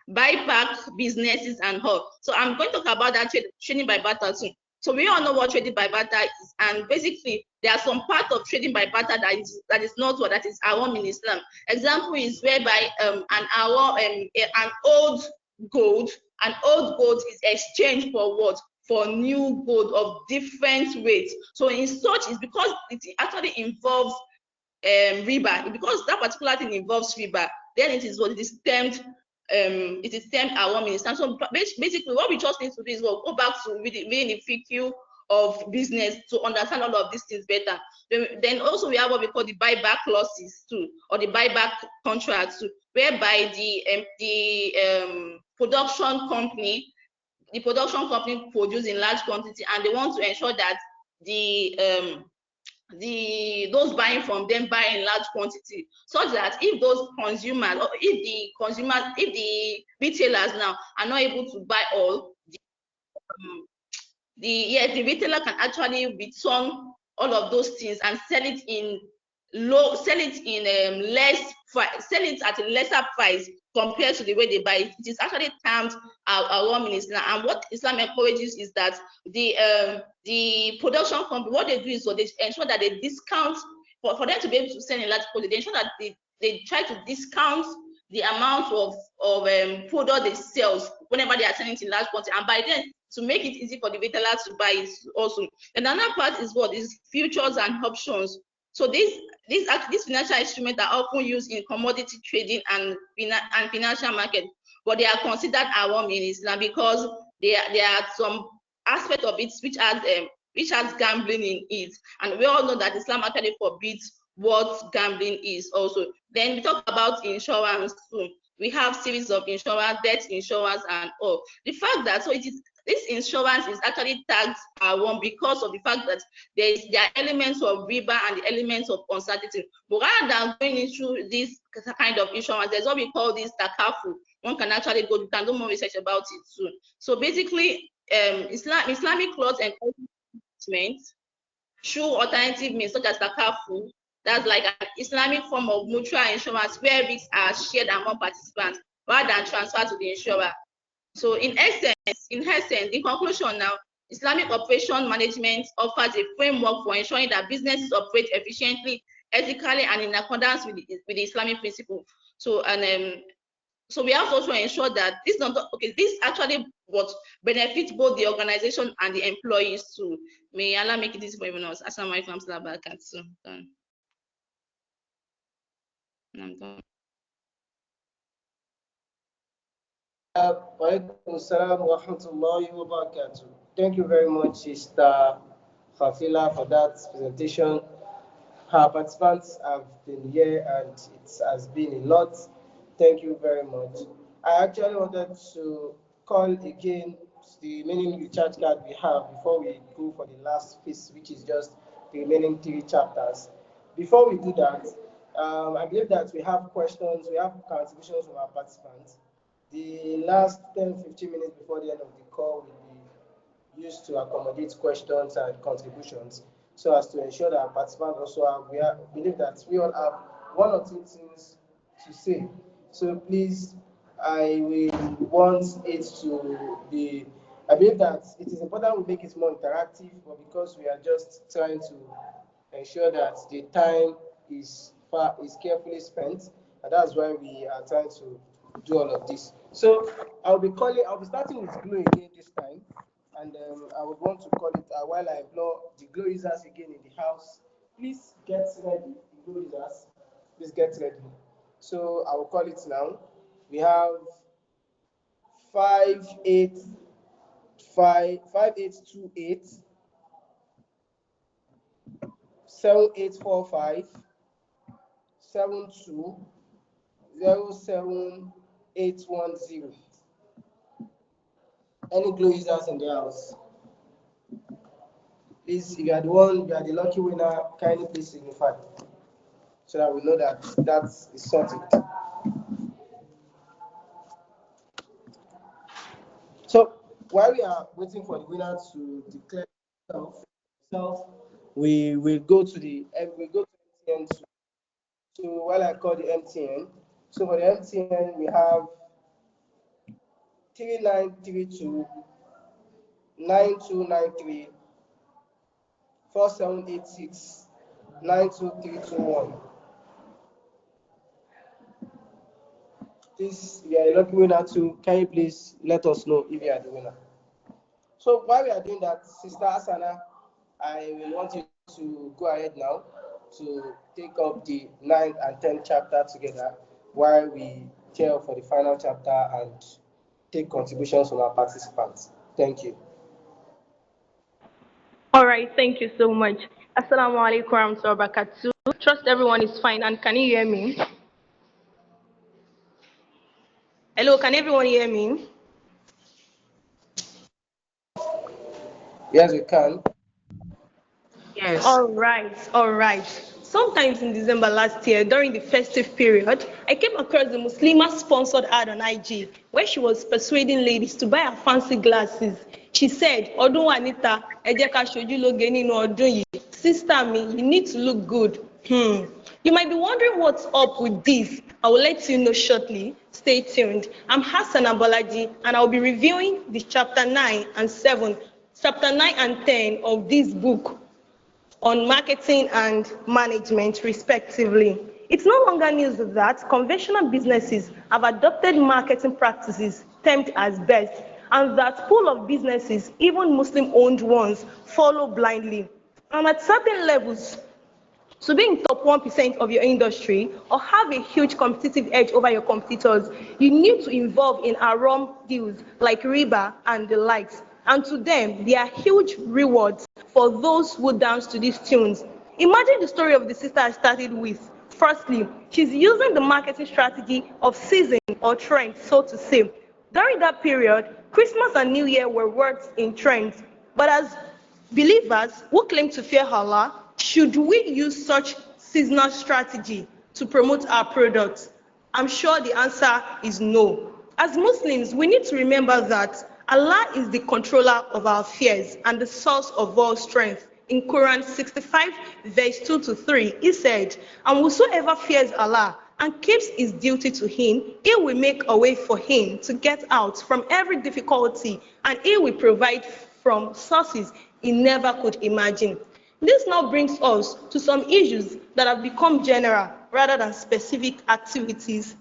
BIPAC businesses and all. So I'm going to talk about that trading by barter too. So we all know what trading by barter is, and basically there are some part of trading by barter that is not what that is haram in Islam. Example is whereby an old gold is exchanged for what? For new gold of different weight. So in such is because it actually involves riba. Because that particular thing involves riba, then it is what it is termed haram in Islam. So basically what we just need to do is go back to reading the fiqh of business to understand all of these things better. Then also we have what we call the buyback clauses too, or the buyback contracts too, whereby the production company produce in large quantity, and they want to ensure that those buying from them buy in large quantity, such that if those consumers, or if the retailers now are not able to buy all, the retailer can actually return all of those things and sell it at a lesser price compared to the way they buy it. It is actually termed haram in Islam. And what Islam encourages is that the production company, what they do is they ensure that they discount for them to be able to sell in large quantity. They ensure that they try to discount the amount of product they sell whenever they are selling it in large quantity, and by then to make it easy for the retailer to buy it also. And another part is what is futures and options. So these financial instruments are often used in commodity trading and financial market, but they are considered haram in Islam because there are some aspect of it which has gambling in it, and we all know that Islam actually forbids what gambling is also. Then we talk about insurance too. We have series of insurance, death insurance, and all. The fact that this insurance is actually tagged haram because of the fact that there are elements of riba and the elements of uncertainty. But rather than going into this kind of insurance, there's what we call this takafu. One can actually go, you can do more research about it soon. So basically, Islamic laws encourage through alternative means such as takafu. That's like an Islamic form of mutual insurance where risks are shared among participants rather than transferred to the insurer. So in essence, in conclusion now, Islamic operation management offers a framework for ensuring that businesses operate efficiently, ethically, and in accordance with the Islamic principle. So so we have to also ensure that this actually what benefits both the organization and the employees too. May Allah make it easy for everyone else. Assalamu alaikum warahmatullahi wabarakatuh. I'm done. Thank you very much, Sister Fafila, for that presentation. Our participants have been here and it has been a lot. Thank you very much. I actually wanted to call again the remaining recharge card we have before we go for the last phase, which is just the remaining 3 chapters. Before we do that, I believe that we have questions, we have contributions from our participants. The last 10-15 minutes before the end of the call will be used to accommodate questions and contributions, so as to ensure that our participants also have, believe that we all have 1 or 2 things to say. So please, I will want it to be, I believe that it is important we make it more interactive, but because we are just trying to ensure that the time is carefully spent, and that's why we are trying to do all of this. So I'll be starting with Glow again this time, and I would want to call it while I implore the Glow users again in the house. Please get ready, the Glow users. Please get ready. So I will call it now. We have 5828 7845 07810. Any Glow users in the house? Please, if you are the one, you are the lucky winner, kindly please signify so that we know that that is sorted. So while we are waiting for the winner to declare himself, we will go to the we go to MTN to while I call the MTN. So for the MTN we have 3932 9293 4786 92321. Please, if you are a lucky winner too, can you please let us know if you are the winner? So while we are doing that, Sister Asana, I will want you to go ahead now to take up the ninth and 10th chapter together while we tell for the final chapter and take contributions from our participants. Thank you. All right, thank you so much. Assalamu alaikum warahmatullahi wabarakatuh. Trust everyone is fine, and can you hear me? Hello, can everyone hear me? Yes, we can. Yes. All right, all right. Sometimes in December last year, during the festive period, I came across a Muslima sponsored ad on IG where she was persuading ladies to buy her fancy glasses. She said, Ọdún wa níta, ẹ jẹ́ ká ṣojú lóge nínú ọdún yìí. Sister me, you need to look good. You might be wondering what's up with this. I will let you know shortly. Stay tuned. I'm Hassan Abolaji, and I'll be reviewing the chapter 9 and 7, chapter 9 and 10 of this book on marketing and management, respectively. It's no longer news that conventional businesses have adopted marketing practices termed as best, and that pool of businesses, even Muslim-owned ones, follow blindly. And at certain levels, to be in top 1% of your industry or have a huge competitive edge over your competitors, you need to involve in haram deals like riba and the likes. And to them, there are huge rewards for those who dance to these tunes. Imagine the story of the sister I started with. Firstly, she's using the marketing strategy of season or trend, so to say. During that period, Christmas and New Year were words in trends. But as believers who claim to fear Allah, should we use such seasonal strategy to promote our products? I'm sure the answer is no. As Muslims, we need to remember that Allah is the controller of our fears and the source of all strength. In Quran 65, verse 2 to 3, he said, and whosoever fears Allah and keeps his duty to him, he will make a way for him to get out from every difficulty, and he will provide from sources he never could imagine. This now brings us to some issues that have become general rather than specific activities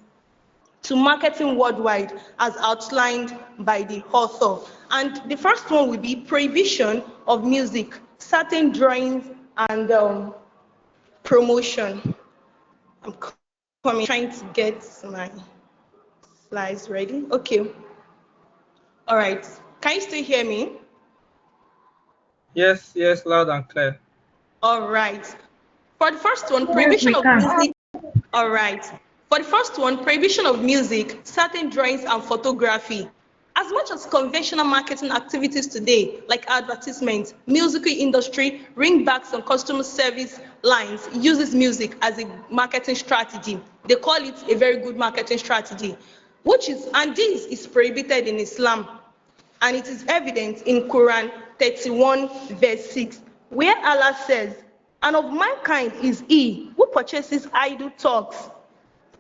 to marketing worldwide as outlined by the author. And the first one will be prohibition of music, certain drawings, and promotion. I'm coming, trying to get my slides ready. Okay. All right. Can you still hear me? Yes, yes, loud and clear. All right. For the first one, Yes, prohibition we of can. music. All right. For the first one, prohibition of music, certain drawings, and photography. As much as conventional marketing activities today, like advertisements, musical industry, ringbacks, and customer service lines uses music as a marketing strategy. They call it a very good marketing strategy, and this is prohibited in Islam. And it is evident in Quran 31, verse 6, where Allah says, and of mankind is he who purchases idle talks,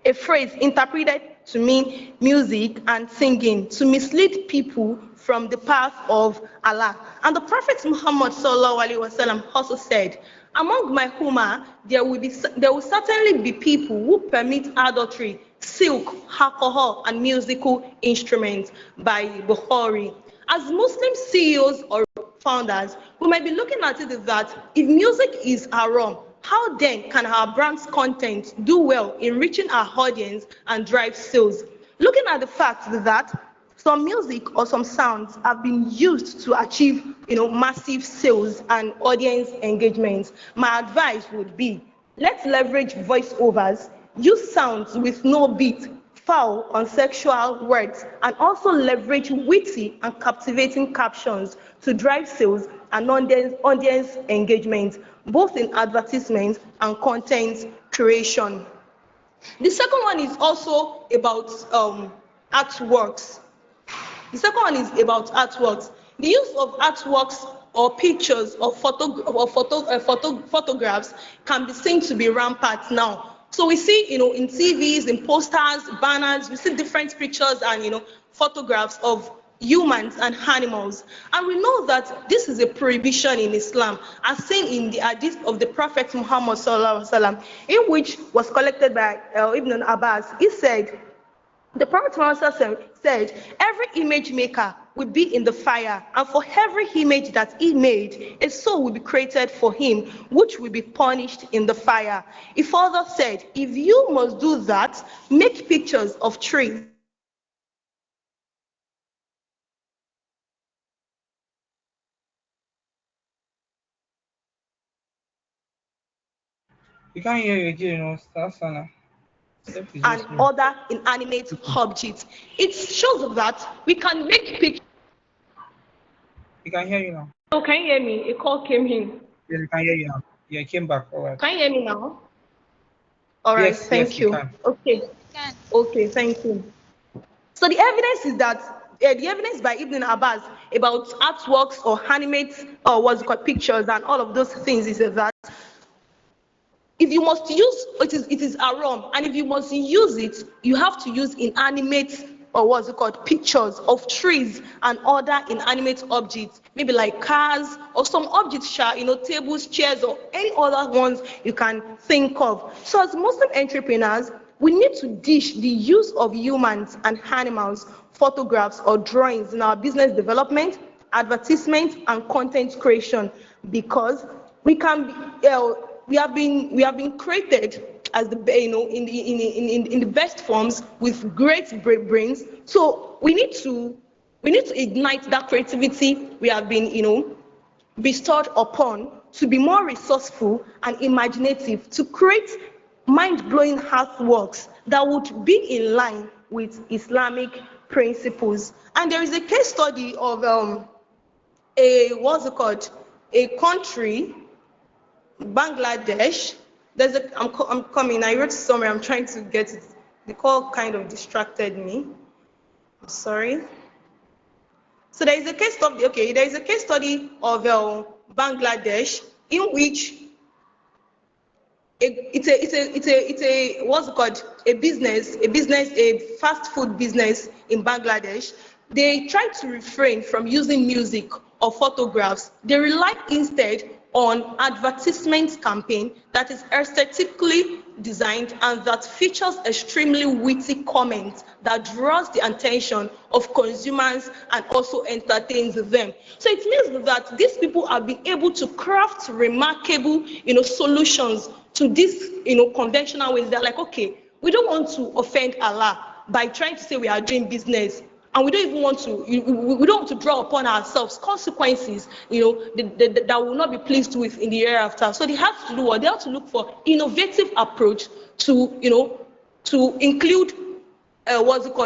a phrase interpreted to mean music and singing, to mislead people from the path of Allah. And the Prophet Muhammad also said, among my ummah, there will certainly be people who permit adultery, silk, alcohol, and musical instruments by Bukhari. As Muslim CEOs or founders, we might be looking at it as that if music is haram, how then can our brand's content do well in reaching our audience and drive sales? Looking at the fact that some music or some sounds have been used to achieve, massive sales and audience engagements, my advice would be, let's leverage voiceovers, use sounds with no beat, foul on sexual words, and also leverage witty and captivating captions to drive sales and audience engagement, both in advertisements and content creation. The second one is also about artworks. The second one is about artworks. The use of artworks or pictures or photographs can be seen to be rampant now. So we see, in TVs, in posters, banners, we see different pictures and photographs of humans and animals. And we know that this is a prohibition in Islam, as seen in the hadith of the Prophet Muhammad sallallahu alaihi wasallam, in which was collected by Ibn Abbas. He said, the Prophet Muhammad said, every image maker will be in the fire, and for every image that he made, a soul will be created for him, which will be punished in the fire. He further said, if you must do that, make pictures of trees. We can't hear you again, Stasana. And other inanimate objects. It shows that we can make pictures. We can hear you now. Oh, can you hear me? A call came in. Yes, we can hear you now. Yeah, it came back. All right. Can you hear me now? All right, Yes, thank we you. can. Okay, thank you. So the evidence is that the evidence by Ibn Abbas about artworks or animate or what's it called pictures and all of those things is that if you must use it is haram, and if you must use it, you have to use inanimate or what's it called pictures of trees and other inanimate objects, maybe like cars or some objects, tables, chairs, or any other ones you can think of. So as Muslim entrepreneurs, we need to dish the use of humans and animals, photographs or drawings in our business development, advertisement, and content creation, because we can be, we have been created as the in the best forms with great brains. So we need to ignite that creativity we have been bestowed upon, to be more resourceful and imaginative, to create mind-blowing artworks that would be in line with Islamic principles. And there is a case study of a country, Bangladesh. I'm coming. I wrote somewhere. I'm trying to get it. The call kind of distracted me. I'm sorry. So there is a case study. Okay, there is a case study of Bangladesh, in which it's a what's it called, a fast food business in Bangladesh. They try to refrain from using music or photographs. They rely instead on advertisement campaign that is aesthetically designed and that features extremely witty comments that draws the attention of consumers and also entertains them. So it means that these people have been able to craft remarkable, solutions to these, conventional ways. They're like, okay, we don't want to offend Allah by trying to say we are doing business, and we don't even want to, we don't want to draw upon ourselves consequences, that will not be pleased with in the hereafter. So they have to do what? They have to look for innovative approach to, to include,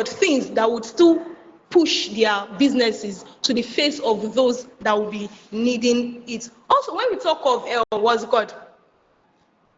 things that would still push their businesses to the face of those that will be needing it. Also, when we talk of,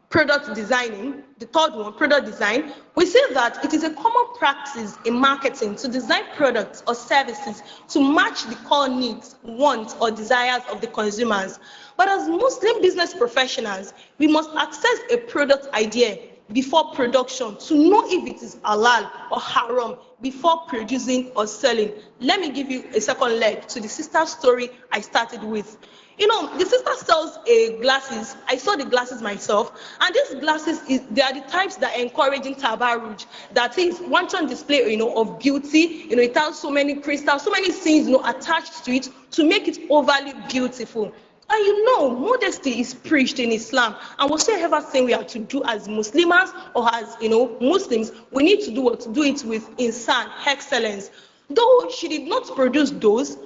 product designing, the third one, product design, we say that it is a common practice in marketing to design products or services to match the core needs, wants, or desires of the consumers. But as Muslim business professionals, we must access a product idea before production to know if it is halal or haram before producing or selling. Let me give you a second leg to the sister story I started with. The sister sells glasses. I saw the glasses myself, and these glasses they are the types that are encouraging tabarruj. That is wanton display, of beauty. It has so many crystals, so many things, attached to it to make it overly beautiful. And modesty is preached in Islam, and whatsoever thing we have to do as Muslims or as Muslims, we need to do what? To do it with insan excellence. Though she did not produce those,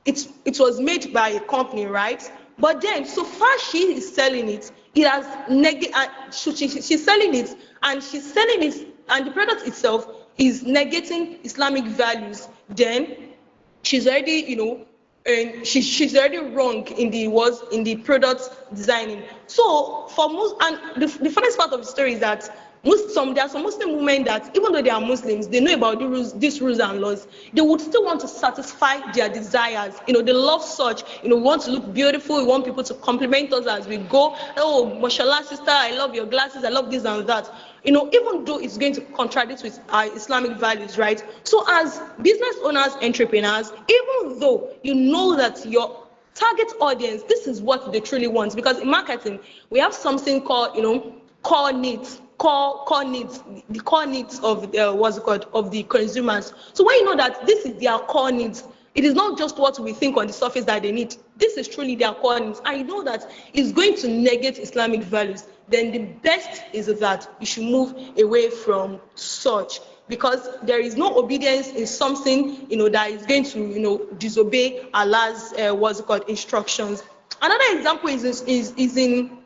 it was made by a company, right? But then, so far she is selling it, it has she's selling it, and she's selling it, and the product itself is negating Islamic values, then she's already, and she's already wrong in the product designing. So for most, and the funniest part of the story is that there are some Muslim women that even though they are Muslims, they know about these rules and laws. They would still want to satisfy their desires. They love such. We want to look beautiful. We want people to compliment us as we go. Oh, mashallah, sister, I love your glasses. I love this and that. Even though it's going to contradict with our Islamic values, right? So as business owners, entrepreneurs, even though you know that your target audience, this is what they truly want, because in marketing, we have something called, core needs, core needs, the core needs of of the consumers. So when you know that this is their core needs, it is not just what we think on the surface that they need. This is truly their core needs. And you know that it's going to negate Islamic values. Then the best is that you should move away from such, because there is no obedience in something that is going to disobey Allah's instructions. Another example is in,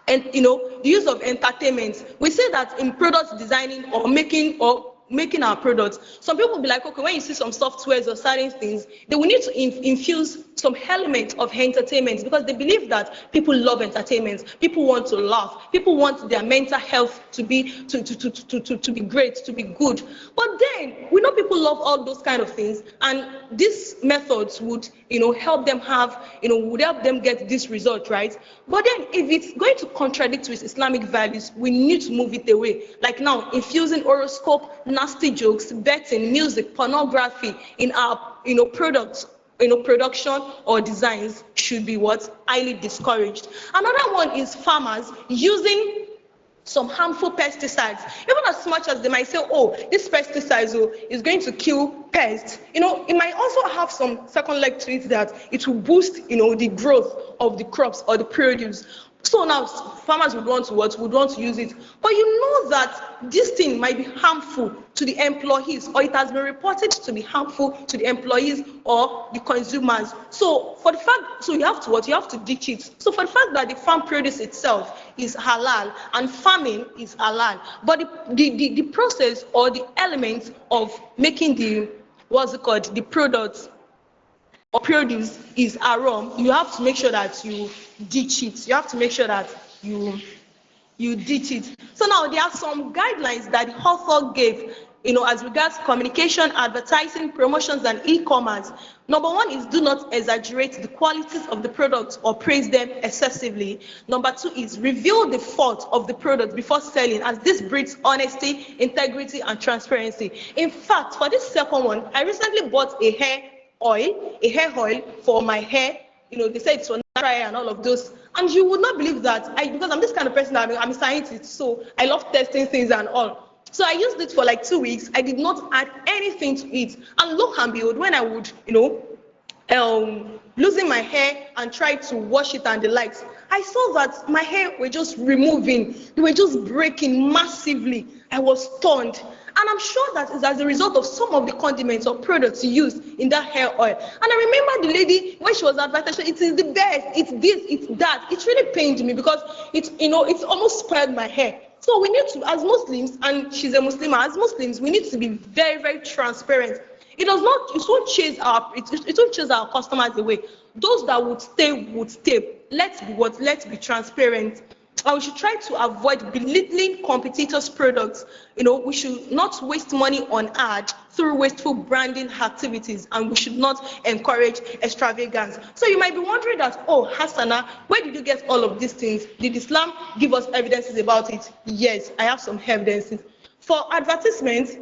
and the use of entertainment. We say that in product designing or making our products, some people will be like, okay, when you see some softwares or certain things, they will need to infuse some element of entertainment, because they believe that people love entertainment, people want to laugh, people want their mental health to be to be great, to be good. But then we know people love all those kind of things, and these methods would help them would help them get this result, right? But then if it's going to contradict with Islamic values, we need to move it away. Like now, infusing horoscope, nasty jokes, betting, music, pornography in our products, production or designs should be highly discouraged. Another one is farmers using some harmful pesticides. Even as much as they might say, oh, this pesticide is going to kill pests, it might also have some second leg to it, that it will boost the growth of the crops or the produce. So now farmers would want to use it. But you know that this thing might be harmful to the employees, or it has been reported to be harmful to the employees or the consumers. So you have to ditch it. So for the fact that the farm produce itself is halal and farming is halal, but the process or the elements of making the products or produce is haram, you have to make sure that you ditch it. You have to make sure that you ditch it. So now there are some guidelines that the author gave, as regards communication, advertising, promotions, and e-commerce. Number one is do not exaggerate the qualities of the products or praise them excessively. Number two is reveal the fault of the product before selling, as this breeds honesty, integrity, and transparency. In fact, for this second one, I recently bought a hair oil for my hair. They said it's for natural hair and all of those. And you would not believe that, because I'm this kind of person, I'm a scientist, so I love testing things and all. So I used it for like 2 weeks. I did not add anything to it. And lo and behold, when I would, losing my hair and try to wash it and the likes, I saw that my hair were just removing. They were just breaking massively. I was stunned. And I'm sure that is as a result of some of the condiments or products used in that hair oil. And I remember the lady, when she was advertising, it is the best, it's this, it's that. It really pained me, because it's almost spoiled my hair. So we need to, as Muslims, and she's a Muslim, as Muslims, we need to be very, very transparent. It won't chase our customers away. Those that would stay. Let's be transparent. And we should try to avoid belittling competitors' products. We should not waste money on ads through wasteful branding activities, and we should not encourage extravagance. So you might be wondering that, oh, Hassana, where did you get all of these things? Did Islam give us evidences about it? Yes, I have some evidences. For advertisements,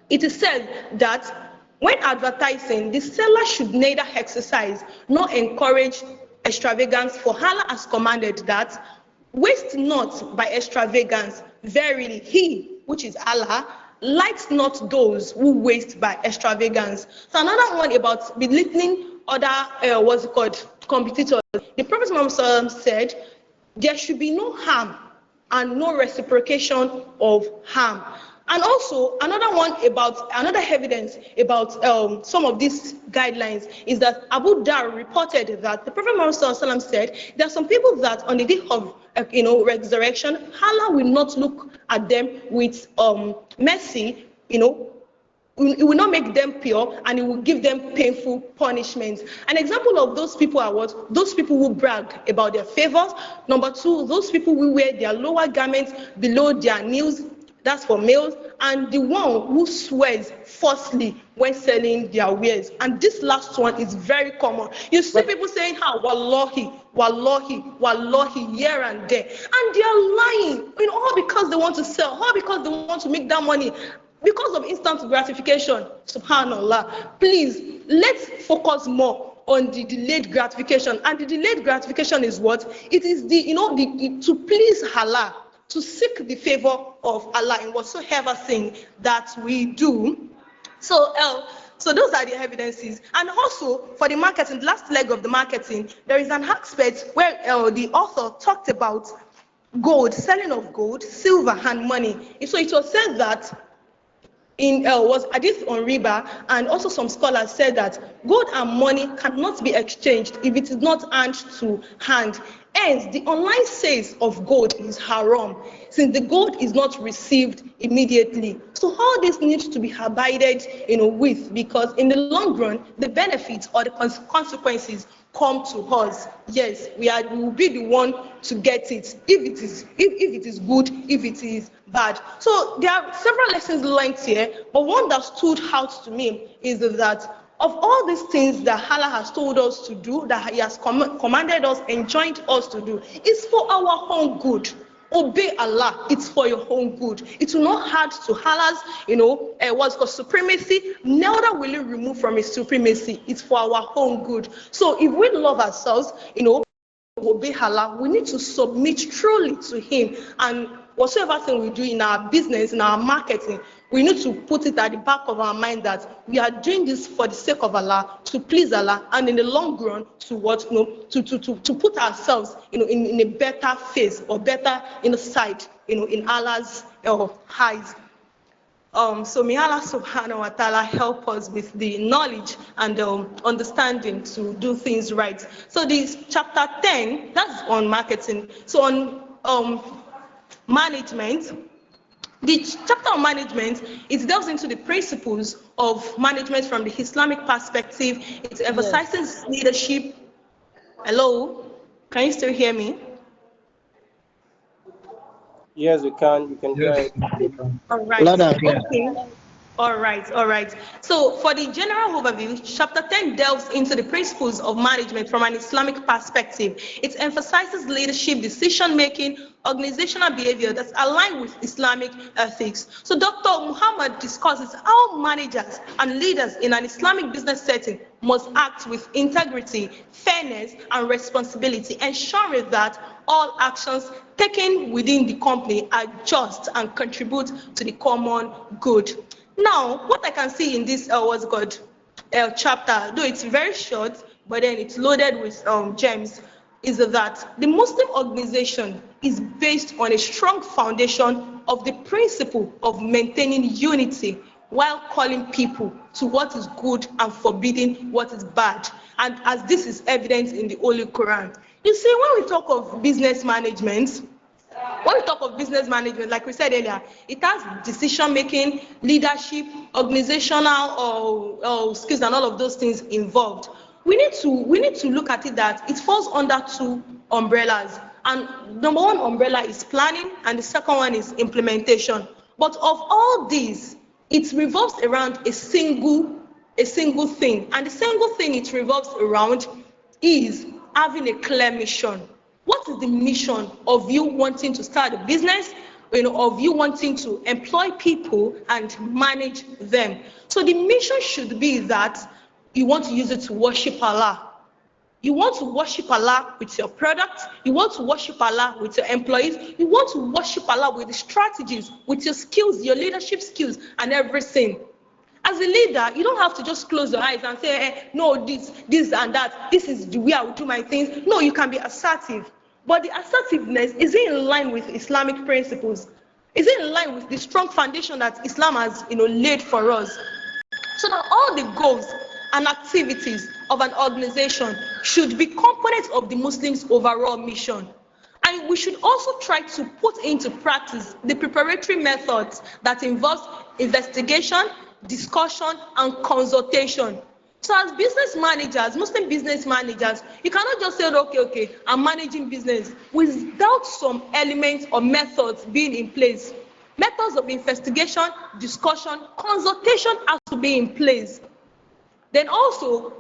it is said that when advertising, the seller should neither exercise nor encourage extravagance, for Allah has commanded that, waste not by extravagance. Verily, he, which is Allah, likes not those who waste by extravagance. So another one about belittling other, competitors. The Prophet Muhammad said, there should be no harm and no reciprocation of harm. And also, another evidence about some of these guidelines is that Abu Dar reported that the Prophet Muhammad said, there are some people that on the day of resurrection, Allah will not look at them with mercy, it will not make them pure, and it will give them painful punishments. An example of those people are what? Those people who brag about their favors. Number two, those people who wear their lower garments below their knees. That's for males. And the one who swears falsely when selling their wares. And this last one is very common. You see people saying, wallahi, wallahi, wallahi, here and there. And they are lying, all because they want to sell, all because they want to make that money. Because of instant gratification, subhanallah. Please, let's focus more on the delayed gratification. And the delayed gratification is what? It is to please Allah, to seek the favor of Allah in whatsoever thing that we do. So those are the evidences. And also, for the marketing, the last leg of the marketing, there is an aspect where the author talked about gold, selling of gold, silver, and money. So it was said that was hadith on riba, and also some scholars said that gold and money cannot be exchanged if it is not hand to hand. Hence, the online sales of gold is haram, since the gold is not received immediately. So all this needs to be abided with, because in the long run, the benefits or the consequences come to us. Yes, we will be the one to get it, if it is good, if it is bad. So there are several lessons learned here, but one that stood out to me is that of all these things that Allah has told us to do, that He has commanded us, enjoined us to do, is for our own good. Obey Allah, it's for your own good. It will not add to Allah's, what's called supremacy, neither will it remove from His supremacy. It's for our own good. So if we love ourselves, obey Allah, we need to submit truly to Him. And whatsoever thing we do in our business, in our marketing, we need to put it at the back of our mind that we are doing this for the sake of Allah, to please Allah, and in the long run, to to put ourselves, in a better face, or better sight, in Allah's eyes. So may Allah subhanahu wa ta'ala help us with the knowledge and understanding to do things right. So this chapter 10, that's on marketing. So on management, the chapter on management, it delves into the principles of management from the Islamic perspective. It emphasizes leadership. Hello, can you still hear me? Yes, we can. You can Yes. try. All right. Okay. All right. So for the general overview, chapter 10 delves into the principles of management from an Islamic perspective. It emphasizes leadership, decision-making, organizational behavior that's aligned with Islamic ethics. So Dr. Mohammad discusses how managers and leaders in an Islamic business setting must act with integrity, fairness, and responsibility, ensuring that all actions taken within the company are just and contribute to the common good. Now, what I can see in this chapter, though it's very short, but then it's loaded with gems, is that the Muslim organization is based on a strong foundation of the principle of maintaining unity while calling people to what is good and forbidding what is bad. And as this is evident in the Holy Quran. You see, when we talk of business management, like we said earlier, it has decision-making, leadership, organizational skills, and all of those things involved. We need to look at it that it falls under two umbrellas. And number one umbrella is planning, and the second one is implementation. But of all these, it revolves around a single thing. And the single thing it revolves around is having a clear mission. What is the mission of you wanting to start a business, of you wanting to employ people and manage them? So the mission should be that you want to use it to worship Allah. You want to worship Allah with your product. You want to worship Allah with your employees. You want to worship Allah with the strategies, with your skills, your leadership skills, and everything. As a leader, you don't have to just close your eyes and say, no, this and that. This is the way I will do my things. No, you can be assertive. But the assertiveness, is it in line with Islamic principles? Is it in line with the strong foundation that Islam has laid for us? So that all the goals and activities of an organization should be components of the Muslims' overall mission. And we should also try to put into practice the preparatory methods that involves investigation, discussion, and consultation. So as business managers, Muslim business managers, you cannot just say, okay, I'm managing business without some elements or methods being in place. Methods of investigation, discussion, consultation has to be in place. Then also,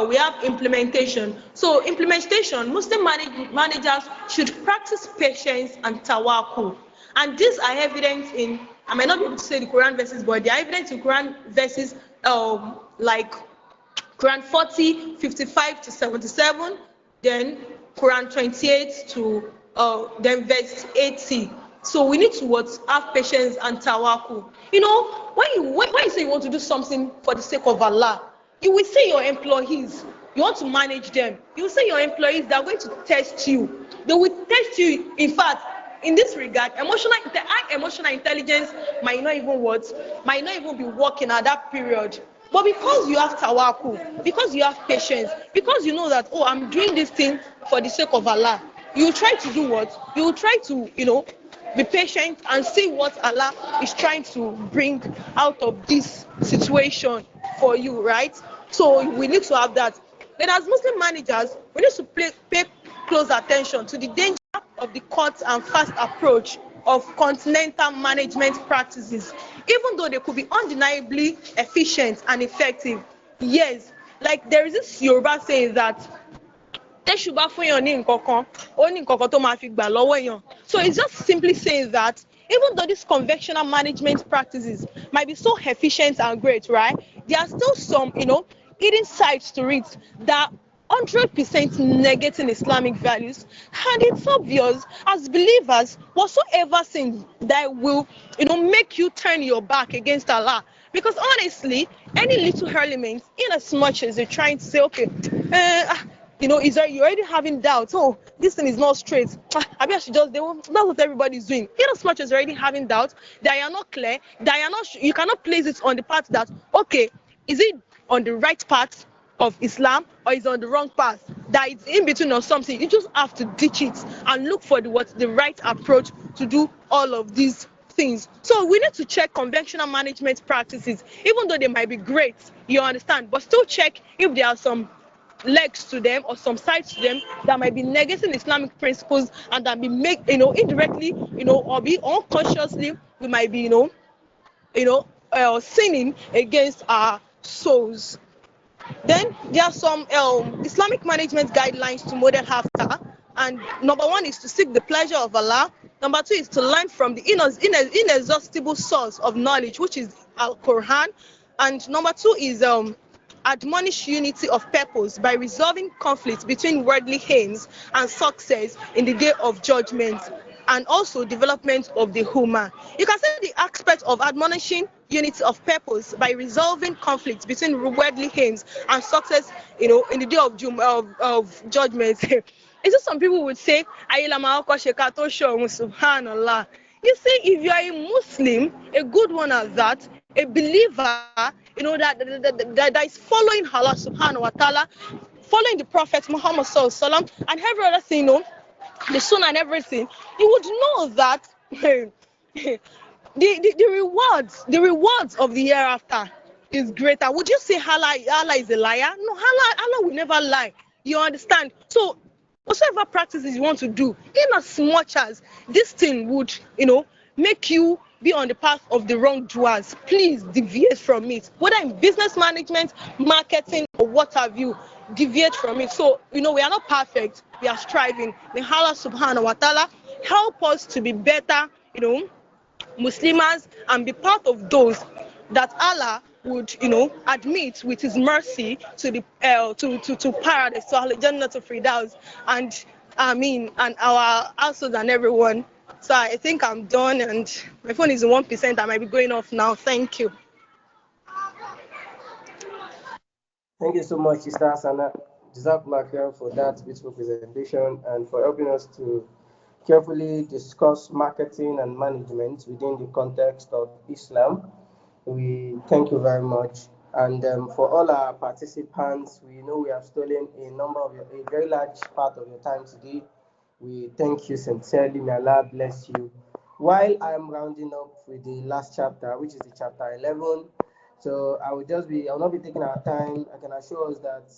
we have implementation. So implementation, Muslim managers should practice patience and tawakkul. And these are evident in, I might not be able to say the Quran verses, but they are evident in Quran verses like Quran 40, 55 to 77, then Quran 28 to then verse 80. So we need to what? Have patience and tawakkul. You know, when you say you want to do something for the sake of Allah, you will say your employees, you want to manage them. You will say your employees, they are going to test you. They will test you. In fact, in this regard, high emotional intelligence might not even be working at that period. But because you have tawakkul, because you have patience, because you know that, oh, I'm doing this thing for the sake of Allah, you try to do what? You try to, be patient and see what Allah is trying to bring out of this situation for you, right? So we need to have that. Then as Muslim managers, we need to pay close attention to the danger of the cut and fast approach of continental management practices. Even though they could be undeniably efficient and effective, yes, like there is this Yoruba saying that tẹ́ṣù bá fún èèyàn ní nǹkan kan ó ní nǹkan kan tó máa fi gbà lọ́wọ́ èèyàn. So it's just simply saying that even though these conventional management practices might be so efficient and great, right, there are still some, hidden sides to it that 100% negating Islamic values. And it's obvious as believers, whatsoever sin that will, make you turn your back against Allah. Because honestly, any little element, in as much as you're trying to say, okay, is that you're already having doubts. Oh, this thing is not straight. Maybe I should just that's what everybody's doing. In as much as you're already having doubts, that you're not clear, that you cannot place it on the path that, okay, is it on the right path of Islam or is on the wrong path? That it's in between or something. You just have to ditch it and look for the right approach to do all of these things. So we need to check conventional management practices, even though they might be great, you understand, but still check if there are some legs to them or some sides to them that might be negating Islamic principles and that be indirectly, or be unconsciously, we might be, sinning against our souls. Then there are some Islamic management guidelines to model after, and number one is to seek the pleasure of Allah. Number two is to learn from the inexhaustible source of knowledge, which is Al Quran. And number two is admonish unity of purpose by resolving conflicts between worldly aims and success in the day of judgment, and also development of the human. You can say the aspect of admonishing unity of purpose by resolving conflicts between worldly aims and success, in the day of judgment. It's just some people would say, subhanallah. You see, if you are a Muslim, a good one at that, a believer, that is following Allah subhanahu wa ta'ala, following the Prophet Muhammad sallallahu alaihi wasallam, and every other thing, the sunnah and everything, you would know that the rewards of the hereafter is greater. Would you say Allah is a liar? No, Allah will never lie. You understand? So whatever practices you want to do, in as much as this thing would, make you be on the path of the wrongdoers, please deviate from it. Whether in business management, marketing, or what have you, deviate from it. So, we are not perfect. We are striving. May Allah subhanahu wa ta'ala help us to be better, Muslims, and be part of those that Allah would, admit with His mercy to the to paradise, to Al-Jannah, to Firdaus, and and our households and everyone. So I think I'm done, and my phone is 1%. I might be going off now. Thank you. Thank you so much, Sister Sana. Jazakallah khair for that beautiful presentation and for helping us to carefully discuss marketing and management within the context of Islam. We thank you very much. And for all our participants, we know we have stolen a very large part of your time today. We thank you sincerely. May Allah bless you. While I'm rounding up with the last chapter, which is the chapter 11, so I will not be taking our time. I can assure us that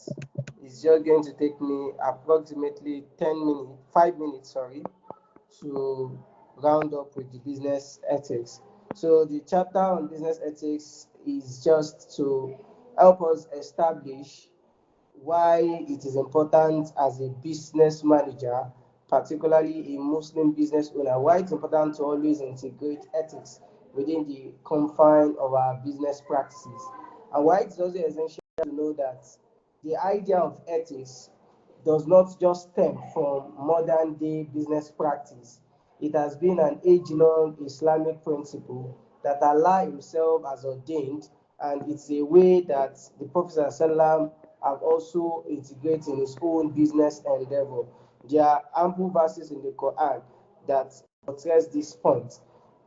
it's just going to take me approximately 10 minutes, 5 minutes, sorry, to round up with the business ethics. So the chapter on business ethics is just to help us establish why it is important as a business manager, particularly a Muslim business owner, why it's important to always integrate ethics within the confine of our business practices, and why it's also essential to know that the idea of ethics does not just stem from modern day business practice. It has been an age long Islamic principle that Allah Himself has ordained, and it's a way that the Prophet ﷺ have also integrated in his own business endeavor. There are ample verses in the Quran that address this point.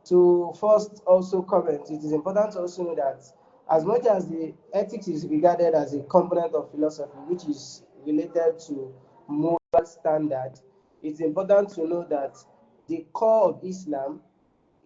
To first also comment, it is important to also know that as much as the ethics is regarded as a component of philosophy, which is related to moral standard, it's important to know that the core of Islam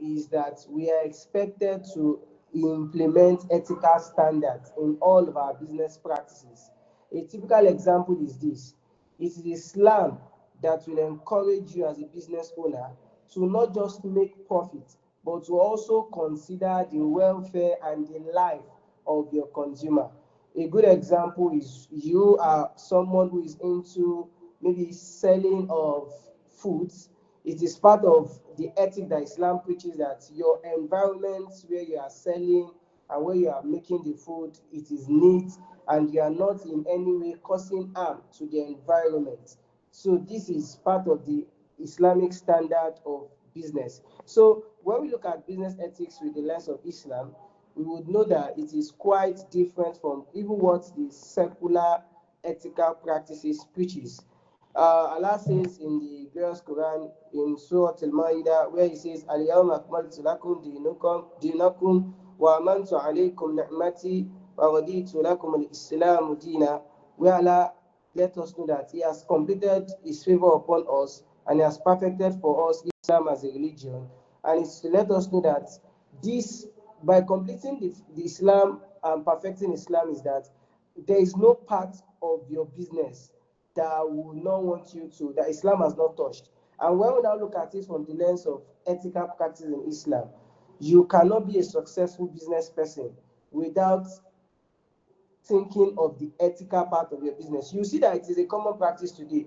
is that we are expected to implement ethical standards in all of our business practices. A typical example is this: it is Islam that will encourage you as a business owner to not just make profit, but to also consider the welfare and the life of your consumer. A good example is you are someone who is into maybe selling of foods. It is part of the ethic that Islam preaches that your environment where you are selling and where you are making the food, it is neat and you are not in any way causing harm to the environment. So this is part of the Islamic standard of business. So when we look at business ethics with the lens of Islam, we would know that it is quite different from even what the secular ethical practices preaches. Allah says in the glorious Quran in Surah Al-Ma'idah, where He says, "Al-yawma akmaltu lakum dinakum wa amantu alaykum ni'mati wa raditu lakum al-Islam dina," where Allah let us know that He has completed His favor upon us and He has perfected for us Islam as a religion, and it's to let us know that this, by completing the Islam and perfecting Islam, is that there is no part of your business that will not want you to, that Islam has not touched. And when we now look at it from the lens of ethical practice in Islam, you cannot be a successful business person without thinking of the ethical part of your business. You see that it is a common practice today.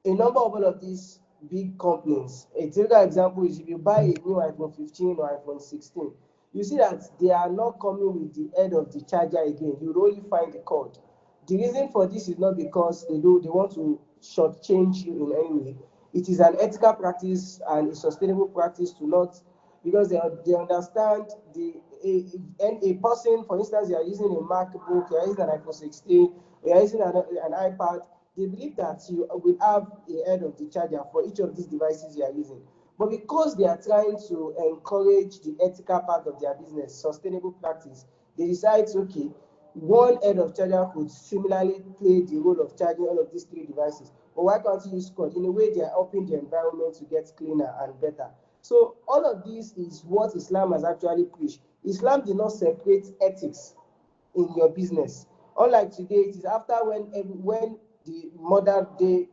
A number of all of these big companies, a typical example is if you buy a new iPhone 15 or iPhone 16, you see that they are not coming with the head of the charger again. You will only find the cord. The reason for this is not because they want to shortchange you in any way. It is an ethical practice and a sustainable practice to not, because they understand a person, for instance, you are using a MacBook, you are using an iPhone 16, you are using an iPad, they believe that you will have a head of the charger for each of these devices you are using. But because they are trying to encourage the ethical part of their business, sustainable practice, they decide, okay, one head of charger could similarly play the role of charging all of these three devices. But why can't you use cord? In a way, they are helping the environment to get cleaner and better. So all of this is what Islam has actually preached. Islam did not separate ethics in your business. Unlike today, it is after when the modern day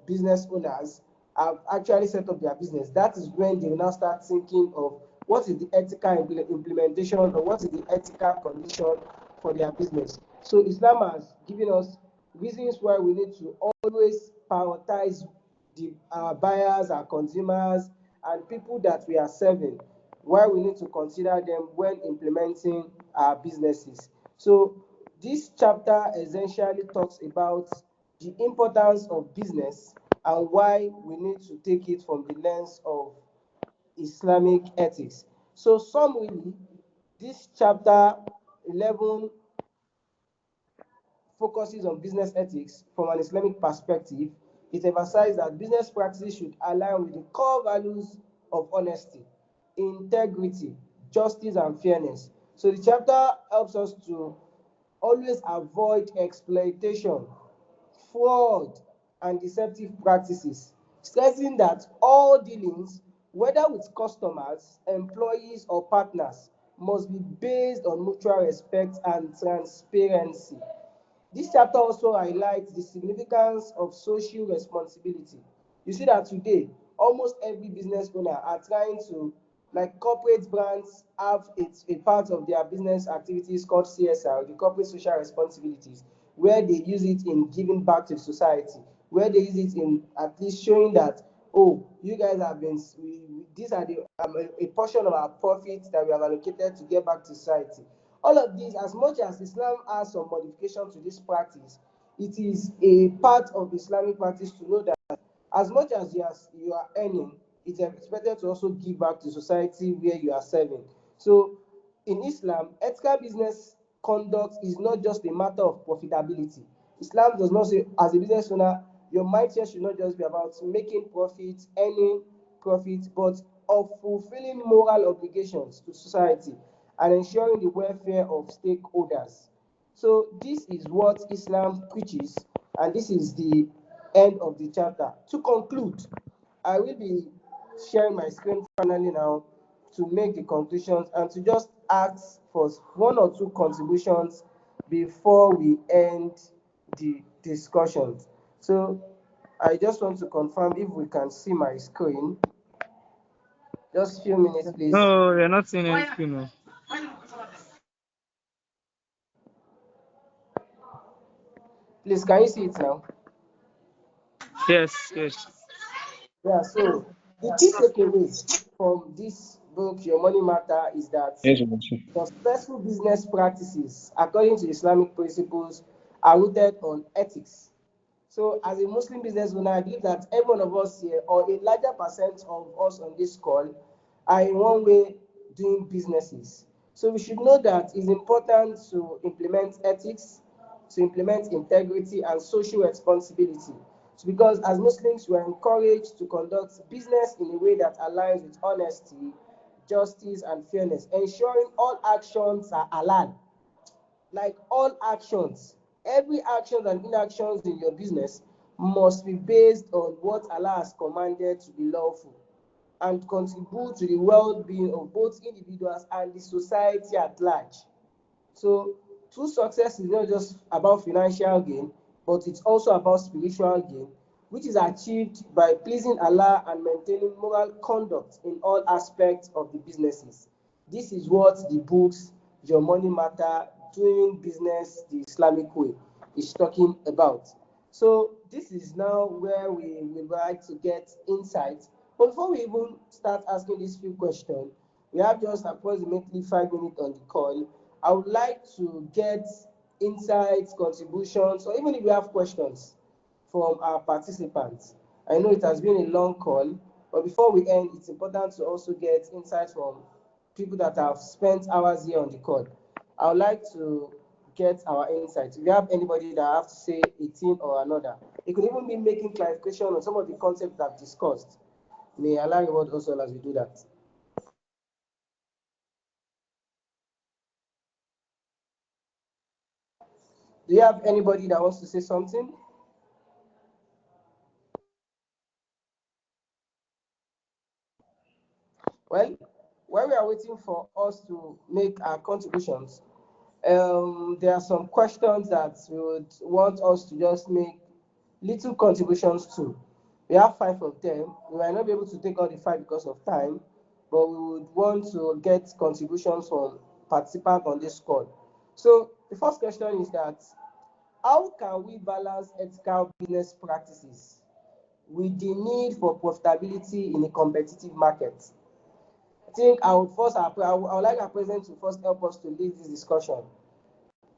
business owners have actually set up their business, that is when they will now start thinking of what is the ethical implementation or what is the ethical condition for their business. So Islam has given us reasons why we need to always prioritize our buyers, our consumers, and people that we are serving, why we need to consider them when implementing our businesses. So this chapter essentially talks about the importance of business and why we need to take it from the lens of Islamic ethics. So summarily, this chapter 11 focuses on business ethics from an Islamic perspective. It emphasizes that business practices should align with the core values of honesty, integrity, justice, and fairness. So the chapter helps us to always avoid exploitation, fraud, and deceptive practices. stressing that all dealings, whether with customers, employees, or partners, must be based on mutual respect and transparency. This chapter also highlights the significance of social responsibility. You see that today, almost every business owner are trying to, like corporate brands have a part of their business activities called CSR, the corporate social responsibilities, where they use it in giving back to society, where they use it in at least showing that, oh, you guys have been, these are the a portion of our profits that we have allocated to get back to society. All of these, as much as Islam has some modification to this practice, it is a part of Islamic practice to know that as much as you are earning, it's expected to also give back to society where you are serving. So in Islam, ethical business conduct is not just a matter of profitability. Islam does not say, as a business owner, your mindset should not just be about making profit, earning profit, but of fulfilling moral obligations to society and ensuring the welfare of stakeholders. So this is what Islam preaches, and this is the end of the chapter. To conclude, I will be sharing my screen finally now to make the conclusions and to just ask for one or two contributions before we end the discussions. So I just want to confirm if we can see my screen. Just a few minutes, please. No, we're not seeing anything. No. Please, can you see it now? Yes, yes. Yeah, so the key takeaway from this book, Your Money Matter, is that Yes, Monsieur. successful business practices, according to Islamic principles, are rooted on ethics. So, as a Muslim business owner, I believe that every one of us here, or a larger percent of us on this call, are in one way doing businesses. So, we should know that it's important to implement ethics, to implement integrity and social responsibility. So, because as Muslims, we are encouraged to conduct business in a way that aligns with honesty, justice, and fairness, ensuring all actions are halal, like all actions, every actions and inactions in your business must be based on what Allah has commanded to be lawful and contribute to the well-being of both individuals and the society at large. So true success is not just about financial gain, but it's also about spiritual gain, which is achieved by pleasing Allah and maintaining moral conduct in all aspects of the businesses. This is what the books Your Money Matter, Doing Business the Islamic Way is talking about. So this is now where we would like to get insight. But before we even start asking these few questions, we have just approximately 5 minutes on the call. I would like to get insights, contributions, or even if we have questions from our participants. I know it has been a long call, but before we end, it's important to also get insights from people that have spent hours here on the call. I would like to get our insights. If you have anybody that have to say a thing or another, it could even be making clarification on some of the concepts that I've discussed. May Allah reward us all as we do that. Do you have anybody that wants to say something? Well, while we are waiting for us to make our contributions, there are some questions that we would want us to just make little contributions to. We have 5 of them. We might not be able to take all the 5 because of time, but we would want to get contributions from participants on this call. So the first question is that how can we balance ethical business practices with the need for profitability in a competitive market? I think I would like our president to first help us to lead this discussion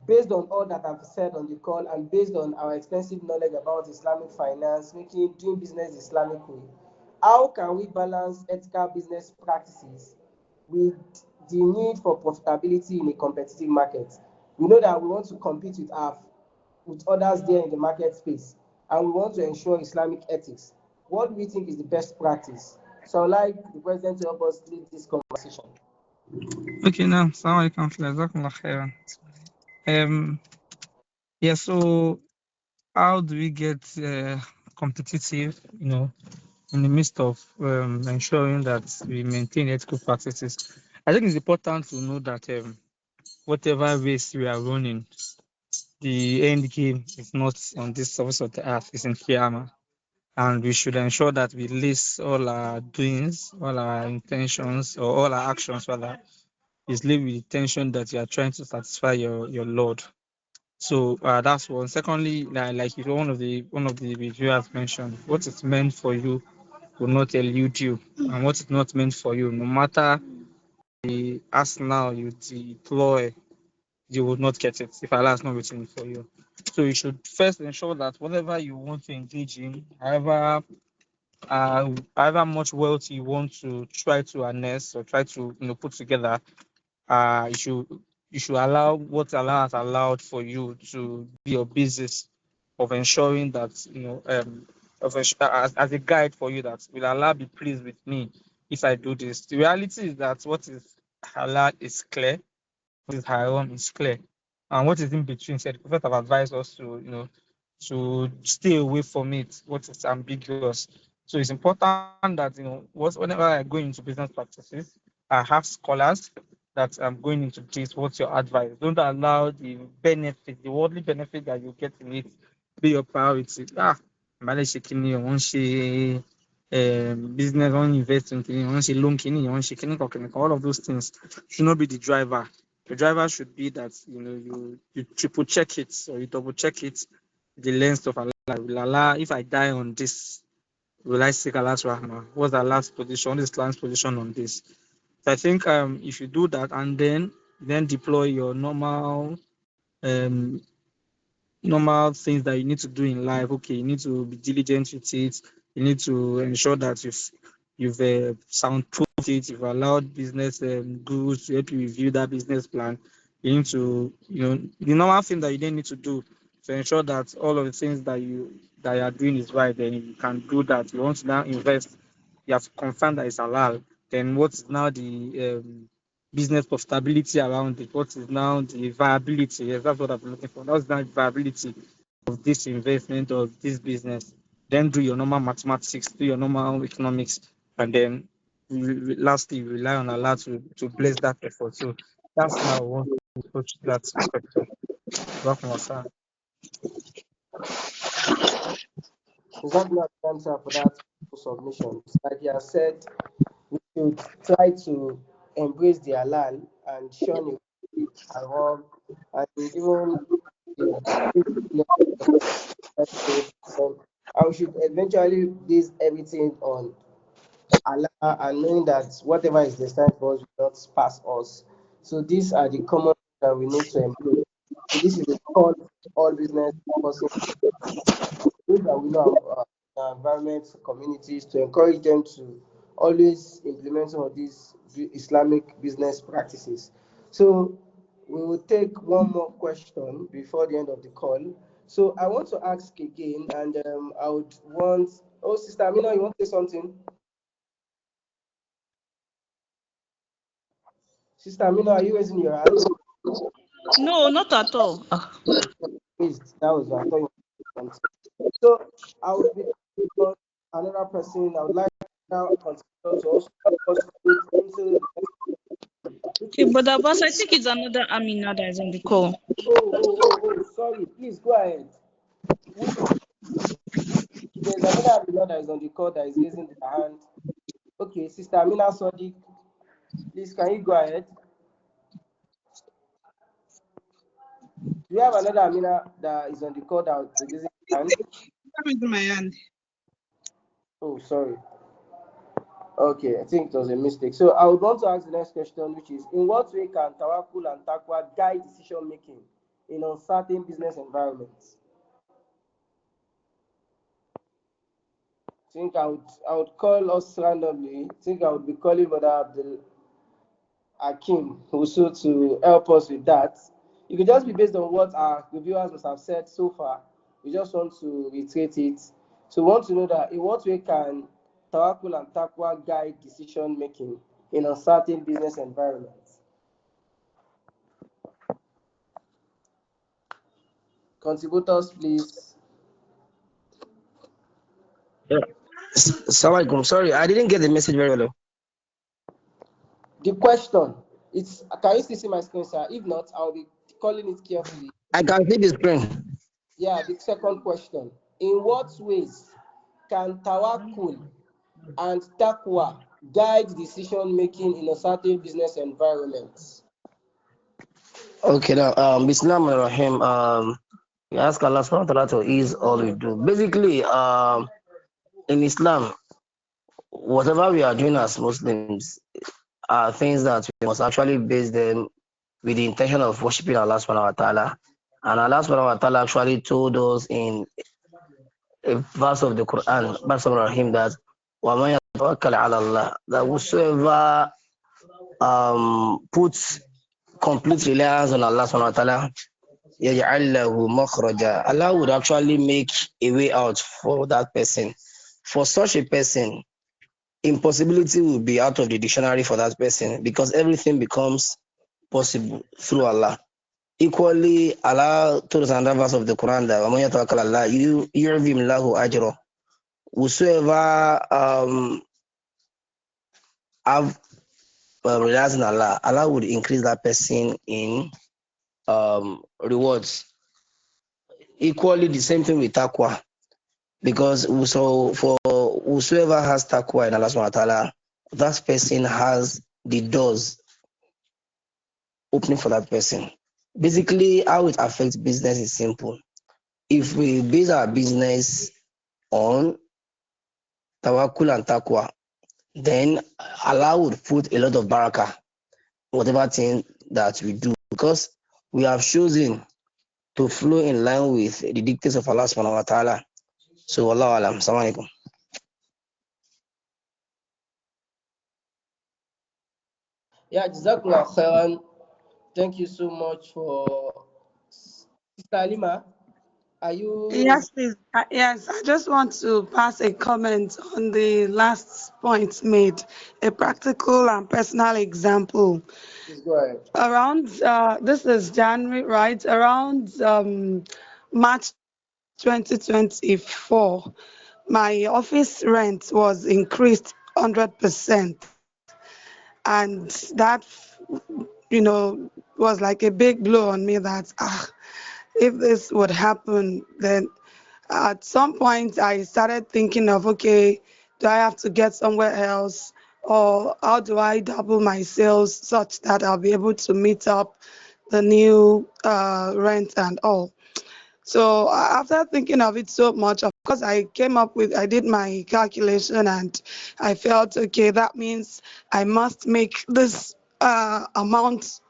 based on all that I've said on the call and based on our extensive knowledge about Islamic finance, doing business the Islamic way. How can we balance ethical business practices with the need for profitability in a competitive market? We know that we want to compete with others there in the market space, and we want to ensure Islamic ethics. What do we think is the best practice? So I'd like the president to help us lead this conversation. Okay, now, Assalamu alaikum. Jazakumullah khairan. Yeah, so how do we get competitive, in the midst of ensuring that we maintain ethical practices. I think it's important to know that whatever race we are running, the end game is not on this surface of the earth, it's in Kiyama. And we should ensure that we list all our doings, all our intentions, or all our actions rather, is live with the intention that you are trying to satisfy your Lord. So that's one. Secondly, like if one of the reviewers mentioned, what is meant for you will not elude you, and what is not meant for you, no matter the arsenal you deploy, you will not get it if Allah is not waiting for you. So you should first ensure that whatever you want to engage in, however much wealth you want to try to harness or try to put together, you should allow what Allah has allowed for you to be your basis of ensuring that as a guide for you, that will Allah be pleased with me if I do this. The reality is that what is halal is clear, what is haram is clear, and what is in between, said the Prophet have advised us to stay away from it, what is ambiguous. So it's important that whenever I go into business practices, I have scholars that I'm going into this. What's your advice? Don't allow the benefit, the worldly benefit that you get in it, be your priority. Malaysia kini, wọ́n ṣe business, wọ́n invest in kini, wọ́n ṣe loan kini, wọ́n ṣe kini kọ̀kìnì. All of those things should not be the driver. The driver should be that you triple check it or you double check it, the length of Allah. Will Allah, if I die on this, will I seek Allah's Rahman? What's the last position? What is Islam's position on this? So I think if you do that and then deploy your um, normal things that you need to do in life. Okay, you need to be diligent with it. You need to ensure that you've soundproofed it. You've allowed business gurus to help you review that business plan. You need to, the normal thing that you then need to do to ensure that all of the things that you are doing is right. Then you can do that. You want to now invest, you have to confirm that it's halal. Then what is now the business profitability around it? What is now the viability? Yes, that's what I've been looking for. That's now the viability of this investment or this business. Then do your normal mathematics, do your normal economics, and then lastly rely on Allah to bless that effort. So that's how I want to approach that question. Welcome, sir. Exactly the answer for that submission. Like you have said, we should try to embrace the halal and shun away haram and even the and we should eventually base everything on Allah and knowing that whatever is destined for us will not pass us. So these are the common things that we need to embrace. So this is the call for all business person, those that we know our environment communities, to encourage them to always implement some of these Islamic business practices. So we will take one more question before the end of the call. So I want to ask again, and I would want. Oh, Sister Amina, you want to say something? Sister Amina, are you raising your hand? No, not at all. Please, that was I thought you wanted something. So I would be on another person. I would like now continue to also help us look into the next, which Okay, is Brother Abbas, I think it's another Amina that is on the call. sorry, please go ahead. There's another Amina that is on the call that is raising their hand. Okay, Sister Amina Sodiq, please can you go ahead? Do you have another Amina that is on the call that is raising their hand? I'm in my hand. Oh, sorry. Okay, I think it was a mistake. So I would want to ask the next question, which is, in what way can tawakkul and taqwa guide decision making in uncertain business environments? I think I would call us randomly. I think I would be calling Brother Abdul Akim also to help us with that. It could just be based on what our reviewers must have said so far. We just want to reiterate it. So we want to know that in what way can tawakkul and taqwa guide decision making in uncertain business environments? Contributors, please. Yeah. Assalamu alaikum. Sorry, I didn't get the message very well. The question, it's can you still see my screen, sir? If not, I'll be calling it carefully. I can see the screen. Yeah, the second question. In what ways can tawakkul and taqwa guide decision making in a certain business environment? Okay, now, Bismillah Rahim. We ask Allah subhanahu wa ta'ala to ease all we do. Basically, in Islam, whatever we are doing as Muslims are things that we must actually base them with the intention of worshiping Allah subhanahu wa ta'ala. And Allah subhanahu wa ta'ala actually told us in a verse of the Quran, verse of Rahim, that وَمَن يَتَوَكَّلْ عَلَى اللَّهِ, that whosoever puts complete reliance on Allah subhanahu wa ta'ala, يَجْعَلْ لَهُ مَخْرَجًا, Allah would actually make a way out for that person. For such a person, impossibility will be out of the dictionary for that person because everything becomes possible through Allah. Equally, Allah told us another verse of the Quran that وَمَن يَتَوَكَّلْ عَلَى اللَّهِ يُعْظِمْ لَهُ أَجْرَهُ. Whosoever have reliance on Allah, Allah would increase that person in rewards. Equally, the same thing with taqwa, because so for whosoever has taqwa in Allah subhanahu wa ta'ala, that person has the doors opening for that person. Basically, how it affects business is simple. If we base our business on tawakkul and taqwa, then Allah would put a lot of barakah whatever thing that we do because we have chosen to flow in line with the dictates of Allah subhanahu wa ta'ala. So Allah alam. Assalamu alaikum. Yeah, Jazakallah khairan. Thank you so much for Sister Alima. Are you Yes, please. Yes, I just want to pass a comment on the last point made, a practical and personal example. please go ahead? Around, this is January, right? Around March 2024, my office rent was increased 100%. And that, was like a big blow on me that if this would happen, then at some point I started thinking of, okay, do I have to get somewhere else, or how do I double my sales such that I'll be able to meet up the new rent and all. So after thinking of it so much, of course, I did my calculation and I felt, okay, that means I must make this amount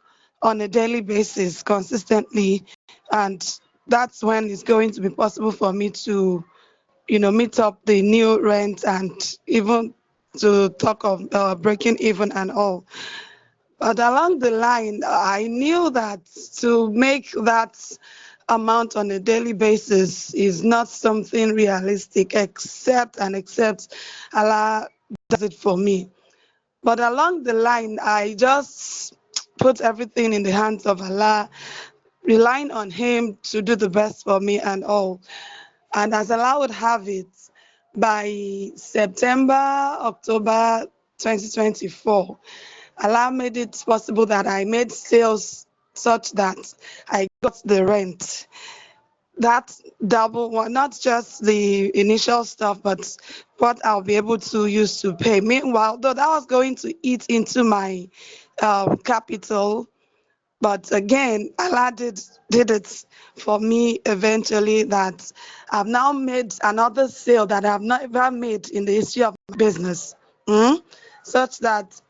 on a daily basis consistently. And that's when it's going to be possible for me to, meet up the new rent and even to talk of breaking even and all. But along the line, I knew that to make that amount on a daily basis is not something realistic, except Allah does it for me. But along the line, I just put everything in the hands of Allah, relying on Him to do the best for me and all. And as Allah would have it, by September, October 2024, Allah made it possible that I made sales such that I got the rent. That double one, not just the initial stuff, but what I'll be able to use to pay. Meanwhile, though that was going to eat into my capital, but again, Allah did it for me eventually that I've now made another sale that I've never made in the history of my business. Mm? Such that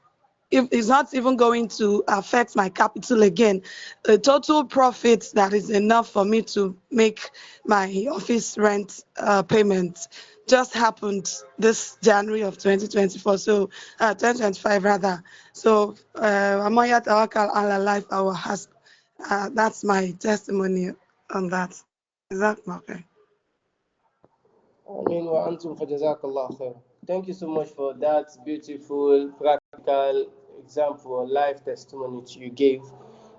if it's not even going to affect my capital again. The total profit that is enough for me to make my office rent payment just happened this January of 2024, so 2025 rather. So Amaya Tawakal ala life our husband. That's my testimony on that. Is that okay? Amin wa antum fa jazakallah khair. Thank you so much for that beautiful, practical example, life testimony you gave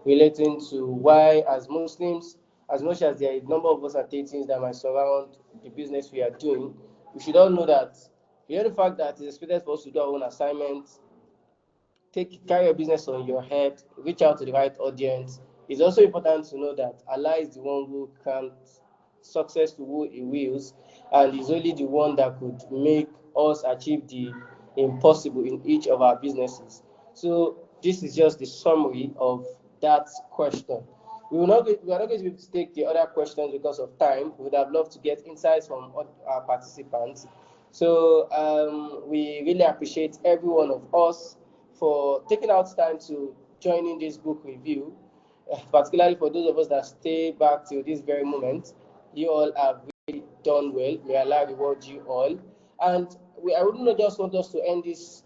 relating to why, as Muslims, as much as there are a number of uncertainties that might surround the business we are doing, we should all know that You know the fact that it's expected for us to do our own assignments, carry your business on your head, reach out to the right audience. It's also important to know that Allah is the one who grants success to who He wills, and is only the one that could make us achieve the impossible in each of our businesses. So this is just the summary of that question. We are not going to be able to take the other questions because of time. We would have loved to get insights from our participants. So we really appreciate every one of us for taking out time to join in this book review, particularly for those of us that stay back till this very moment. You all have really done well. May Allah reward you all. And I wouldn't just want us to end this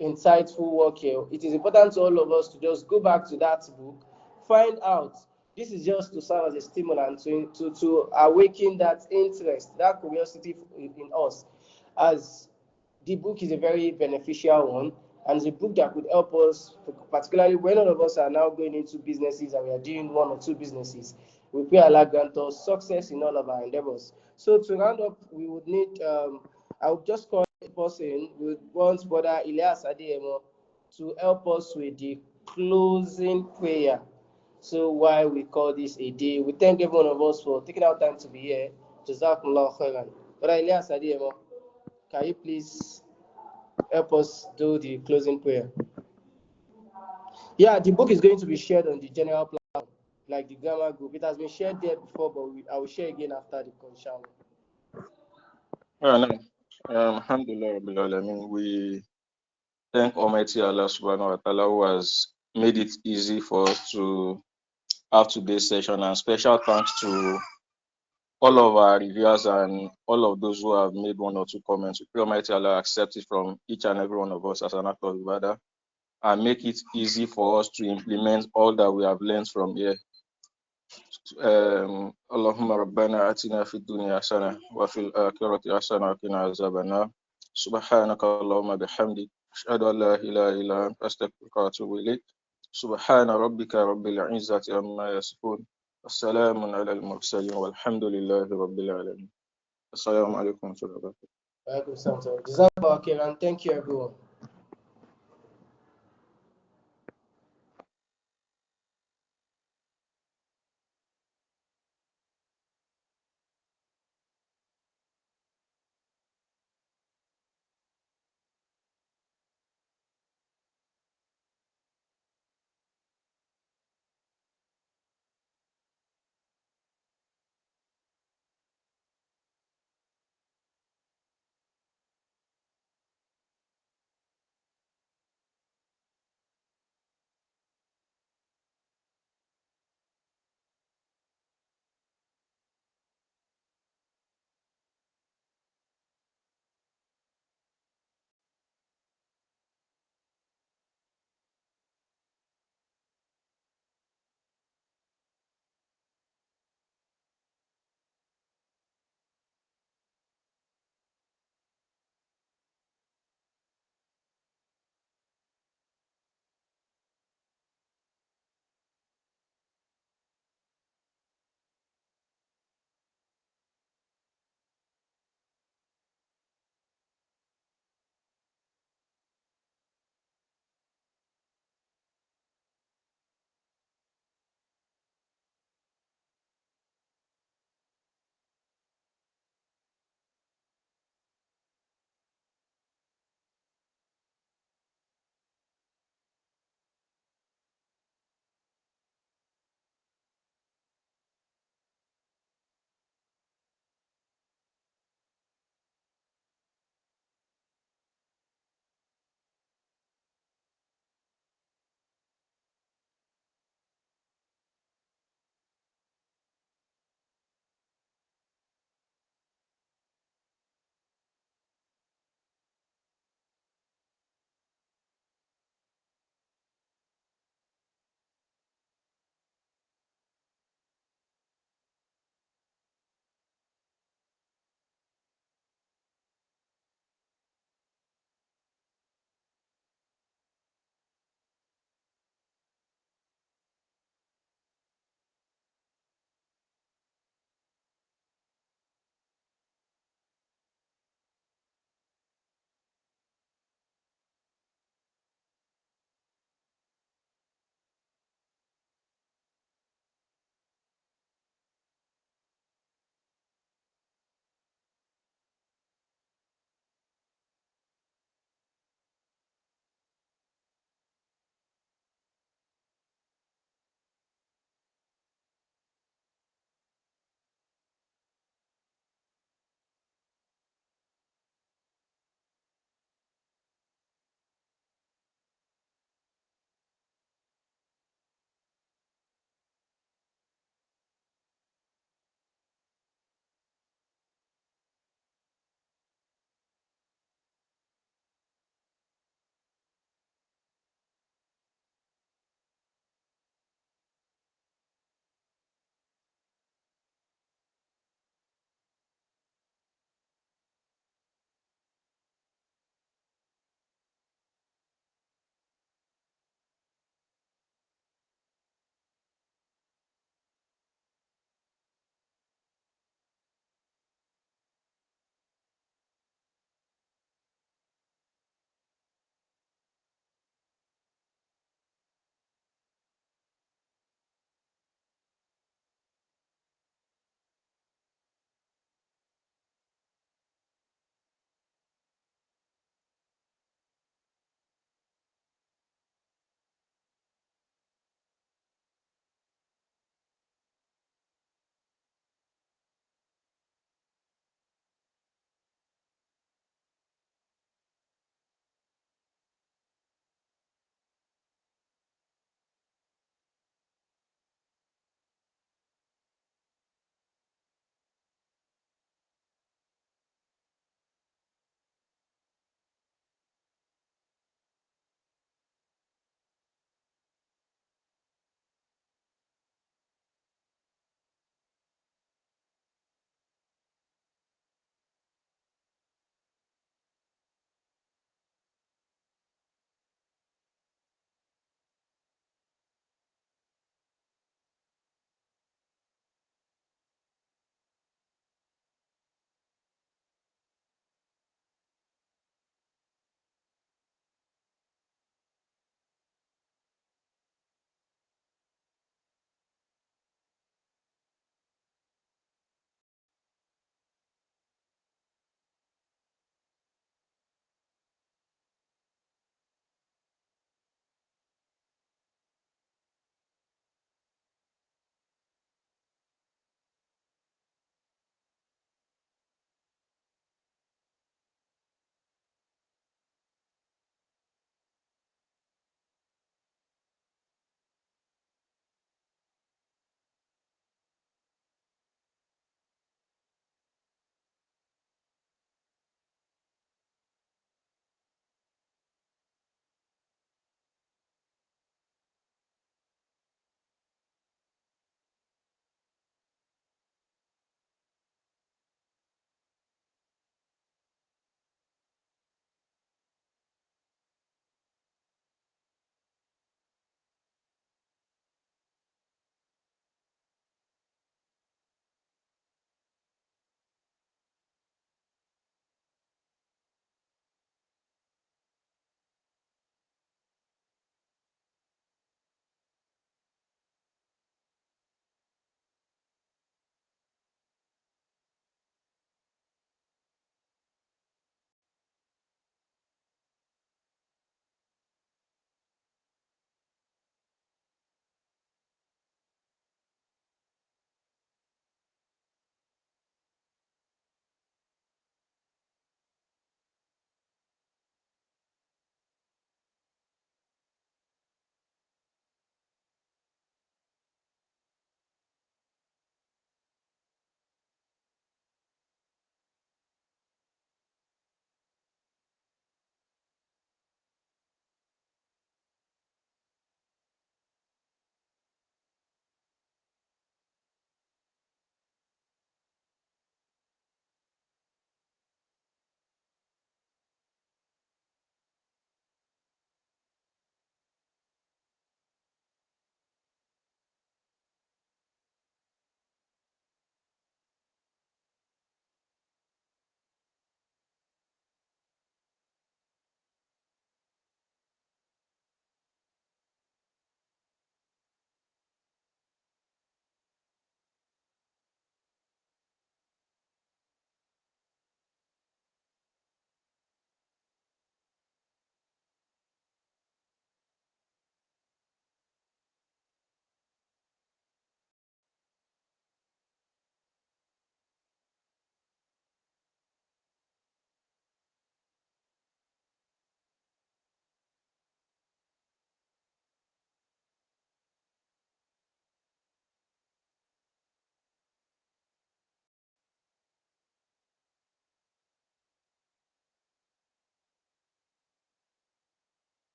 insightful work here. It is important to all of us to just go back to that book, find out. This is just to serve as a stimulant to awaken that interest, that curiosity in us, as the book is a very beneficial one, and it's a book that could help us, particularly when all of us are now going into businesses and we are doing one or two businesses. We pray Allah grant us success in all of our endeavors. So to round up, we would need, I would just call a person, we would want Brother Ilyas Adeyemo to help us with the closing prayer. So why we call this a day, we thank every one of us for taking our time to be here. Jazakumullah khairan. Brother Ilyas Adeyemo, can you please help us do the closing prayer? Yeah, the book is going to be shared on the general platform, like the GRAMA group. It has been shared there before, but I will share again after the conscience. Alhamdulillah Rabbil Alamin. We thank Almighty Allah Subhanahu wa Taala who has made it easy for us to have today's session, and special thanks to all of our reviewers and all of those who have made one or two comments. We pray Almighty Allah accept it from each and every one of us as an act of ibadah, and make it easy for us to implement all that we have learned from here. اللهم ربنا آتنا في الدنيا حسنة وفي الآخرة حسنة وقنا عذاب النار سبحانك اللهم بحمدك أشهد أن لا إله إلا أنت أستغفرك وأتوب إليك سبحان ربك رب العزة عما يصفون والسلام على المرسلين والحمد لله رب العالمين. السلام عليكم ورحمة الله وبركاته. Jazakallah khairan. Thank you, everyone.